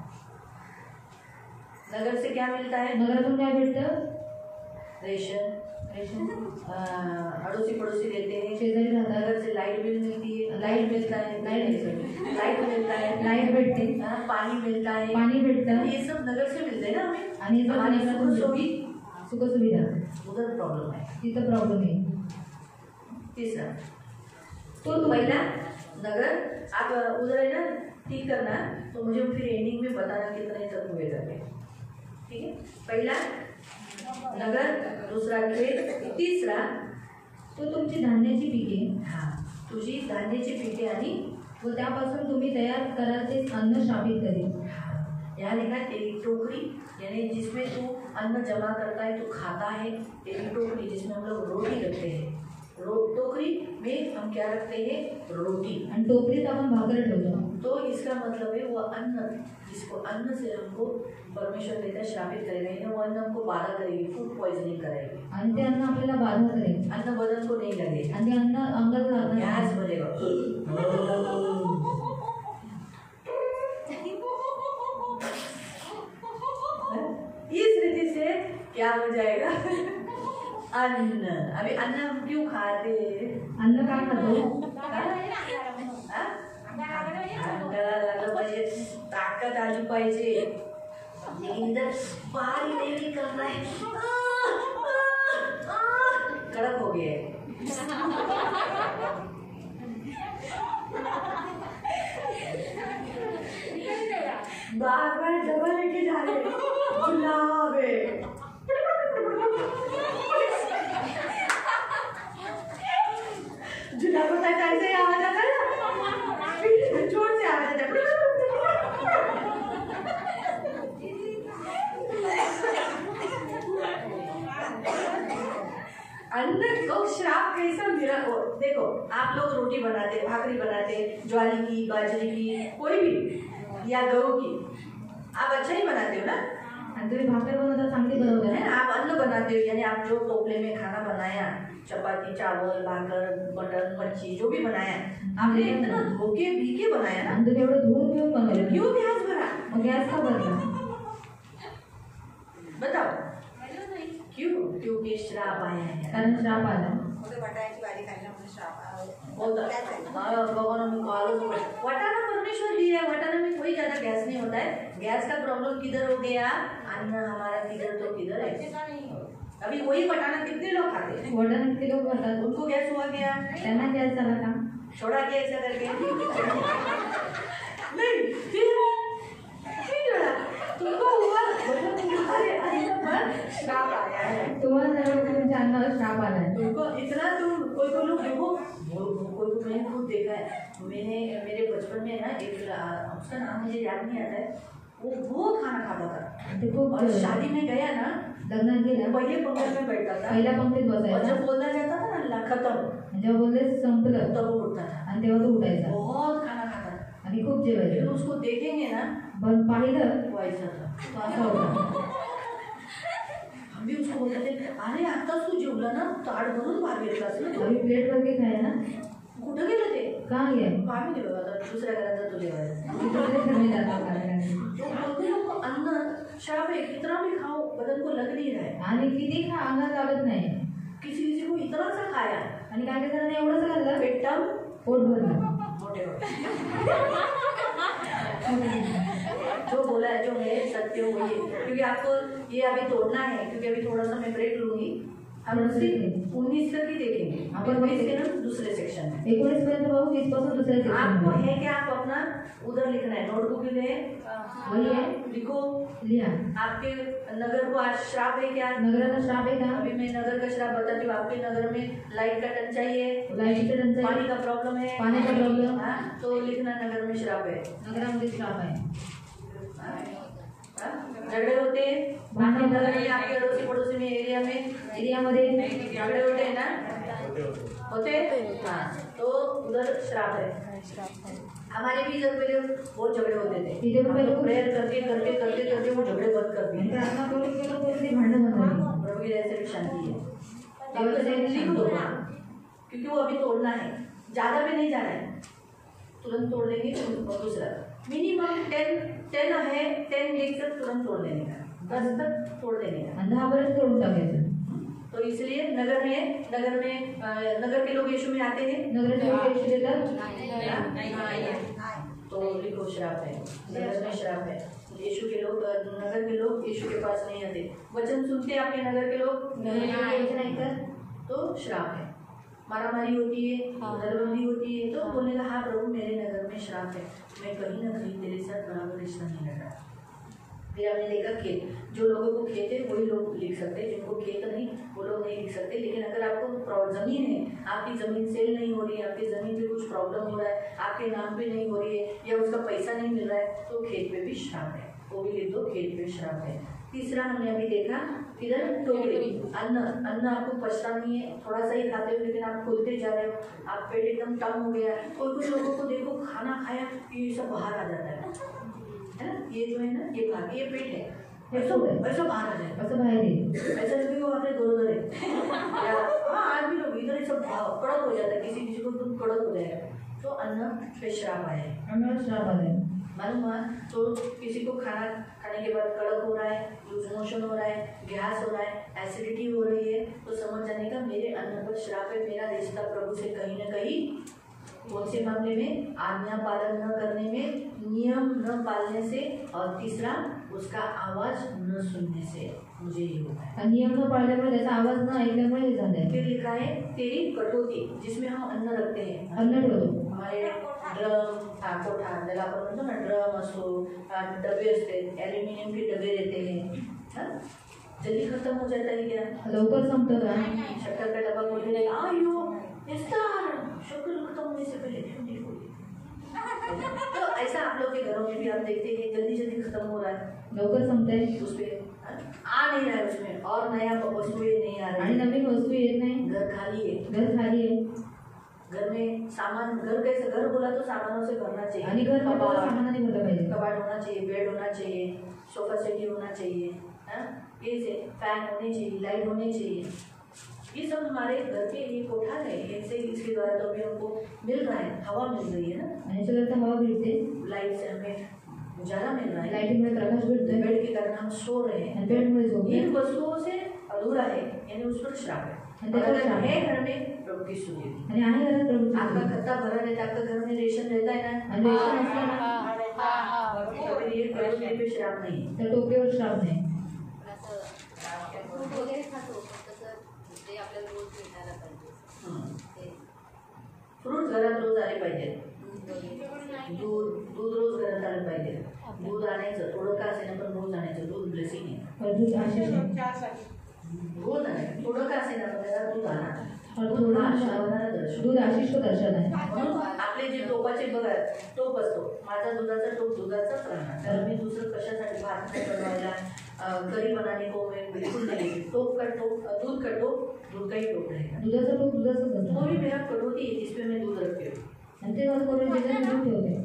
A: नगर से क्या मिलता है?
B: नगरातून काय भेटतं?
A: रेशन, अड़ोसी पड़ोसी देते हैं,
B: शेजारी राहतात,
A: नगर से लाइट बिल मिलती है, लाइट मिलता है, लाइट मिलता है,
B: लाईट भेटते,
A: पानी मिलता है,
B: पाणी भेटतं,
A: ये सब नगर से मिलते हैं ना हमें।
B: आणि हे
A: हमारी
B: सगळं
A: सुख
B: नगरातून
A: सुविधा,
B: सुखसुविधा,
A: उधर प्रॉब्लम है।
B: तिथं प्रॉब्लेम आहे।
A: तीसरा, तो पहला नगर, आप उधर है ना ठीक करना, तो मुझे फिर एंडिंग में बताना कितने तक हुए करके, ठीक है? पहला नगर, दूसरा खेत, तिसरा
B: तो तुमची धान्याची पिके,
A: हाँ तुझी धान्याची पिके आणि
B: व त्यापासून तुम्ही तयार कराल ते अन्न श्रापित करेल।
A: यहाँ लिखा है तेरी टोकरी, यानी जिसमें तू अन्न जमा करता है, तू खाता है, तेरी टोकरी जिसमें हम लोग रोटी रखते हैं, टोकरी में हम क्या रखते हैं? रोटी।
B: आणि टोकरीत आपण भाकर ठेवतो।
A: तो इसका मतलब है वो अन्न, जिसको अन्न से हमको परमेश्वर देता है, श्रापित करेगा, यानी वो अन्न हमको बाधा करेगी, फूड पॉइजनिंग कराएगी,
B: आणि ते अन्न आपल्याला बाधा करेल,
A: अन्न बदन को नहीं लगेगा,
B: आणि ते अन्न अंगाला लागणार
A: गैस
B: नाही।
A: बनेगा। इस रीति से क्या हो जाएगा? अन्न। अभी अन्न हम क्यों खाते?
B: अन्न का खातो?
A: अंगाला लागलं पाहिजे, ताकद आली पाहिजे, इधर बाहर ही नहीं निकल रहा है, कड़क हो गया है। बार डबल लेके जा रहे गुलाब है। जुलाब होता है, कैसे आवाज आता है ना, जोर से आवाज आता है। अन्न को श्राप कैसा मिला? देखो आप लोग रोटी बनाते, भाकरी बनाते, ज्वारी की, बाजरी की, कोई भी, या गेहूं की, आप अच्छा ही बनाते हो ना,
B: आणि तुम्ही भाकर बनवता चांगली बनवता
A: है
B: ना।
A: ना? आप अन्न बनाते हो, यानी आप जो टोपले में खाना बनाया, चपाती, चावल, भाकर, मटन, मच्छी, जो भी बनाया, आपने इतना धोके भीगे बनाया ना,
B: आणि तुम्ही एवढं धुवून घेऊन बनवलं,
A: क्यों गैस भरा?
B: मग गॅस का भरला?
A: बताओ क्यों? क्योंकि श्राप आया है।
B: कारण श्राप आला।
C: बटाट्याची भाजी खायला म्हणून श्राप
A: भगवान में कॉल वटाना परमेश्वर दिया है, वटाना में कोई ज्यादा गैस नहीं होता है। गैस का प्रॉब्लम किधर हो गया? अन्न हमारा किधर तो किधर है। अभी वही वटाना कितने लोग खाते हैं?
B: वटाणा किती लोक खातात?
A: उनको गैस हुआ गया,
B: त्यांना गॅस झाला का?
A: छोड़ा गया ऐसा करके नहीं, फिर छोड़ा, तुमको हुआ, मतलब तुम्हारे अन्न पर श्राप आया है।
B: तुम्हाला सर्व तुमच्या अन्नावर श्राप आला आहे।
A: तुमको इतना तुम कोई लोग देखो, कोई तो मैंने खुद देखा है, मैंने मेरे बचपन में ना एक, उसका नाम मुझे याद नहीं आता है, वो बहुत खाना खाता था,
B: ते खूप
A: और शादी में गया ना,
B: लग्नात गेला,
A: पहले पंक्ति में बैठता था,
B: पहिल्या पंक्तीत
A: और
B: बसायचा,
A: जब बोलना जाता था ना अल्लाह खत्म,
B: जेव्हा बोलले संपलं
A: तब वो उठता था,
B: आणि तेव्हा तो उठायचा
A: बहुत खाना खाता था।
B: आणि खूप
A: फिर
B: जेवायचा।
A: उसको देखेंगे ना,
B: पण पाहिलं
A: वो ऐसा था।
B: तो असा होता।
A: हम भी उसको बोलते थे, अरे आताच तू जेवला ना, ताट भरून भात घेतला असेल ना तू.
B: आम्ही प्लेट वरती खाय ना,
A: कुठं गेलं ते?
B: का घे
A: आम्ही गेलो आता दुसऱ्या घरात जातो जेवायला.
B: तिकडे कमी जातात कार्यक्रम
A: तो बोलते लोग अन्न श्राप है, कितना भी खाओ बदन को लग नहीं रहा है.
B: आणि किती खा अंगात चालत नाही।
A: किसी किसी को इतना सा खाया,
B: आणि काय काय जणांना एवढंच खाल्लं
A: पेटम
B: पोट भरलं।
A: मोटे हो जो बोला है, जो है सत्य वही है. क्योंकि आपको ये अभी तोड़ना है, क्योंकि अभी थोड़ा सा मैं ब्रेक लूंगी, हम सिर्फ 19 तक ही देखेंगे, अपन वहीं से हम दूसरे सेक्शन में
B: 19 पर्यंत पाहू, 20 पासून दुसऱ्या सेक्शन
A: आपको
B: मध्ये.
A: है कि आप अपना उधर लिखना है, नोटबुक ले
B: वही है,
A: लिखो.
B: लिहा.
A: आपके नगर को आज श्राप है क्या?
B: नगराला श्राप आहे का?
A: अभी मैं नगर का श्राप बताती हूँ. आपके नगर में लाइट का टन चाहिए,
B: लाईटीचं टंचाई,
A: पानी का प्रॉब्लम है,
B: पाण्याचा प्रॉब्लेम,
A: हाँ, तो लिखना नगर में श्राप है.
B: नगरामध्ये श्राप आहे.
A: झगड़े होते हैं आपके नगर में, आपके अड़ोसी पड़ोसी में, एरिया में,
B: एरियामध्ये
A: झगड़े होते हैं ना, होते हैं, हाँ, तो उधर श्राप है. हमारे भी इधर पहले बहुत झगड़े होते थे,
B: इधर
A: हम
B: पहले
A: लोग प्रेयर करते करते करते करते वो झगड़े बंद कर दिए.
B: प्रार्थना करून ते भांडण बंद झाली.
A: प्रभु की दया से भी शांति है. केवल से लिख दो, क्योंकि वो अभी तोड़ना है, ज्यादा भी नहीं जाना है, तुरंत तोड़ लेंगे. और दूसरा मिनिमम 10 है, 10 लेकर तुरंत तोड़ देने का, 10 तक तोड़ देने का.
B: 10 पर्यंत तोडून टाकायचं.
A: तो इसलिए नगर के लोग यीशु में आते हैं.
B: नगराचे लोक यीशु देतात.
A: तो लिखो श्राप है, नगर में श्राप है. यीशु के लोग, नगर के लोग यीशु के पास नहीं आते. वचन सुनते आपके नगर के लोग,
B: वचन ऐकतात,
A: तो श्राप है. मारामारी होती है, दरबंदी होती है, तो बोलने का हाँ प्रभु मेरे नगर में श्राप है, मैं कहीं ना कहीं तेरे साथ बराबर रिश्ता नहीं रखा. फिर हमने देखा खेत, जो लोगों को खेत है वही लोग लिख सकते हैं, जिनको खेत नहीं वो लोग नहीं लिख सकते. लेकिन अगर आपको जमीन है, आपकी जमीन सेल नहीं हो रही है, आपकी जमीन पे कुछ प्रॉब्लम हो रहा है, आपके नाम पे नहीं हो रही है, या उसका पैसा नहीं मिल रहा है, तो खेत पे भी श्राप है, वो भी लिख दो, खेत पे श्राप है. तीसरा हमने अभी देखा इधर टोकरी, अन्न आपको पचता नहीं है, थोड़ा सा ही खाते हो लेकिन आप खोलते जा रहे हो, आप पेट एकदम तंग हो गया. और कुछ लोगों को देखो खाना खाया ये सब बाहर आ जाता है ना, ये जो है ना, ये भाग, ये पेट है, ऐसा बाहर आ जाए,
B: असं बाहेर येईल.
A: ऐसा लगे वो आपने दोनों है. हाँ आज भी लोग इधर सब कड़क हो जाता है, किसी को तुम कड़क हो जाएगा, तो अन्न पे श्राप आया है.
B: अन्नावर श्राप आलाय.
A: मालूम हुआ, तो किसी को खाना खाने के बाद कड़क हो रहा है, लूज मोशन हो रहा है, गैस हो रहा है, एसिडिटी हो रही है, तो समझ जाने का मेरे अन्न पर श्राप है. मेरा रिश्ता प्रभु से कहीं न कहीं, कौन से मामले में? आज्ञा पालन न करने में, नियम न पालने से, और तीसरा उसका आवाज न सुनने से मुझे ये होता है.
B: नियम न पाळल्यामुळे, त्याचा आवाज न ऐकल्यामुळे हे झालंय.
A: फिर लिखा है तेरी कटोती, जिसमें हम अन्न रखते हैं,
B: अन्न ठेवतो.
A: हमारे ड्रम, कोठा, ज्याला आपण म्हणतो ना, ड्रम असतो, डबे असते, ॲल्युमिनियम के डबे रहते हैं, जल्दी खत्म हो जाता है क्या?
B: लवकर संपतं का?
A: शक्कर का डब्बा खोलने लगा, आयो शक्कर खत्म होने से पहले ठंडी हो गई. तो ऐसा आप लोग के घरों में भी आप देखते हैं, जल्दी जल्दी खत्म हो रहा है,
B: लवकर संपतंय,
A: उसमें आ नहीं रहा है, उसमें और नया वस्तु नहीं आ रहा
B: आणि
A: है,
B: नवीन वस्तू येत नाही.
A: घर खाली है,
B: घर खाली आहे.
A: घर में सामान, घर कैसे, घर बोला तो सामानों से भरना चाहिए.
B: आणि घर म्हटलं सामानाने भरलं पाहिजे.
A: कबाड़ होना चाहिए, बेड होना चाहिए, सोफा सेट होना चाहिए, ये से फैन होने चाहिए, लाइट होने चाहिए. ये सब हमारे घर के लिए कोठा है, ऐसे इसके द्वारा तो भी हमको मिल रहा है, हवा मिल रही है ना,
B: आणि याच्याकरता हवा भेटते,
A: लाइट से हमें उजाला मिल रहा है,
B: लाईटीमुळे प्रकाश भेटतोय,
A: बेड के कारण हम सो रहे हैं.
B: आणि बेडमुळे झोप
A: इन वस्तुओं से अधूरा है, यानी उस पर श्राप है.
B: आणि
A: और
B: त्याचा
A: अगर
B: श्राप
A: है
B: आहे.
A: घर में प्रभु की स्तुति,
B: आणि आहे घरात प्रभूची
A: आपका
B: स्तुती.
A: खत्ता भरा रहता है, आपका घर में रेशन रहता है ना,
B: आणि रेशन असलं ना,
A: तो फिर ये कटोरी पे श्राप नहीं है.
B: तर टोपीवर श्राप नाही.
D: फ्रूट वगैरे खातो, तसं ते आपल्याला रोज भेटायला पाहिजे.
A: फ्रूट घरात रोज आले पाहिजे. दूध रोज घरात आलं पाहिजे. दूध आणायचं, थोडं का असेना पण रोज आणायचं. दूध ब्लेसिंग आहे.
B: दूध आशीष आहे.
A: रोज आणायचं, थोडं का असेना पण घरात दूध आणा.
B: दूध आशीष को दर्शन आहे.
A: म्हणून आपले जे टोपाचे बघा, टोप असतो, माझा दुधाचा टोप दुधाचाच राहणार. तर मी दुसरं कशासाठी भात नाही बनवायला, करी बनाने को मैं बिल्कुल नहीं. टोप का टोप, दूध का टोप, दूध का ही टोप रहेगा.
B: दुधाचा टोप दुधाचाच
A: वो
B: असतो.
A: भी मेरा कटोरी है जिसपे मैं दूध रखती हूँ.
B: आणि ते माझं करून त्याच्यात दूध ठेवते.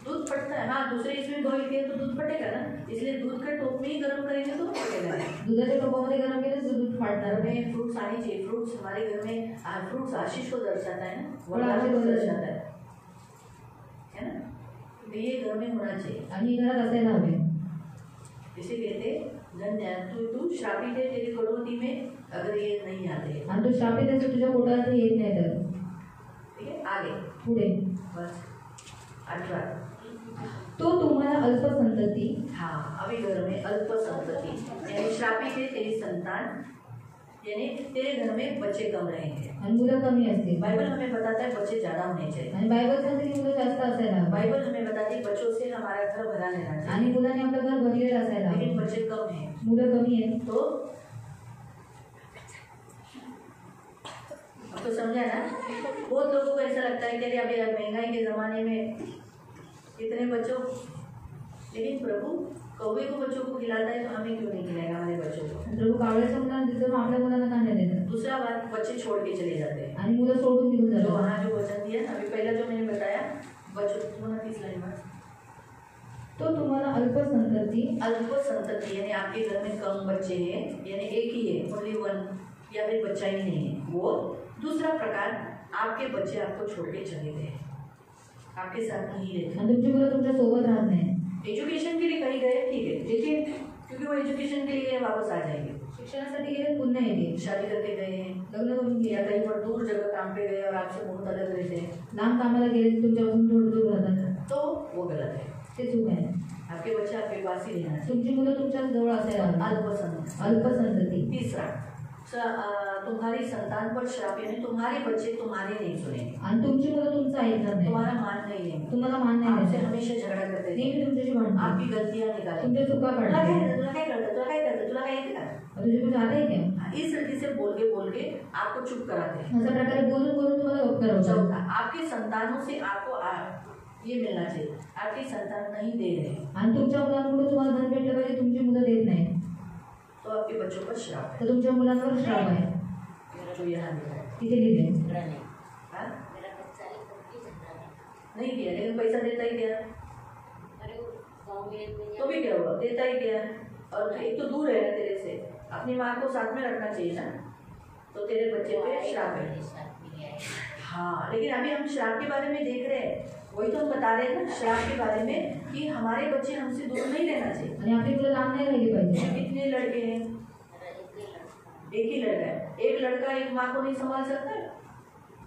A: दूध फटता है. हाँ, दूसरे इसमें बॉईल किया तो दूध फटेगा ना, इसलिए दूध का टोप में ही गर्म करेंगे तो फटेगा.
B: दुधाच्या टोपामध्ये गरम केलं तर दूध फाटणार
A: घर
B: नाही.
A: में फ्रूट्स आनी चाहिए. फ्रूट्स हमारे घर में, फ्रूट्स आशीष को दर्शाता है ना,
B: फल
A: वरदान
B: आशीष
A: को
B: को
A: दर्शाता है ना. तो ये घर में होना चाहिए.
B: आणि घरात असायला हवे.
A: इसे कहते धन्य तू श्रापित है तेरी कटोरी में अगर ये नहीं आते.
B: आणि तो श्रापित आहे तुझ्या पोटात येत नाही. तर
A: ठीक है, आगे
B: पुढे
A: बस. 18।
B: तो तुम्हाला अल्पसंतती
A: हाँ, अभी घर में अल्पसंतति यानी श्रापित है तेरी संतान, यानी तेरे घर में बच्चे कम रहेंगे।
B: आणि मुलं कमी असतील।
A: बाइबल हमें बताता है बच्चे ज्यादा होने चाहिए।
B: आणि बायबल सांगते की मुलं जास्त असायला हवी।
A: बाइबल हमें बताती है बच्चों से हमारा घर भरा रहना चाहिए।
B: आणि मुलांनी आपलं घर भरलेलं असायला हवं।
A: लेकिन बच्चे कम हैं,
B: मुलं कमी आहेत
A: तो आपको समझा ना? बहुत लोगों को ऐसा लगता है कि अभी महंगाई के जमाने में इतने बच्चों, लेकिन प्रभु कौवे को बच्चों को खिलाता है तो हमें क्यों नहीं खिलाएगा हमारे बच्चों को?
B: प्रभू कावळ्याच्या मुलांना देतो मग आपल्या मुलांना का नाही देत?
A: दूसरा बात, बच्चे छोड़ के चले जाते हैं।
B: आणि मुलं सोडून निघून
A: जो
B: जातात।
A: वहाँ जो वचन दिया ना, अभी पहला जो मैंने बताया बच्चों, तुम्हारा 30 लाइन में
B: तो तुम्हाला अल्पसंतती
A: अल्प संतति यानी आपके घर में कम बच्चे हैं, यानी एक ही है, ओनली वन, या फिर बच्चा ही नहीं है वो। दूसरा प्रकार, आपके बच्चे आपको छोड़ के चले गए, आपके साथ नहीं रहते।
B: आणि तुमची मुलं तुमच्या सोबत राहत नाही।
A: एजुकेशन के लिए कहीं गए ठीक है, लेकिन क्योंकि वो एजुकेशन के लिए वापस आ जाएंगे।
B: शिक्षणासाठी गेले पुन्हा येते।
A: शादी करके गए हैं,
B: लग्न करून
A: या
B: गेले,
A: कहीं पर दूर जगह काम पे गए और आपसे बहुत अलग रहते हैं,
B: लांब कामाला गेले की तुमच्यापासून थोडं दूर राहतात,
A: तो वो गलत है।
B: ते चूक आहे।
A: आपके बच्चे आपके पास ही रहना चाहिए।
B: तुमची मुलं तुमच्या जवळ असायला हवी।
A: अल्पसंतति।
B: अल्पसंतती।
A: तीसरा, तुम्हारी संतान पर श्राप यानी तुम्हारे बच्चे तुम्हारे नहीं सुनेंगे,
B: आणि तुमची मुलं तुमचं ऐकणार नाही,
A: तुम्हारा मान नहीं लेंगे,
B: तुम्हाला मान नाही
A: आपसे
B: द्यायचं,
A: हमेशा झगड़ा करते थे,
B: नेहमी तुमच्याशी भांडणार,
A: आपकी गलतियां निकालेंगे,
B: तुमच्या चुका
A: तुला
B: काढणार।
A: काय तुला काय करता तुला काय करता तुला काय येते का?
B: तुझे कुछ आता आहे क्या?
A: हाँ, इस तरीके से बोल के आपको चुप कराते हैं।
B: अशा प्रकारे बोलून बोलून तुम्हाला गप्प करवतात।
A: चौथा, आपकी संतानों से आपको ये मिलना चाहिए, आपकी संतान नहीं दे रहे
B: आणि तुमच्या मुलांकडून तुम्हाला धन भेटलं पाहिजे, तुमची मुलं देत नाही,
A: तो आपके बच्चों पर श्राप है,
B: तर तुमच्या मुलांवर श्राप आहे।
A: जो यहाँ लिखा है।
B: तिथे लिहिले
A: हाँ?
D: मेरा बच्चा ही करके झगड़ा नहीं।
A: नहीं दिया, लेकिन पैसा देता ही क्या,
D: अरे वो गाँव में
A: तो भी क्या हुआ, देता ही क्या। और एक तो दूर है ना तेरे से, अपनी माँ को साथ में रखना चाहिए ना, तो तेरे बच्चे पे श्राप है। हाँ, लेकिन अभी हम श्राप के बारे में देख रहे हैं, वही तो हम बता रहे हैं ना श्राप के बारे में, कि हमारे बच्चे हमसे दूर नहीं रहना चाहिए।
B: आणि आपली मुलं लांब नाही राहिली पाहिजे।
A: कितने लड़के हैं? एक ही लड़का है। एक लड़का एक माँ को नहीं संभाल सकता है,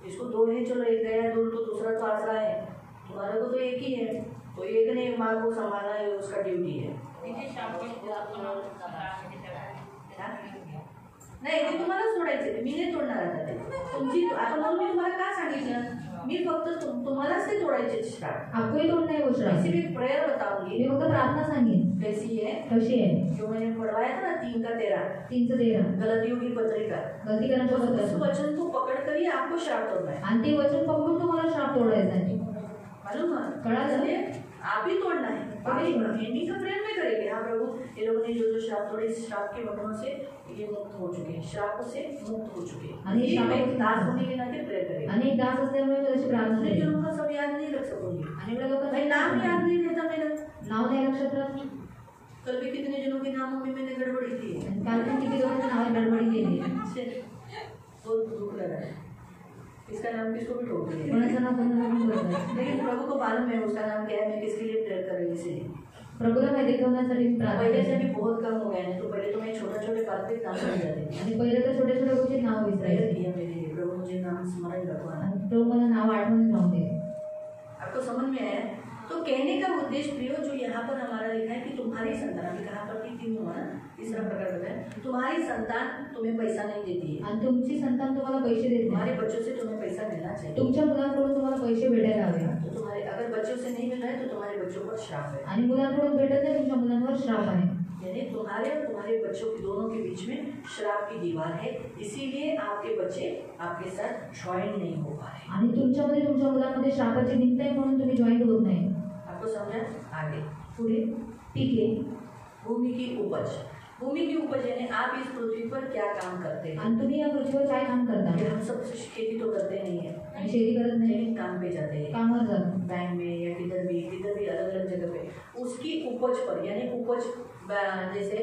A: जिसको दो है चलो एक गया दूर तो दूसरा तो आसरा है, तुम्हारा तो एक ही है, तो एक ने एक माँ को संभालना है, उसका ड्यूटी है। नाही ते तुम्हाला सोडायचे, मी नाही तोडणार आता ते तुमची। आता म्हणून मी तुम्हाला का सांगितलं, मी फक्त तुम्हालाच ते तोडायचे श्राप।
B: आपकोही तोड नाही वो श्राप।
A: ऐसी भी प्रेयर बताऊंगी,
B: मी फक्त प्रार्थना सांगेन
A: कैसी है,
B: कशी आहे।
A: जो मैंने पढ़वाया था ना 3 का 13
B: 3:13
A: गलतियों की पत्रिका,
B: गलती करण्याच्या
A: उस
B: बद्दल
A: वचन को पकड़ कर ही आपको श्राप तोड़ना है।
B: आणि ते वचन पकडून तुम्हाला श्राप तोडायचा आहे।
A: मालूम है?
B: कळालं?
A: इसलिए आप ही तोड़ना है,
B: आप ही तोड़ना।
A: इन्हीं का प्रेयर में करेंगे। हाँ प्रभु, ये लोगों ने जो श्राप तोड़े, इस श्राप के बंधनों से ये मुक्त हो चुके हैं, श्राप से मुक्त हो चुके हैं।
B: आणि
A: ये
B: श्राप-
A: मैं दास होने के नाते प्रेयर करेंगे।
B: आणि एक दास असल्यामुळे मी तशी प्रार्थना
A: अपने
B: केली।
A: जनों का सब याद नहीं रख सकूंगी,
B: आणि एवढ्या लोकांचं
A: भाई नाम याद नहीं रहता मेरा।
B: नाव नाही लक्षात राहत नाही।
A: कल भी कितने जनों के नामों में मैंने गड़बड़ी की है,
B: आणि काल पण किती लोकांची नावे गडबडी केली आहे।
A: बहुत दुख लगा है। इसका नाम किसको भी ठोक दिया,
B: कोणाचं नाव कोणाला पण बोलतात।
A: लेकिन प्रभु को मालूम है उसका नाम क्या है, मैं किसके लिए प्रेयर कर रही हूँ। इसीलिए
B: प्रभूला माहिती ठेवण्यासाठी मी प्रार्थना
A: पहले से
B: करते।
A: भी बहुत कम हो गया है, तो पहले तो मैं छोटे बात पे काम कर जाती थी।
B: आणि पहिले तर छोट्या छोट्या गोष्टी नाव
A: प्रेयर
B: विसरायचे
A: किया मेरे लिए, प्रभु मुझे नाम स्मरण रखवाना।
B: आणि प्रभू मला नाव आठवण राहून दे।
A: आपको समझ में आया? तो कहने का उद्देश्य प्रियो जो यहाँ पर हमारा लिखा है कि तुम्हारी संतान, अभी कहाँ पर थी 3 हुआ ना, तीसरा प्रकार बताया, तुम्हारी संतान तुम्हें पैसा नहीं देती है,
B: आणि तुमची संतान तुम्हाला पैसे देत
A: तुम्हारे
B: नाही।
A: बच्चों से तुम्हें पैसा मिलना चाहिए।
B: तुमच्या मुलांकडून तुम्हाला पैसे भेटायला हवे
A: तो तुम्हारे अगर बच्चों से नहीं मिल रहा है तो तुम्हारे बच्चों पर श्राप है,
B: आणि मुलांकडून भेटत नाही, तुमच्या मुलांवर श्राप आहे।
A: यानी तुम्हारे और तुम्हारे बच्चों के दोनों के बीच में श्राप की दीवार है, इसीलिए आपके बच्चे आपके साथ ज्वाइन नहीं हो पा रहे।
B: आणि तुमच्यामध्ये तुमच्या मुलांमध्ये श्रापाची भिंत आहे म्हणून तुम्ही जॉईंट होत नाही।
A: आपको समझा? आगे
B: पुढे पिके
A: भूमि की उपज, भूमि की उपज यानी आप इस पृथ्वी पर क्या काम करते हैं।
B: आणि तुम्ही या पृथ्वीवर काय काम करता?
A: कि हम सब खेती तो करते नहीं है,
B: आणि शेती करत नाही,
A: लेकिन काम पे जाते हैं,
B: कामावर जातो,
A: बैंक में या किधर भी अलग अलग जगह पे उसकी उपज पर, यानी उपज जैसे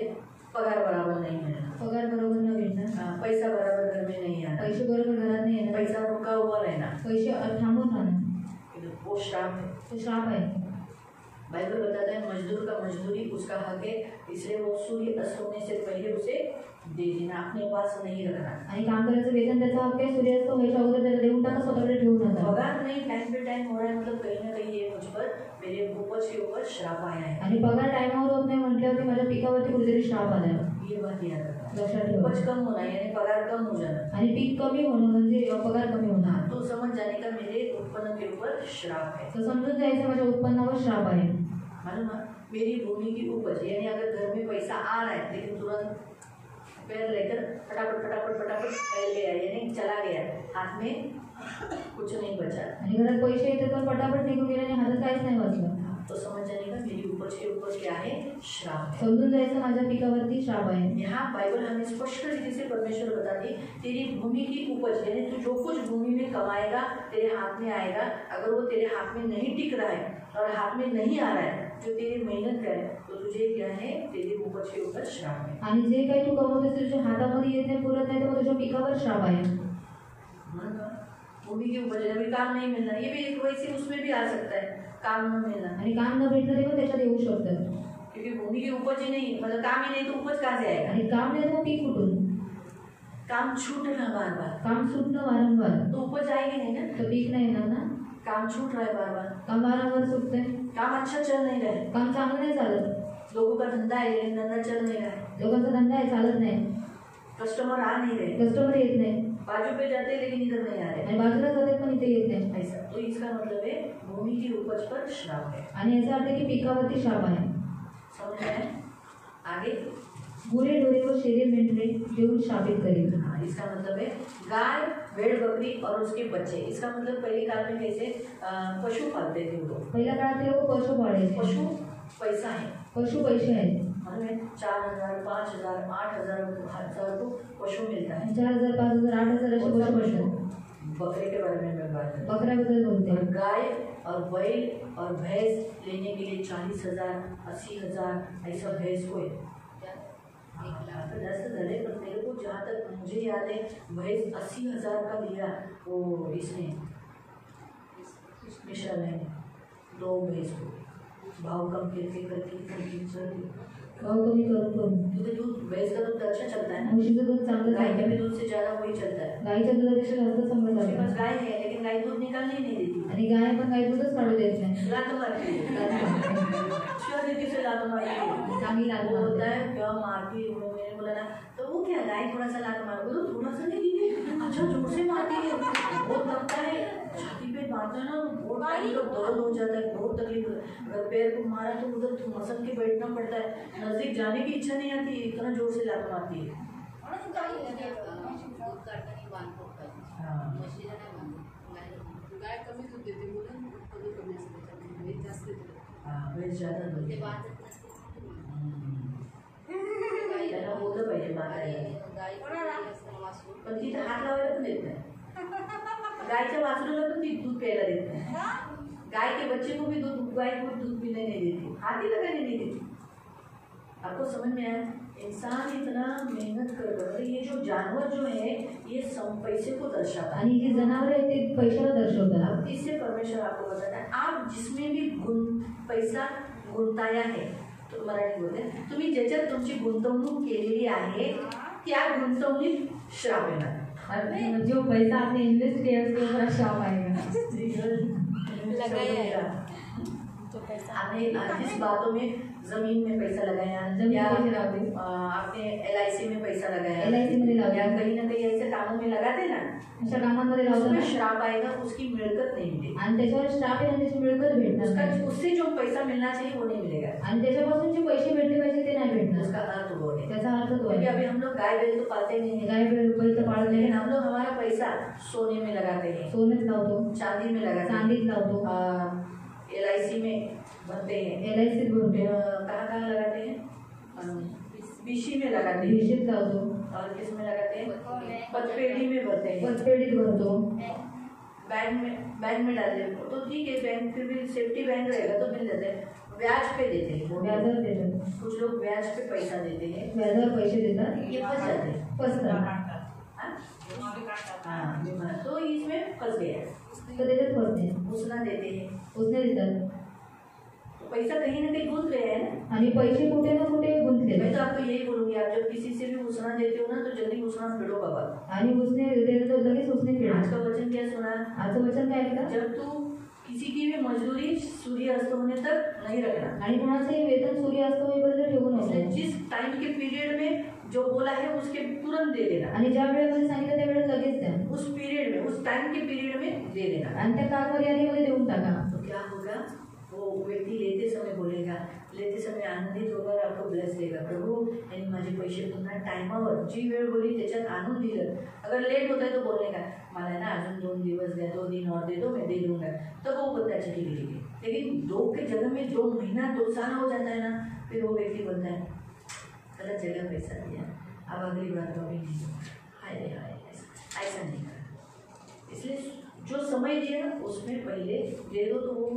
A: पगार बराबर नहीं मिलना,
B: पगार बरोबर न भेटणार,
A: पैसा बराबर घर में नहीं आना,
B: पैसे बरोबर घरात नाही येणार,
A: पैसा रुका हुआ रहना,
B: पैसे थांबून राहणार,
A: वो श्राप है।
B: तो श्राप आहे।
A: बाइबल बताता है मजदूर का मजदूरी उसका हक है, इसलिए वो सूर्य अस्त होने से पहले उसे दे देना, अपने पास नहीं रखना।
B: आणि काम करायचं वेतन त्याचा हक्क आहे, सूर्यास्त व्हायच्या अगोदर त्याला देऊन टाका, स्वतःकडे ठेवू नका.
A: पगार नहीं टाइम पे टाइम हो रहा है, मतलब कहीं ना कहीं ये मुझ पर मेरे उपज के ऊपर श्राप आया है।
B: आणि पगार टाइमावर होत नाही म्हटल्यावरती माझ्या पिकावरती कुठेतरी श्राप आलाय.
A: ये बात याद रखना,
B: लक्षात ठेवा.
A: उपज कम होना यानी पगार कम हो जाना,
B: आणि पीक कमी होणं म्हणजे पगार कमी होणार.
A: तो समझ जाने का मेरे उत्पन्न के ऊपर श्राप है।
B: तर समजून जायचं माझ्या उत्पन्नावर श्राप आहे.
A: मालूम है मेरी भूमि की उपज, यानी अगर घर में पैसा आ रहा है लेकिन तुरंत पैर लेकर फटाफट फटाफट फटाफट फैल गया, यानी चला गया, हाथ में कुछ नहीं बचा,
B: आणि घरात पैसे येते पण पटापट निघून गेले आणि हातात काहीच नाही वाचलं,
A: तो समझ जाने का मेरी उपज के ऊपर क्या है, श्राप है।
B: समजून जायचं माझ्या पिकावरती श्राप आहे.
A: यहाँ बाइबल हमें स्पष्ट रीति से परमेश्वर बताती, तेरी भूमि की उपज यानी तू जो कुछ भूमि में कमाएगा तेरे हाथ में आएगा, अगर वो तेरे हाथ में नहीं टिक रहा है और हाथ में नहीं आ रहा है जो तेरी मेहनत करे, तो तुझे क्या है, तेरी उपज के ऊपर श्राप है।
B: आणि जे काही तू कमवतेस तुझ्या हातामध्ये येत नाही, पुरत नाही, तर मग तुझ्या पिकावर श्राप आहे.
A: भूमि की उपज अभी काम नहीं मिलना, ये भी एक वैसे उसमें भी आ सकता है, काम न मिलना,
B: आणि काम न भेटलं ते पण त्याच्यात येऊ शकतं.
A: क्योंकि भूमि की उपज ही नहीं, मतलब काम ही नहीं तो उपज कहाँ से आएगा,
B: आणि काम नाही तर मग पीक कुठून,
A: काम छूटना बार बार,
B: काम सुटणं वारंवार,
A: तो उपज आएगी नहीं ना,
B: तर पीक नाही येणार ना.
A: काम छूट रहा है बार बार,
B: काम वारंवार सुटतंय,
A: काम अच्छा चल नहीं रहा है,
B: काम चांगलं नाही चालत,
A: लोगों का धंधा है लेकिन धंधा चल नहीं रहा है,
B: लोकांचा धंदा आहे चालत नाही,
A: कस्टमर आ नहीं रहे,
B: कस्टमर येत नाही,
A: बाजू पे जाते हैं लेकिन इधर नहीं आ रहे,
B: आणि बाजूला जातात पण इथे येत नाही.
A: ऐसा, तो इसका मतलब है भूमि की उपज पर श्राप है।
B: आणि याचा अर्थ की पिकावरती श्राप आहे.
A: समझ में आया? आगे
B: गुरे ढोरे व शेरे मेंढरे देऊन श्रापित करेल.
A: हाँ, इसका मतलब है गाय भेड़ बकरी और उसके बच्चे, इसका मतलब पहले काल में कैसे पशु पालते थे वो लोग,
B: पहिल्या काळात लोक पशु पाळायचे.
A: पशु पैसा है,
B: पशु पैसे आहेत.
A: हमें 4,000 5,000 8,000 को पशु मिलता है।
B: 4,000 5,000 8,000 असे पशु मिळतात.
A: बकरे के बारे में मैं बात करूँ,
B: बकऱ्याबद्दल बोलते.
A: और गाय और बैल और भैंस लेने के लिए 40,000 80,000 ऐसा भैंस को है। तो जास्त झाले, पण मेरे को जहाँ तक मुझे याद है भैंस 80,000 का लिया वो इसने मिश्रा ने 2 भैंस को, भाव कम करके
B: भाव कमी करून
A: क्योंकि दूध भैंस का दूध अच्छा चलता है ना,
B: म्हशीचं दूध चांगलं
A: गाय के भी
B: चालतं.
A: दूध से ज्यादा वही चलता है।
B: गाईच्या दुधापेक्षा जास्त चांगलं
A: मेरे पास
B: चालतं.
A: गाय है लेकिन गाय दूध निकालने ही नहीं देती,
B: आणि गाय पण गाई दूधच काढू देत नाही.
A: लात मारती है, श्योर रीति से लात मारती है,
B: चांगली
A: वो
B: लागत
A: होता है क्या मारती है, मैंने बोला ना तो वो क्या गाय थोड़ा सा लात मार, बोलो थोड़ा सा नहीं दीजिए, अच्छा जोर से मारती है, बहुत लगता है छाती पे मारता है ना, बहुत टाइम तक दर्द हो जाता है, बहुत तकलीफ होता है, अगर पैर को मारा तो उधर मसल के बैठना पड़ता है, नजदीक जाने की इच्छा नहीं आती, इतना जोर से लात मारती है।
D: दूध काढताना बांधतो पाहिजे,
A: हाँ।
D: म्हशीला नाही बांधत,
E: गाय कमी दूध देते, मुलं उत्पन्न कमी असते त्याच्यामध्ये, हे जास्त देते.
A: हाँ, भैंस ज्यादा दूध
D: ते
A: देते।
D: बांधत नसते.
A: त्याला बोललं पाहिजे बांधायला,
D: गाई असताना वासरू
A: पण तिथे हात लावायला पण देत नाही, गायच्या वासरूला पण ती दूध प्यायला देत नाही, गाय के बच्चे को भी दूध, गाय को दूध पीने नहीं देती, हाथ ही लगाने नहीं देती। आपको समझ में आया? इंसान इतना मेहनत कर, ये जो जानवर जो है ये पैसे को दर्शाता है,
B: आणि जी जनावर आहेत ते पैशाला दर्शवतात.
A: अब इससे परमेश्वर आपको बताता है आप जिसमें भी पैसा गुंताया है, तो मराठी बोलते तुम्ही ज्याच्यात तुमची गुंतवणूक केलेली आहे त्या गुंतवणूक श्राप येणार।
B: जो पैसा आपने इन्वेस्ट किया उसके ऊपर श्राप आएगा.
A: लगाया आपने जिस बातों में जमीन में पैसा लगाया,
B: जमीन
A: या
B: में लगाते,
A: आपने LIC में पैसा लगाया,
B: LIC मध्ये
A: या
B: लावतो,
A: कहीं ना कहीं ऐसे कामों में लगाते ना,
B: अशा कामांमध्ये लावतो
A: उसमें
B: ना,
A: श्राप आएगा, उसकी मिळकत नहीं मिलेगी,
B: आणि त्याच्यावर श्राप आहे आणि त्याची मिळकत भेटणार
A: उसका
B: नाही.
A: उससे जो पैसा मिलना चाहिए वो नहीं मिलेगा,
B: आणि त्याच्यापासून जे पैसे भेटले पाहिजे ते नाही भेटणार.
A: उसका अर्थ वो है।
B: त्याचा अर्थ तो
A: क्योंकि
B: आहे.
A: अभी हम लोग गाय बैल तो पालते नहीं है,
B: गाय बैल पाळत नाही,
A: लेकिन हम लोग हमारा पैसा सोने में लगाते हैं,
B: सोन्यात लावतो,
A: चांदी में लगाते हैं,
B: चांदीत लावतो,
A: LIC में भरते हैं,
B: LIC भरतो,
A: कहाँ कहाँ लगाते हैं, बीसी में लगाते हैं,
B: भिशीत लावतो,
A: और किस में लगाते हैं, पतपेढ़ी में भरते हैं,
B: पतपेढीत भरतो,
A: बैंक में डालते हैं, तो ठीक है, बैंक फिर भी सेफ्टी बैंक रहेगा तो मिल जाता है, ब्याज पे देते हैं,
B: व्याजावर देतात,
A: कुछ लोग ब्याज पे पैसा देते हैं,
B: व्याजावर पैसे देतात,
A: ये फंस जाते हैं,
B: फसतात.
A: हाँ, तो इसमें फंस गया,
B: तर त्याच्यात फसते,
A: उसना देते हैं,
B: उसने देतात,
A: पैसा कहीं ना कहीं गूंथ गया है ना।
B: आणि पैसे कुठे ना कुठे गुंतले.
A: मैं तो आपको यही बोलूंगी, आप जब किसी से भी उसना देते हो ना तो जल्दी उसना फेडो बाबा।
B: आणि उसने लगेच उसने फेडा.
A: आज का वचन क्या सुना?
B: आजचं वचन काय ऐकलं?
A: जब तू किसी की भी मजदूरी सूर्यास्त होने तक नहीं रखना।
B: आणि कुणाचंही वेतन सूर्यास्त होईपर्यंत ठेवू
A: उसने
B: नको.
A: जिस टाइम के पीरियड में जो बोला है उसके तुरंत दे देना।
B: आणि ज्या वेळेमध्ये सांगितलं त्या वेळेत लगेच द्या.
A: उस पीरियड में, उस टाइम के पीरियड में दे देना।
B: आणि त्या कालमर्यादेमध्ये देऊन टाका.
A: तो क्या होगा? वो व्यक्ति लेते समय बोलेगा, लेते समय आनंदित होगा और आपको ब्लेस देगा। प्रभू यांनी माझे पैसे पुन्हा टाइमावर जी वेळ बोली त्याच्यात आणून दिलं। अगर लेट होता है तो बोलने का मला ना अजून 2 दिवस द्या, 2 दिन और दे दो, मैं दे दूंगा। तब वो बोलता है ठीक है। लेकिन 2 के जगह में 2 महीना 2 साल हो जाता है ना, फिर वो व्यक्ति बोलता है गलत जगह पैसा दिया, अब अगली बार कभी नहीं दूंगा। हाय हाय, ऐसा नहीं करना। इसलिए जो समय दिया उसमें पहले दे दो, तो वो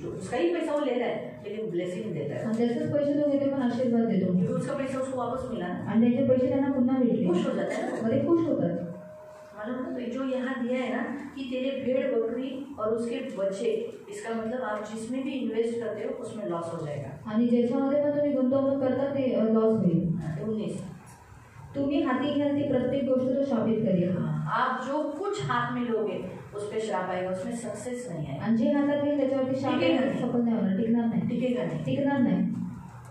A: जो उसका ही पैसा वो ले रहा है लेकिन ब्लेसिंग देता है।
B: आणि त्याचेच पैसे तो घेते पण आशीर्वाद देतो.
A: क्योंकि उसका पैसा उसको वापस मिला ना,
B: आणि त्याचे पैसे त्यांना पुन्हा भेटले.
A: खुश हो जाता है ना।
B: मध्ये खुश होतात.
A: मालूम ना, तो जो यहाँ दिया है ना कि तेरे भेड़ बकरी और उसके बच्चे, इसका मतलब आप जिसमें भी इन्वेस्ट करते हो उसमें लॉस हो जाएगा।
B: आणि ज्याच्यामध्ये पण तुम्ही गुंतवणूक करता ते लॉस होईल.
A: 19
B: तुम्ही हाती घ्याल ती प्रत्येक गोष्ट तो शापित करेल.
A: आप जो कुछ हाथ में लोगे उस पर श्राप आएगा, उसमें सक्सेस नहीं आएगा।
B: आणि जे हातात घेईल त्याच्यावरती शाप
A: टिकेगा नाही.
B: सफल नाही होणार, टिकणार नाही.
A: टिकेगा नहीं,
B: टिकणार नाही.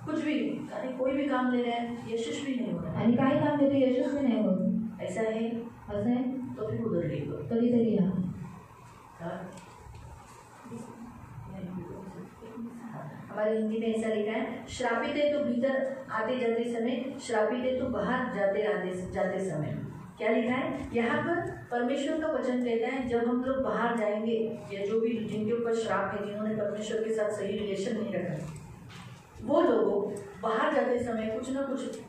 A: कुछ भी, यानी कोई भी काम ले रहे हैं यशस्वी नहीं हो रहा है।
B: आणि काही काम घेतो यशस्वी नाही होत.
A: ऐसा है
B: असं आहे
A: तो फिर उधर ले लो।
B: कधीतरी या.
A: हमारे हिंदी में ऐसा लिखा है, श्रापित है तो भीतर आते जाते समय, श्रापित है तो बाहर जाते समय। क्या लिखा है यहाँ पर? परमेश्वर का वचन कहता है जब हम लोग बाहर जाएंगे या जो भी जिनके ऊपर श्राप है, जिन्होंने परमेश्वर के साथ सही रिलेशन नहीं रखा, वो लोगों बाहर जाते समय कुछ ना कुछ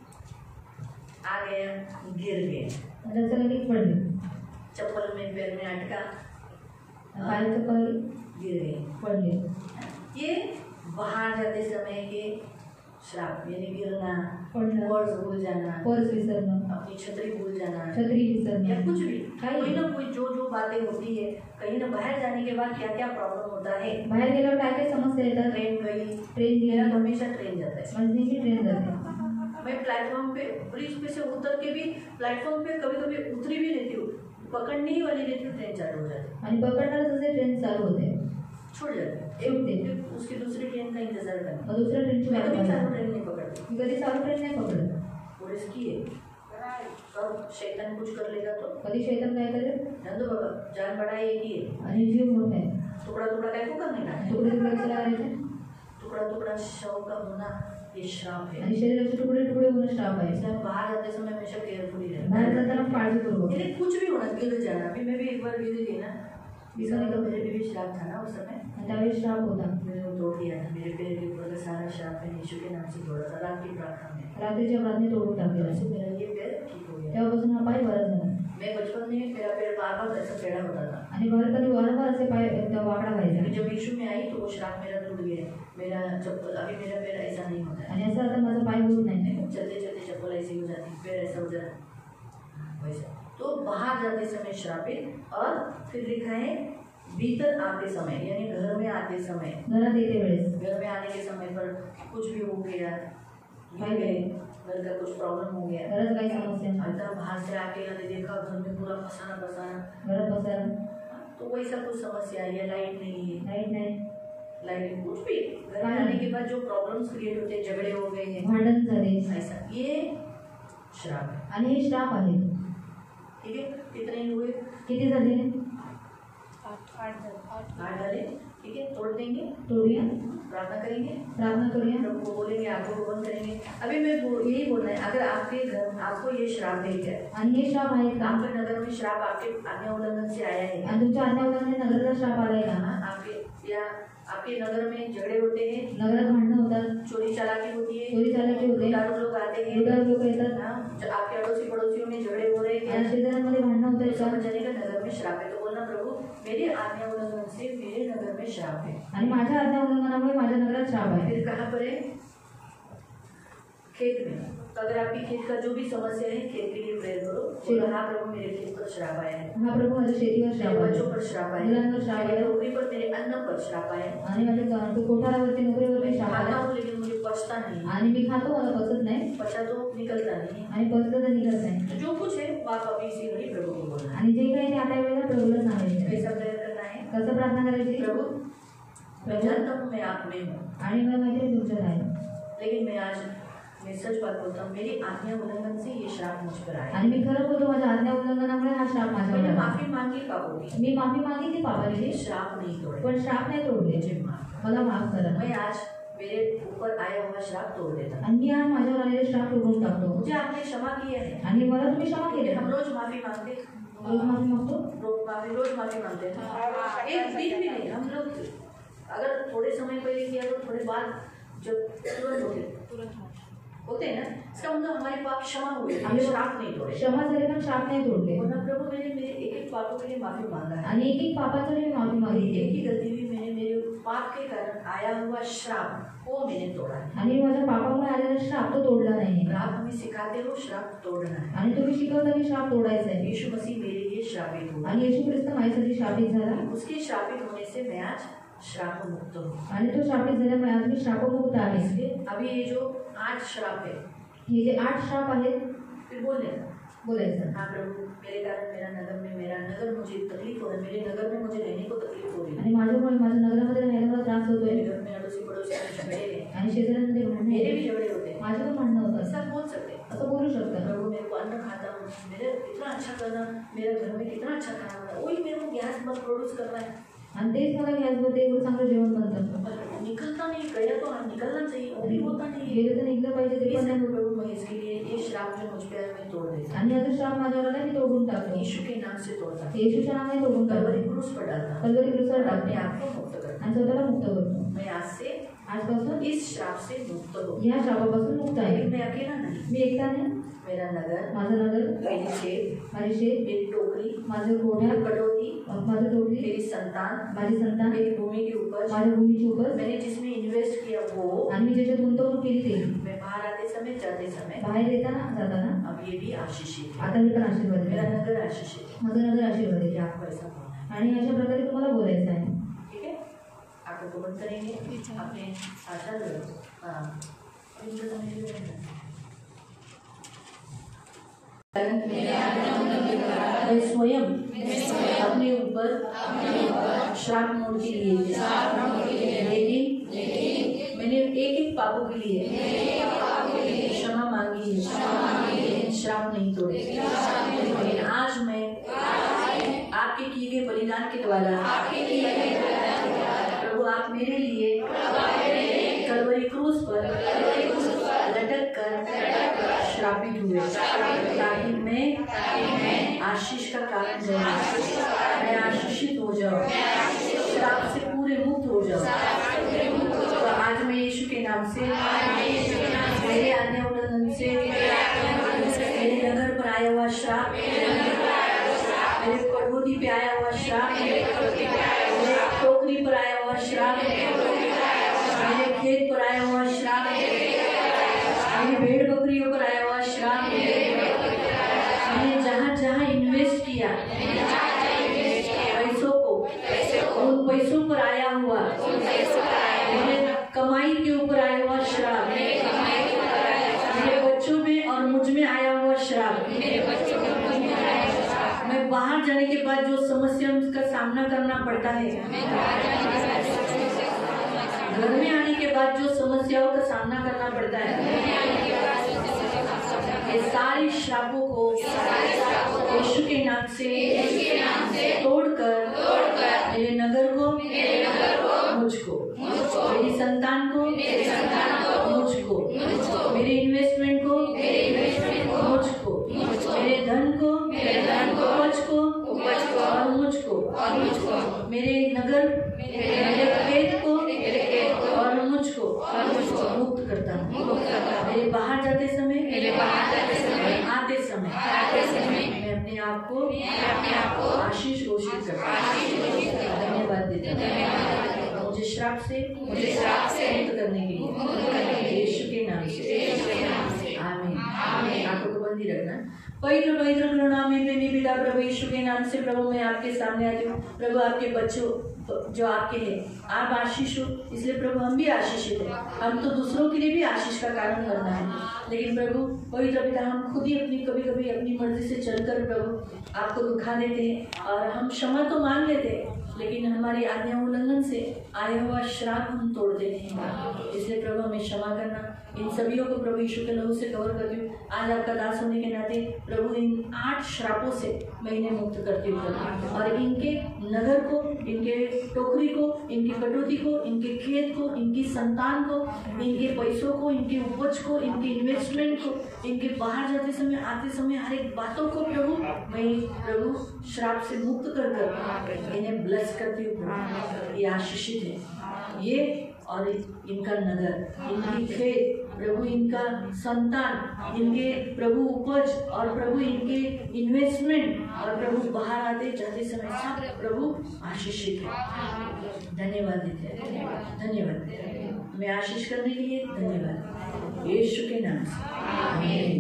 A: आ गया, गिर गए,
B: त्याचं लगेच पडले.
A: चप्पल में पैर में अटका,
B: पाय चप्पल
A: गिर गए।
B: पडले.
A: ये बाहर जाते समय के श्राप, यानी गिरना,
B: पडणं,
A: पर्स भूल जाना,
B: पर्स विसरणं,
A: अपनी छतरी भूल जाना,
B: छत्री विसरणं,
A: या कुछ भी,
B: काही
A: कोई ना कोई जो बातें होती है। कहीं ना बाहर जाने के बाद क्या क्या प्रॉब्लम होता है।
B: बाहेर गेल्यावर काय काय समस्या येतात.
A: ट्रेन गई,
B: ट्रेन
A: मेरा
B: गेली,
A: तो हमेशा ट्रेन जाता है।
B: म्हणजे नेहमी ट्रेन जाते.
A: मैं प्लेटफॉर्म पे ब्रिज पे से उतर के भी प्लेटफॉर्म पे कभी कभी उतरी भी रहती हूँ, पकड़ने ही वाली रहती हूँ, ट्रेन चालू हो जाती है,
B: आणि पकडणार जसे ट्रेन चालू होते
A: छूट जाती है।
B: छूटते.
A: एक उसकी दूसरी ट्रेन का इंतजार करना।
B: मग दुसऱ्या ट्रेनची
A: मैं
B: वाट
A: कभी चालू
B: बघायची.
A: ट्रेन नहीं पकड़ती,
B: मी कधी चालू ट्रेन नाही पकडत.
A: वो रिस्की है। कब शैतान कुछ कर लेगा तो
B: कधी शैतान काय करेल.
A: नंदू बाबा, जान बड़ा एक ही है,
B: आणि जीव मोठा आहे.
A: टुकड़ा टुकड़ा काय को करने का,
B: तुकडे तुकडे कशाला करायचे.
A: टुकड़ा टुकड़ा शव का होना ये श्राप है।
B: आणि शरीराचे तुकडे तुकडे होणं श्राप आहे.
A: इसलिए हम बाहर जाते समय हमेशा केयरफुली
B: बाहेर
A: रहना।
B: जाताना काळजीपूर्वक.
A: यानी कुछ भी होना, गिर जाना। अभी मैं भी एक बार गिरी थी ना, इसका मतलब मेरे भी श्राप था ना उस समय,
B: आणि त्यावेळी श्राप होता.
A: मैंने वो तोड़ दिया था। मेरे पैर के ऊपर का सारा श्राप है यीशु के नाम से तोड़ा था रात की प्रार्थना में।
B: रात्रीच्या प्रार्थनेत तोडून टाकलेला.
A: वैसे मेरा ये पैर ठीक हो गया।
B: तेव्हापासून हा पाय बरा झाला.
A: मैं बचपन में मेरा पैर बार बार ऐसा टेढ़ा होता था,
B: आणि बालपणी वारंवार असे पाय वाकडा व्हायचा.
A: लेकिन जब यीशु में आई तो वो श्राप मेरा टूट गया। मेरा चप्पल, अभी मेरा पैर ऐसा नहीं होता है।
B: आणि असं आता माझा पाय होत नाही.
A: चलते चलते चप्पल ऐसी हो जाती, पैर ऐसा हो जाता वैसा। तो बाहर जाते समय श्रापित, और फिर लिखा है भीतर आते समय, यानी घर में आते समय,
B: घरात येते वेळेस.
A: घर में आने के समय पर कुछ भी हो गया, गिर गए, घर का कुछ प्रॉब्लम हो गया,
B: घरात काही समस्या,
A: एकदम बाहर से आके आते देखा घर में पूरा पसाना पसाना,
B: घरात बसायला
A: तो वैसा कुछ समस्या आई है, लाइट नहीं है,
B: लाईट नाही,
A: लाइट कुछ भी, घर में आने के बाद जो प्रॉब्लम्स क्रिएट होते हैं, झगड़े हो गए हैं,
B: भांडण झाले,
A: ऐसा, ये श्राप है।
B: आणि हे श्राप आहे.
A: ठीक है, कितने हुए?
B: किती झाले?
A: 8 डाले। ठीक है, तोड़ देंगे,
B: तोडूया,
A: प्रार्थना करेंगे,
B: प्रार्थना करूया.
A: प्रभु को बोलेंगे, आंखों को बंद करेंगे। अभी मैं यही बोलना है, अगर आपके घर आपको ये श्राप है क्या,
B: आणि हे श्राप आहेत का?
A: आपके नगर में श्राप आपके आज्ञा उल्लंघन से आया है,
B: आणि तुमच्या आज्ञा उल्लंघनाने नगराला श्राप आलाय का?
A: आपके या आपके नगर में झगड़े होते हैं,
B: नगरात भांडणं होतात,
A: चोरी चालाकी होती है,
B: चोरी चालाकी होते,
A: दारू लोग आते हैं,
B: लुटारू लोक येतात,
A: आपके अड़ोसी पड़ोसियों में झगड़े हो रहे
B: या
A: हैं,
B: शेजाऱ्यांमध्ये भांडणं होत आहेत
A: समझ
B: का?
A: जाने का नगर में श्राप है। तो बोलना, प्रभु मेरे आज्ञा उल्लंघन से मेरे नगर में श्राप है।
B: आणि माझ्या आज्ञा उल्लंघनामुळे माझ्या नगरात श्राप आहे.
A: फिर कहाँ पर है? खेत में अगर आपकी खेत का जो भी समस्या है खेत के लिए प्रेयर करो। बोलो हाँ प्रभु मेरे खेत पर श्राप आया है,
B: हा प्रभू माझ्या शेतीवर श्राप आहे,
A: बच्चों पर श्राप आया
B: मुलांवर श्राप
A: है,
B: आहे,
A: नौकरी पर मेरे अन्न पर श्राप आया है,
B: आणि माझ्या कोठारावरती नोकरीवरती श्राप
A: खाता
B: आहे,
A: हूँ लेकिन मुझे पचता नहीं,
B: आणि मी खातो मला पचत नाही
A: पचा तो निकलता नहीं,
B: आणि पचलं तर निघत नाही।
A: तो जो कुछ है वो आप अभी इसी घड़ी प्रभु को बोलना है।
B: आणि जे काही ते आता वेळेला प्रभूला सांगायचं,
A: कैसा प्रेयर करना है?
B: कसं प्रार्थना करायची?
A: प्रभु मैं जानता हूँ मैं आप में हूँ,
B: आणि मला माहिती आहे तुमच्यात आहे,
A: लेकिन मैं सच बात बोलता हूँ, मेरी आज्ञा उल्लंघन से ये श्राप मुझ पर आया।
B: आणि मी खरं बोलतो माझ्या आज्ञा उल्लंघनामुळे हा श्राप माझ्यावर
A: मैंने
B: आला।
A: माफी मांगी पापों की,
B: मी माफी मागितली पापाची,
A: श्राप नहीं तोड़े,
B: पण श्राप नाही तोडले।
A: मुझे माफ
B: मला माफ करा।
A: मैं आज मेरे ऊपर आया हुआ श्राप तोड़ देता हूँ।
B: आणि मी आज माझ्यावर आलेले श्राप तोडून टाकतो,
A: मुझे आपने क्षमा किया है,
B: आणि मला तुम्ही क्षमा केली।
A: हम रोज माफी मांगते,
B: रोज माफी मागतो,
A: रोज माफी मांगते हैं। एक दिन भी नहीं, हम लोग अगर थोड़े समय पहले किया तो थोड़े बाद जब तुरंत होते हैं ना, इसका मतलब हमारे पाप क्षमा हुए, हमने श्राप नहीं तोड़े।
B: क्षमा झाले पण श्राप नाही तोडले।
A: और प्रभु मैंने मेरे एक एक पापों के लिए माफी मांगा है,
B: आणि एक एक पापासाठी मी माफी मागितली।
A: एक ही गलती भी मैंने मेरे पाप के कारण आया हुआ श्राप वो मैंने तोड़ा है।
B: आणि माझ्या पापामुळे आलेला श्राप तो तोडला नाही।
A: आप हमें सिखाते हो श्राप तोड़ना है,
B: आणि तुम्ही शिकवता की श्राप तोडायचा आहे।
A: यीशु मसीह मेरे लिए श्रापित हुआ,
B: आणि येशू ख्रिस्त माझ्यासाठी श्रापित झाला,
A: उसके श्रापित होने से मैं आज श्राप मुक्त हूँ।
B: आणि तो श्रापित झाल्यामुळे आज मी श्रापमुक्त आहे।
A: इसलिए अभी ये जो 8 श्राप है,
B: हे जे 8 श्राप आहेत,
A: फिर बोले
B: बोलायचं,
A: हाँ प्रभु मेरे कारण मेरा नगर मुझे तकलीफ हो रहा है, मेरे नगर में मुझे रहने को तकलीफ हो रही है,
B: आणि माझ्यामुळे माझ्या नगरामध्ये राहायला मला त्रास होतोय,
A: मेरे घर में अड़ोसी पड़ोसी झगड़े हैं,
B: आणि शेजाऱ्यांमध्ये भांडण
A: मेरे
B: आहे,
A: भी झगड़े होते हैं,
B: माझं पण भांडण होतं।
A: ऐसा बोल सकते हैं
B: असं बोलू शकता,
A: प्रभु मेरे को अन्न खाता हूँ, मेरे कितना अच्छा करना, मेरे घर में कितना अच्छा खाना बना, वही मेरे को गैस मत प्रोड्यूस करना है,
B: आणि तेच मला गॅसवरती एवढं चांगलं जेवण बनतं,
A: पर निकलता नहीं, गया तो निकलना चाहिए, वो भी होता नहीं है।
B: गेलं तर निघलं पाहिजे, ते पण नाही।
A: प्रभु मैं इसके लिए ये श्राप जो मुझ पे है मैं तोड़ देता हूँ,
B: आणि आता श्राप माझ्यावर आला मी तोडून टाकतो,
A: यीशु के नाम से तोड़ता हूँ,
B: येशूच्या नावाने तोडून
A: कलवरी
B: टाकतो,
A: क्रूस पर डालता हूँ,
B: कलवरी क्रूसवर
A: और
B: टाकतो
A: अपने आप को मुक्त करता
B: आणि स्वतःला मुक्त करतो।
A: हूँ। मैं आज से
B: आजपासून
A: इस श्राप से मुक्त हो,
B: या श्रापापासून मुक्त आहे।
A: लेकिन मैं अकेला नहीं,
B: मी एकटा नाही,
A: मेरा नगर,
B: माझं नगर,
A: मेरी खेत,
B: माझी शेत,
A: मेरी टोकरी,
B: माझं गोठ्या,
A: मेरी कटोरी,
B: माझं टोपली,
A: मेरी संतान,
B: माझी संतान,
A: मेरी भूमि के ऊपर,
B: माझ्या भूमीची उपज,
A: मैंने जिसमें इन्वेस्ट किया वो,
B: आणि मी ज्याच्यात गुंतवणूक केली ते,
A: मैं बाहर आते समय जाते समय
B: बाहेर येताना जाताना
A: अब ये भी आशीषित है,
B: आता हे पण आशीर्वाद
A: मेरा
B: आहे,
A: नगर आशीषित है।
B: माझं नगर आशीर्वाद
A: ये
B: आहे।
A: आपको ऐसा बोलना है,
B: आणि अशा प्रकारे तुम्हाला बोलायचं आहे।
A: ठीक है? आंखों को बंद करेंगे, अपने आचार मैं स्वयं अपने ऊपर श्राप मोड़ के लिए, लेकिन मैंने एक एक पापों के लिए क्षमा मांगी है, श्राप नहीं तोड़े। लेकिन आज मैं आपके किए गए बलिदान के द्वारा प्रभु आप मेरे लिए कलवरी क्रूस पर लटक कर श्रापित हुए, ताकि मैं आशीष का कारण बनूं, मैं आशीषित हो जाऊं, श्राप से पूरे मुक्त हो जाऊं। तो आज मैं यीशु के नाम से मेरे आज्ञा उल्लंघन से मेरे नगर पर आया हुआ श्राप, मेरे कटोरी पे आया हुआ श्राप, मेरे टोकरी पर आया हुआ श्राप, मेरे खेत पर आया हुआ श्राप, मेरी भेड़ बकरियों पर आया हुआ श्राप, मैंने जहाँ जहाँ इन्वेस्ट किया पैसों को, उन पैसों पर आया हुआ, मेरे कमाई के ऊपर आया हुआ श्राप, मेरे बच्चों में और मुझ में आया हुआ श्राप, मैं बाहर जाने के बाद जो समस्या का सामना करना पड़ता है, घर में आने के बाद जो समस्याओं का सामना करना पड़ता है, ये सारे श्रापों को यीशु के नाम से तोड़कर मेरे नगर को, मुझको, मेरी संतान को, मुझको, मेरे इन्वेस्टमेंट को, मुझको, मेरे धन को, उपज को और मुझको, मेरे नगर, मेरे खेत को और मुझको मुक्त करता हूँ। मेरे बाहर जाते समय, आते समय मैं अपने आप को आशीष घोषित करता हूँ, धन्यवाद देता हूँ। मुझे श्राप से मुक्त करने के लिए यीशु के नाम से हिंदी रखना। पवित्र पवित्र करुणा में प्रेमी पिता प्रभु यीशु के नाम से प्रभु मैं आपके सामने आती हूँ। प्रभु आपके बच्चों जो आपके हैं, आप आशीष हो, इसलिए प्रभु हम भी आशीषित हैं। हम तो दूसरों के लिए भी आशीष का कारण बनना है, लेकिन प्रभु पवित्र पिता हम खुद ही कभी कभी अपनी मर्जी से चलकर प्रभु आपको दुखा देते हैं और हम क्षमा तो मांग लेते हैं, लेकिन हमारी आज्ञा उल्लंघन से आया हुआ श्राप हम तोड़ देते हैं। इसलिए प्रभु हमें क्षमा करना। इन सभी को प्रभु यीशु के लहू से कवर करती हूँ। आज आपका दास होने के नाते प्रभु इन 8 श्रापों से मैं इन्हें मुक्त करती हूँ और इनके नगर को, इनके टोकरी को, इनकी कटौती को, इनके खेत को, इनकी संतान को, इनके पैसों को, इनकी उपज को, इनके इन्वेस्टमेंट को, इनके बाहर जाते समय आते समय हर एक बातों को प्रभु मैं प्रभु श्राप से मुक्त कर इन्हें ब्लेस करती हूँ। ये आशीषित है, ये और इनका नगर, इनकी खेत, प्रभु इनका संतान, इनके प्रभु उपज और प्रभु इनके इन्वेस्टमेंट और प्रभु बाहर आते जाते समय सब प्रभु आशीषित है। धन्यवाद देते हैं, धन्यवाद। मैं आशीष करने के लिए धन्यवाद यीशु के नाम से। आमीन।